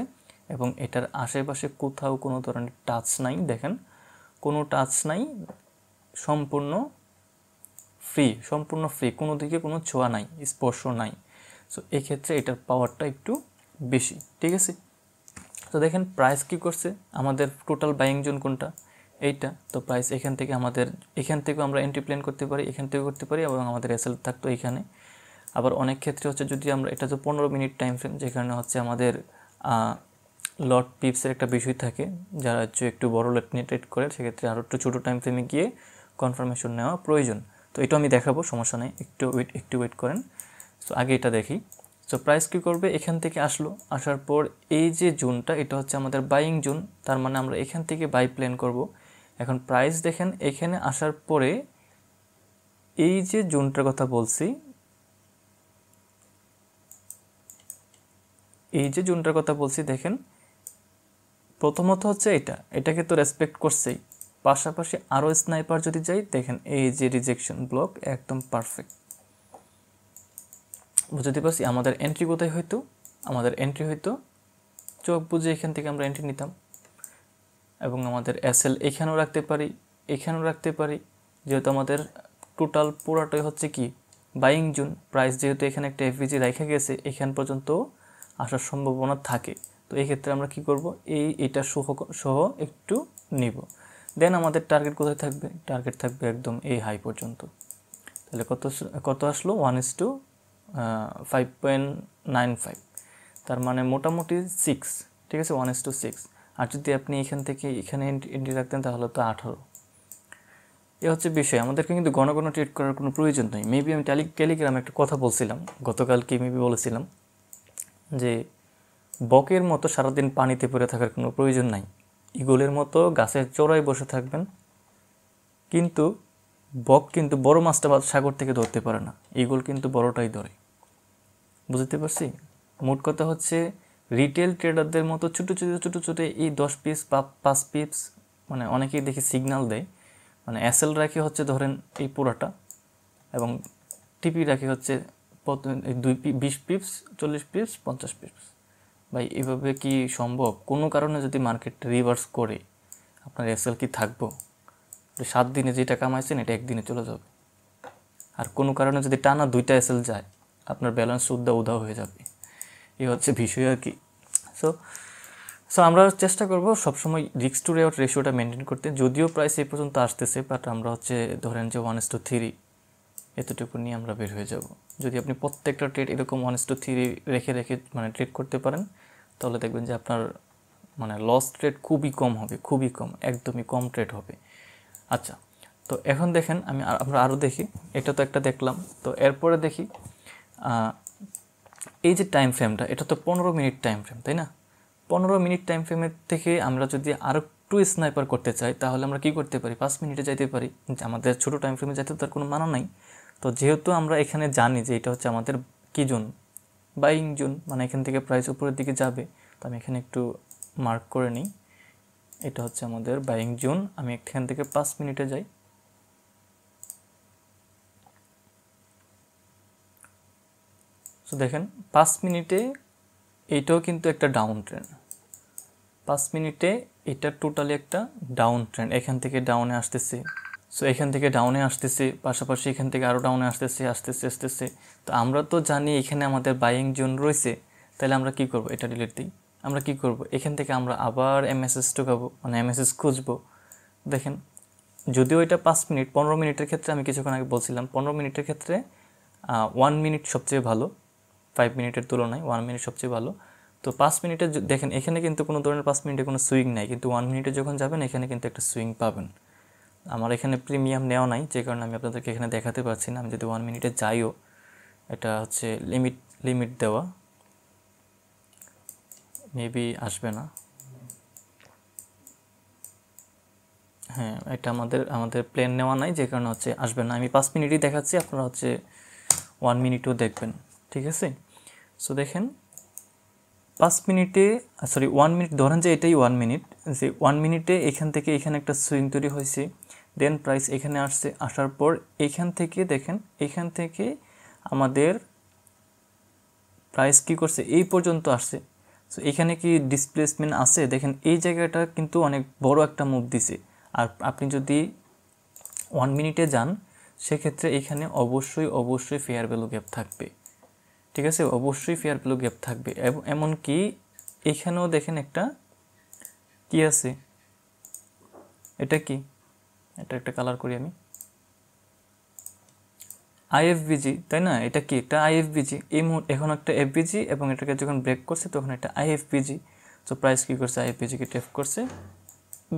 এবং এটার আশেপাশে কোথাও কোনো ধরনের টাচ নাই, দেখেন কোনো টাচ নাই, সম্পূর্ণ ফ্রি, কোনো দিকে কোনো ছোঁয়া নাই, স্পর্শ নাই। সো এক্ষেত্রে এটার পাওয়ারটা একটু বেশি, ঠিক আছে? তো দেখেন প্রাইস কি করছে, আমাদের টোটাল বাইং জোন কোনটা, এইটা। তো প্রাইস এখান থেকে আমাদের, এখান থেকেও আমরা এন্ট্রি প্ল্যান করতে পারি, এখান থেকেও করতে পারি, এবং আমাদের এসএল থাকতো এখানে। আবার অনেক ক্ষেত্রে হচ্ছে যদি আমরা, এটা তো 15 মিনিট টাইম ফ্রেম, যেখানে হচ্ছে আমাদের লট পিপসের একটা বিষয় থাকে, যারা হচ্ছে একটু বড় লট নিয়ে ট্রেড করে, সেক্ষেত্রে আরও একটু ছোটো টাইম ফ্রেমে গিয়ে কনফার্মেশন নেওয়া প্রয়োজন। তো এটা আমি দেখাবো, সমস্যা নেই, একটু ওয়েট করেন। সো আগে এটা দেখি। সো প্রাইস কী করবে, এখান থেকে আসলো, আসার পর এই যে জোনটা এটা হচ্ছে আমাদের বাইং জোন, তার মানে আমরা এখান থেকে বাই প্ল্যান করব। এখন প্রাইস দেখেন এখানে আসার পরে এই যে জোনটার কথা বলছি, দেখেন প্রথমত হচ্ছে এটাকে তো রেসপেক্ট করছেই, পাশাপাশি আরও স্নাইপার যদি যাই, দেখেন এই যে রিজেকশন ব্লক একদম পারফেক্ট, বুঝতে পারছি। আমাদের এন্ট্রি কোথায় হইতো, আমাদের এন্ট্রি হইতো চোখ বুঝে এখান থেকে আমরা এন্ট্রি নিতাম, এবং আমাদের এসএল এখানেও রাখতে পারি, এখানেও রাখতে পারি, যেহেতু আমাদের টোটাল পুরাটাই হচ্ছে কি বাইং জোন। প্রাইস যেহেতু এখানে একটা এফভিজি রেখে গেছে, এখান পর্যন্ত আসার সম্ভাবনা থাকে। তো এই ক্ষেত্রে আমরা কি করব, এটা সহ একটু নিব। দেন আমাদের টার্গেট কোথায় থাকবে, টার্গেট থাকবে একদম এই হাই পর্যন্ত। তাহলে কত আসলো, 1:5.95, তার মানে মোটামুটি 6, ঠিক আছে, 1:6। আর যদি আপনি এখান থেকে এখানে এন্ট্রি রাখতেন তাহলে তো 18। এ হচ্ছে বিষয়, আমাদেরকে কিন্তু ঘন ঘন ট্রেড করার কোনো প্রয়োজন নেই। মেবি আমি টেলিগ্রামে একটা কথা বলছিলাম গতকালকে, মেবি বলেছিলাম যে বকের মতো সারাদিন পানিতে পড়ে থাকার কোনো প্রয়োজন নাই, ইগলের মতো গাছের চোরায় বসে থাকবেন। কিন্তু বক কিন্তু বড় মাছটা সাগর থেকে ধরতে পারে না, ইগল কিন্তু বড়টাই ধরে, বুঝতে পারছি। মোট কথা হচ্ছে রিটেল ট্রেডারদের মতো ছোটো এই 10 পিস বা 5 পিপস, মানে অনেকেই দেখি সিগন্যাল দেয়, মানে এসএল রাখে হচ্ছে ধরেন এই পুরাটা, এবং টিপি রাখে হচ্ছে 20 পিপস, 40 পিপস, 50 পিপস। ভাই এভাবে কি সম্ভব? কোনো কারণে যদি মার্কেট রিভার্স করে আপনার এসএল কি থাকবো? 7 দিনে যেটা কামাইছেন এটা একদিনে চলে যাবে। আর কোনো কারণে যদি টানা 2টা এসএল যায়, আপনার ব্যালেন্স উধাও হয়ে যাবে। এই হচ্ছে বিষয় আর কি। সো আমরা চেষ্টা করব সবসময় রিস্ক টু রেওয়ার্ড রেশিওটা মেনটেন করতে। যদিও প্রাইস এই পর্যন্ত আসতেছে, বাট আমরা হচ্ছে ধরেন যে 1:3 এতটুকু নিয়ে আমরা বের হয়ে যাব। যদি আপনি প্রত্যেকটা ট্রেড এরকম 1:3 রেখে মানে ট্রেড করতে পারেন, তাহলে দেখবেন যে আপনার মানে লস ট্রেড খুবই কম হবে, খুবই কম, একদমই কম ট্রেড হবে। আচ্ছা, তো এখন দেখেন আমরা আরও দেখি, এটা তো একটা দেখলাম। তো এরপরে দেখি এই যে টাইম ফ্রেমটা, এটা তো 15 মিনিট টাইম ফ্রেম, তাই না? 15 মিনিট টাইম ফ্রেমের থেকে আমরা যদি আরও একটু স্নাইপার করতে চাই, তাহলে আমরা কি করতে পারি, 5 মিনিটে যাইতে পারি। আমাদের ছোটো টাইম ফ্রেমে যাইতে তার কোনো মানা নাই। তো যেহেতু আমরা এখানে জানি যে এটা হচ্ছে আমাদের কি জোন, বাইং জোন, মানে এখান থেকে প্রাইস উপরের দিকে যাবে, তো আমি এখানে একটু মার্ক করে নিই, এটা হচ্ছে আমাদের বাইং জোন। আমি এখান থেকে 5 মিনিটে যাই, তো দেখেন 5 মিনিটে এইটাও কিন্তু একটা ডাউন ট্রেন্ড। 5 মিনিটে এটা টোটালি একটা ডাউন ট্রেন্ড, এখান থেকে ডাউনে আসতেছে। সো এখান থেকে ডাউনে আসতেছে, পাশাপাশি এখান থেকে আরও ডাউনে আসতেছে। তো আমরা তো জানি এখানে আমাদের বাইং জোন রয়েছে, তাহলে আমরা কি করব, এটা ডিলিট দিই। আমরা কি করব, এখান থেকে আমরা আবার এমএসএস ঢোকাবো, মানে এমএসএস খুঁজবো। দেখেন যদিও এটা 5 মিনিট, 15 মিনিটের ক্ষেত্রে আমি কিছুক্ষণ আগে বলছিলাম 15 মিনিটের ক্ষেত্রে 1 মিনিট সবচেয়ে ভালো, 5 মিনিটের তুলনায় 1 মিনিট সবচেয়ে ভালো। তো 5 মিনিটে দেখেন এখানে কিন্তু কোনো ধরনের 5 মিনিটে কোনো সুইং নাই, কিন্তু 1 মিনিটে যখন যাবেন এখানে কিন্তু একটা সুইং পাবেন। আমার এখানে প্রিমিয়াম নেওয়া নাই, যে কারণে আমি আপনাদেরকে এখানে দেখাতে পারছি না। আমি যদি 1 মিনিটে যাইও, এটা হচ্ছে লিমিট দেওয়া, মেবি আসবে না। হ্যাঁ, এটা আমাদের প্ল্যান নেওয়া নাই, যে কারণে হচ্ছে আসবে না। আমি 5 মিনিটই দেখাচ্ছি, আপনারা হচ্ছে 1 মিনিটও দেখবেন, ঠিক আছে। সো দেখেন 5 মিনিটে, সরি 1 মিনিট ধরেন যে এটাই 1 মিনিট, যে 1 মিনিটে এখান থেকে এখানে একটা সুইং তৈরি হয়েছে, দেন প্রাইস এখানে আসছে, আসার পর এখান থেকে দেখেন এখান থেকে আমাদের প্রাইস কি করছে, এই পর্যন্ত আসছে। সো এখানে কি ডিসপ্লেসমেন্ট আছে, দেখেন এই জায়গাটা কিন্তু অনেক বড় একটা মুভ দিছে। আর আপনি যদি 1 মিনিটে যান, সেক্ষেত্রে এখানে অবশ্যই ফেয়ার ভ্যালু গ্যাপ থাকবে, ঠিক আছে, অবশ্যই ফেয়ার ভ্যালু গ্যাপ থাকবে। এমনকি এখানেও দেখেন একটা কি আছে, এটা কি, এটা একটা কালার করি আমি, আইএফবিজি, তাই না, এটা কি একটা আইএফবিজি, এখন একটা এফবিজি, এবং এটাকে যখন ব্রেক করছে তখন একটা আইএফবিজি। তো প্রাইস কি করছে, আইএফবিজিকে টেপ করছে,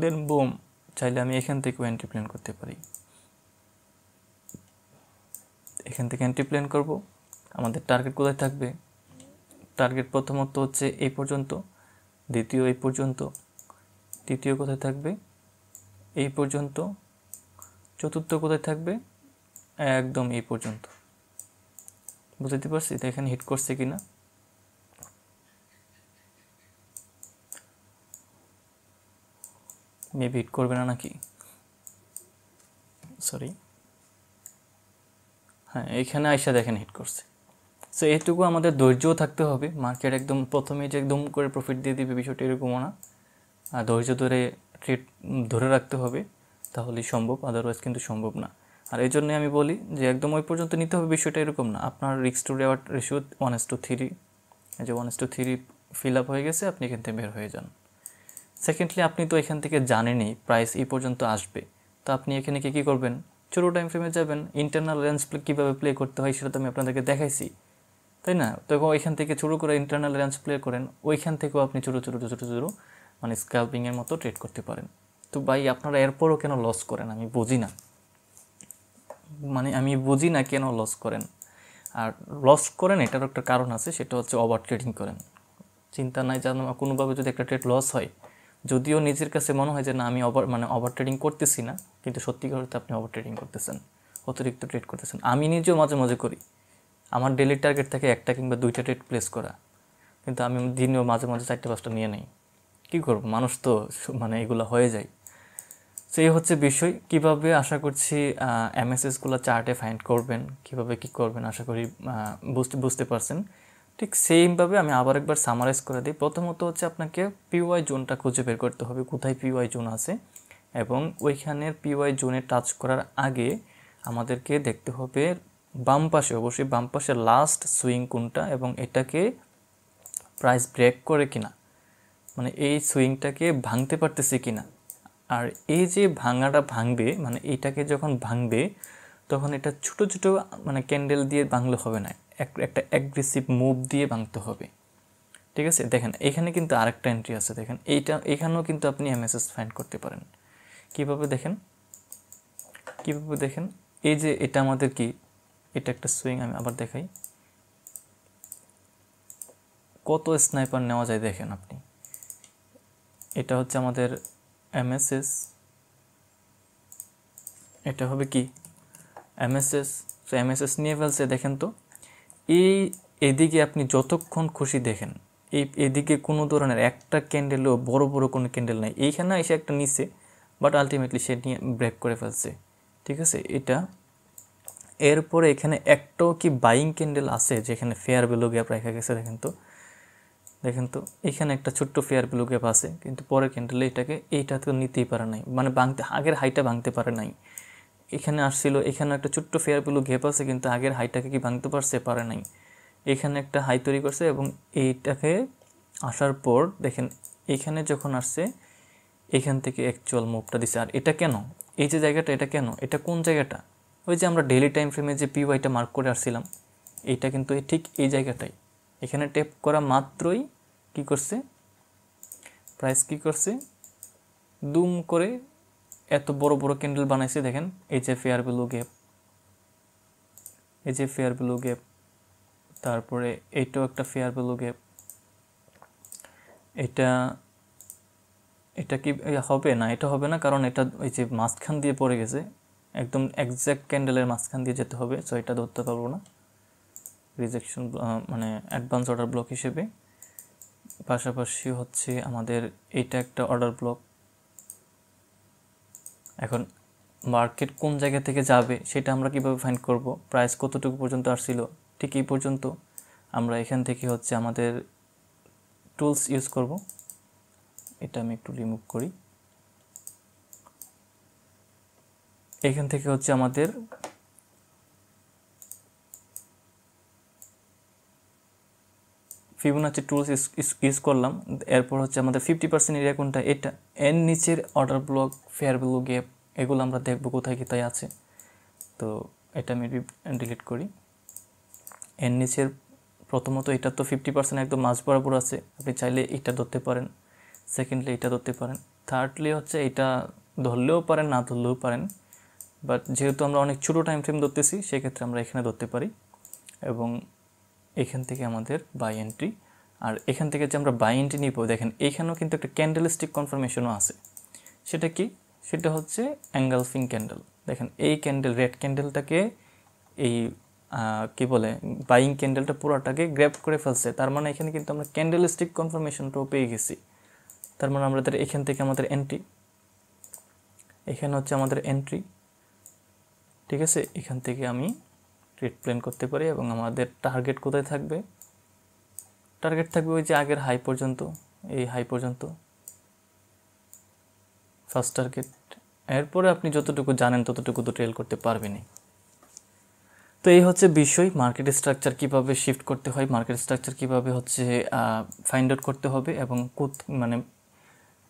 দেন বুম, চাইলে আমি এখান থেকেও এন্ট্রি প্ল্যান করতে পারি। এখান থেকে এন্ট্রি প্ল্যান করব। আমাদের টার্গেট কোথায় থাকবে, টার্গেট প্রথমত হচ্ছে এই পর্যন্ত, দ্বিতীয় এই পর্যন্ত, তৃতীয় কোথায় থাকবে, এই পর্যন্ত, চতুর্থ কোথায় থাকবে, একদম এই পর্যন্ত। বুঝতে পারছি, দেখেন হিট করছে কিনা। মেবি হিট করবে না নাকি, সরি, হ্যাঁ এইখানে আইসা দেখেন হিট করছে। সো এইটুকু আমাদের ধৈর্যও থাকতে হবে। মার্কেট একদম প্রথমে যে একদম করে প্রফিট দিয়ে দিবে বিষয়টা এরকমও না, আর ধৈর্য ধরে ট্রেড ধরে রাখতে হবে, তাহলেই সম্ভব, আদারওয়াইজ কিন্তু সম্ভব না। আর এই জন্যে আমি বলি যে একদম ওই পর্যন্ত নিতে হবে, বিষয়টা এরকম না। আপনার রিস্ক টু রেওয়ার্ড রেশিও 1:3, এই যে 1:3 ফিল আপ হয়ে গেছে, আপনি এখান থেকে বের হয়ে যান। সেকেন্ডলি আপনি তো এখান থেকে জানেনই প্রাইস এই পর্যন্ত আসবে, তো আপনি এখানে কী করবেন, ছোটো টাইম ফ্রেমে যাবেন। ইন্টারনাল রেঞ্জ কীভাবে প্লে করতে হয় সেটা তো আমি আপনাদেরকে দেখাইছি, তাই না। তো ওইখান থেকে শুরু করে ইন্টারনাল রেঞ্জ প্লে করেন, ওইখান থেকেও আপনি ছোটো মানে স্ক্যালপিংয়ের মতো ট্রেড করতে পারেন। তো ভাই আপনারা এরপরও কেন লস করেন, আমি বুঝি না, মানে আমি বুঝি না কেন লস করেন। আর লস করেন এটার একটা কারণ আছে, সেটা হচ্ছে ওভার ট্রেডিং করেন। চিন্তা নাই যেন কোনোভাবে যদি একটা ট্রেড লস হয়, যদিও নিজের কাছে মনে হয় যে না আমি ওভার ট্রেডিং করতেছি না, কিন্তু সত্যিকার অর্থে আপনি ওভার ট্রেডিং করতেছেন, অতিরিক্ত ট্রেড করতেছেন। আমি নিজেও মাঝে মাঝে করি, আমার ডেলি টার্গেট থাকে 1টা কিংবা 2টা ট্রেড প্লেস করা, কিন্তু আমি দিনেও মাঝে মাঝে 4টা-5টা নিয়ে নেই। কী করব, মানুষ তো, মানে এগুলো হয়ে যায়। তো এই হচ্ছে বিষয়। কিভাবে আশা করছি এমএসএসগুলো চার্টে ফাইন্ড করবেন, কিভাবে কি করবেন, আশা করি বুঝতে পারছেন। ঠিক সেইমভাবে আমি আবার একবার সামারাইজ করে দিই। প্রথমত হচ্ছে আপনাকে পিওয়াই জোনটা খুঁজে বের করতে হবে, কোথায় পিওয়াই জোন আছে, এবং ওইখানের পিওয়াই জোনে টাচ করার আগে আমাদেরকে দেখতে হবে বাম পাশে, অবশ্যই বাম পাশে লাস্ট সুইং কোনটা, এবং এটাকে প্রাইস ব্রেক করে কিনা, মানে এই সুইংটাকে ভাঙতে পারতেছে কিনা। আর এই যে ভাঙাটা ভাঙবে, মানে এইটাকে যখন ভাঙবে তখন এটা ছোট ছোট মানে ক্যান্ডেল দিয়ে ভাঙলে হবে না, একটা অ্যাগ্রেসিভ মুভ দিয়ে ভাঙতে হবে, ঠিক আছে। দেখেন এখানে কিন্তু আরেকটা এন্ট্রি আছে, দেখেন এখানেও কিন্তু আপনি এমএসএস ফাইন্ড করতে পারেন। কীভাবে দেখেন, এই যে এটা আমাদের কি, এটা একটা সুইং, আমি আবার দেখাই কত স্নাইপার নেওয়া যায়, দেখেন আপনি, এটা হচ্ছে আমাদের এমএসএস, এটা হবে কি এমএসএস। তো এমএসএস নিয়ে ফেলছে, দেখেন তো এদিকে আপনি যতক্ষণ খুশি দেখেন, এদিকে কোনো ধরনের একটা ক্যান্ডেলও বড় কোনো ক্যান্ডেল নাই, এইখানে এসে একটা নিচে, বাট আলটিমেটলি সে নিয়ে ব্রেক করে ফেলছে, ঠিক আছে। এটা এরপরে এখানে একটাও কি বাইং ক্যান্ডেল আছে যেখানে ফেয়ার ভ্যালু গ্যাপ রেখে গেছে, দেখেন তো এখানে একটা ছোট্ট ফেয়ার ভ্যালু গ্যাপ আছে, কিন্তু পরের ক্যান্ডেলে এইটা তো নিতেই পারে নাই, মানে আগের হাইটা ভাঙতে পারে নাই। এখানে আসছিল, এখানে একটা ছোট্ট ফেয়ার ভ্যালু গ্যাপ আছে, কিন্তু আগের হাইটাকে কি ভাঙতে পারে নাই। এখানে একটা হাই তৈরি করছে এবং এইটাকে আসার পর দেখেন এখানে যখন আসছে এখান থেকে অ্যাকচুয়াল মুভটা দিছে। আর এটা কেন, এই যে জায়গাটা, এটা কেন, এটা কোন জায়গাটা, ওই যে আমরা ডেইলি টাইম ফ্রেমে যে পিওয়াইটা মার্ক করে আসছিলাম, এইটা কিন্তু ঠিক এই জায়গাটাই। এখানে ট্যাপ করা মাত্রই কি করছে, প্রাইস কি করছে, দুম করে এত বড় বড় ক্যান্ডেল বানাইছে। দেখেন এই যে ফেয়ার ভ্যালু গ্যাপ, এই যে ফেয়ার ভ্যালু গ্যাপ, তারপরে এইটাও একটা ফেয়ার ভ্যালু গ্যাপ। এটা এটা কি হবে না, এটা হবে না, কারণ এটা ওই যে মাঝখান দিয়ে পড়ে গেছে, একদম এক্স্যাক্ট ক্যান্ডেলের মাঝখান দিয়ে যেতে হবে। সো এটা ধরতে পারবো না রিজেকশন, মানে অ্যাডভান্স অর্ডার ব্লক হিসেবে। পাশাপাশি হচ্ছে আমাদের এটা একটা অর্ডার ব্লক। এখন মার্কেট কোন জায়গা থেকে যাবে সেটা আমরা কিভাবে ফাইন্ড করব, প্রাইস কতটুকু পর্যন্ত আসছিল, ঠিক এই পর্যন্ত। আমরা এখান থেকে হচ্ছে আমাদের টুলস ইউজ করব। এটা আমি একটু রিমুভ করি। এখান থেকে হচ্ছে আমাদের ফিবোনাচি টুলস ইউজ করলাম। এরপর হচ্ছে আমাদের 50% এরিয়া কোনটা, এটা। এর নিচের order block, fair value gap, এগুলো আমরা দেখব কোথায় কোথায় আছে। তো এটা আমি ডিলিট করি। এর নিচের প্রথমত এটা তো 50% একদম মাঝ বরাবর আছে, আপনি চাইলে এটা ধরতে পারেন। সেকেন্ডলি এটা ধরতে পারেন। থার্ডলি হচ্ছে এটা ধরলেও পারেন, না ধরলেও পারেন, বাট যেহেতু আমরা অনেক ছোটো টাইম ফ্রেম ধরতেছি সেক্ষেত্রে আমরা এখানে ধরতে পারি। এবং এখান থেকে আমাদের বাই এন্ট্রি, আর এখান থেকে যে আমরা বাই এন্ট্রি নিব, দেখেন এখানেও কিন্তু একটা ক্যান্ডেলস্টিক কনফার্মেশনও আছে। সেটা কি, সেটা হচ্ছে অ্যাঙ্গালফিং ক্যান্ডেল। দেখেন এই ক্যান্ডেল, রেড ক্যান্ডেলটাকে এই কি বলে বাইং ক্যান্ডেলটা পুরোটাকে গ্র্যাব করে ফেলছে। তার মানে এখানে কিন্তু আমরা ক্যান্ডেলস্টিক কনফার্মেশনটাও পেয়ে গেছি। তার মানে আমাদের এখান থেকে আমাদের এন্ট্রি, এখানে হচ্ছে আমাদের এন্ট্রি, ঠিক আছে। এখান থেকে আমি ট্রেড প্ল্যান করতে পারি এবং আমাদের টার্গেট কোথায় থাকবে, টার্গেট থাকবে ওই যে আগের হাই পর্যন্ত, এই হাই পর্যন্ত ফার্স্ট টার্গেট। এরপরে আপনি যতটুকু জানেন ততটুকু তো ট্রেল করতে পারবেনই। তো এই হচ্ছে বিষয়, মার্কেট স্ট্রাকচার কীভাবে শিফট করতে হয়, মার্কেট স্ট্রাকচার কীভাবে হচ্ছে ফাইন্ড আউট করতে হবে, এবং মানে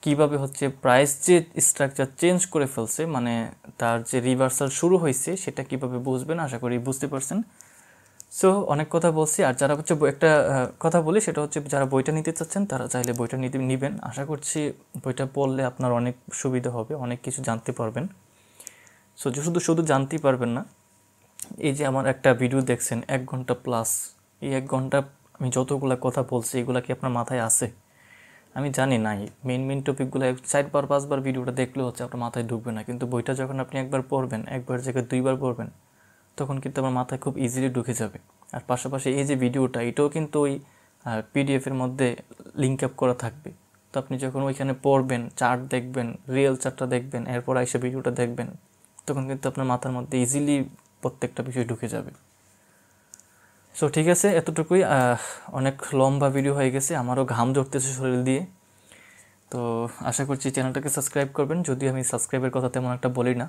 কীভাবে হচ্ছে প্রাইস যে স্ট্রাকচার চেঞ্জ করে ফেলছে, মানে তার যে রিভার্সাল শুরু হয়েছে সেটা কীভাবে বুঝবেন, আশা করি বুঝতে পারছেন। সো অনেক কথা বলছি, আর যারা হচ্ছে একটা কথা বলি সেটা হচ্ছে যারা বইটা নিতে চাচ্ছেন তারা চাইলে বইটা নেবেন। আশা করছি বইটা পড়লে আপনার অনেক সুবিধা হবে, অনেক কিছু জানতে পারবেন। সো শুধু শুধু জানতেই পারবেন না, এই যে আমার একটা ভিডিও দেখছেন 1 ঘন্টা প্লাস, এই 1 ঘন্টা আমি যতগুলো কথা বলছি এগুলো কি আপনার মাথায় আছে? আমি জানি নাই, মেন টপিকগুলো 4বার 5বার ভিডিওটা দেখলে হচ্ছে আপনার মাথায় ঢুকবে না, কিন্তু বইটা যখন আপনি একবার পড়বেন, একবার জায়গায় 2বার পড়বেন, তখন কিন্তু আমার মাথায় খুব ইজিলি ঢুকে যাবে। আর পাশাপাশি এই যে ভিডিওটা, এটাও কিন্তু ওই পিডিএফের মধ্যে লিঙ্ক আপ করা থাকবে। তো আপনি যখন ওইখানে পড়বেন, চার্ট দেখবেন, রিয়েল চার্টটা দেখবেন, এরপর এসে ভিডিওটা দেখবেন, তখন কিন্তু আপনার মাথার মধ্যে ইজিলি প্রত্যেকটা বিষয় ঢুকে যাবে। সো ঠিক আছে, এতটুকুই। অনেক লম্বা ভিডিও হয়ে গেছে, আমারও ঘাম ঝরতেছে শরীর দিয়ে। তো আশা করছি চ্যানেলটাকে সাবস্ক্রাইব করবেন, যদিও আমি সাবস্ক্রাইবের কথা তেমন একটা বলি না।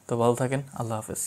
তো ভালো থাকেন, আল্লাহ হাফেজ।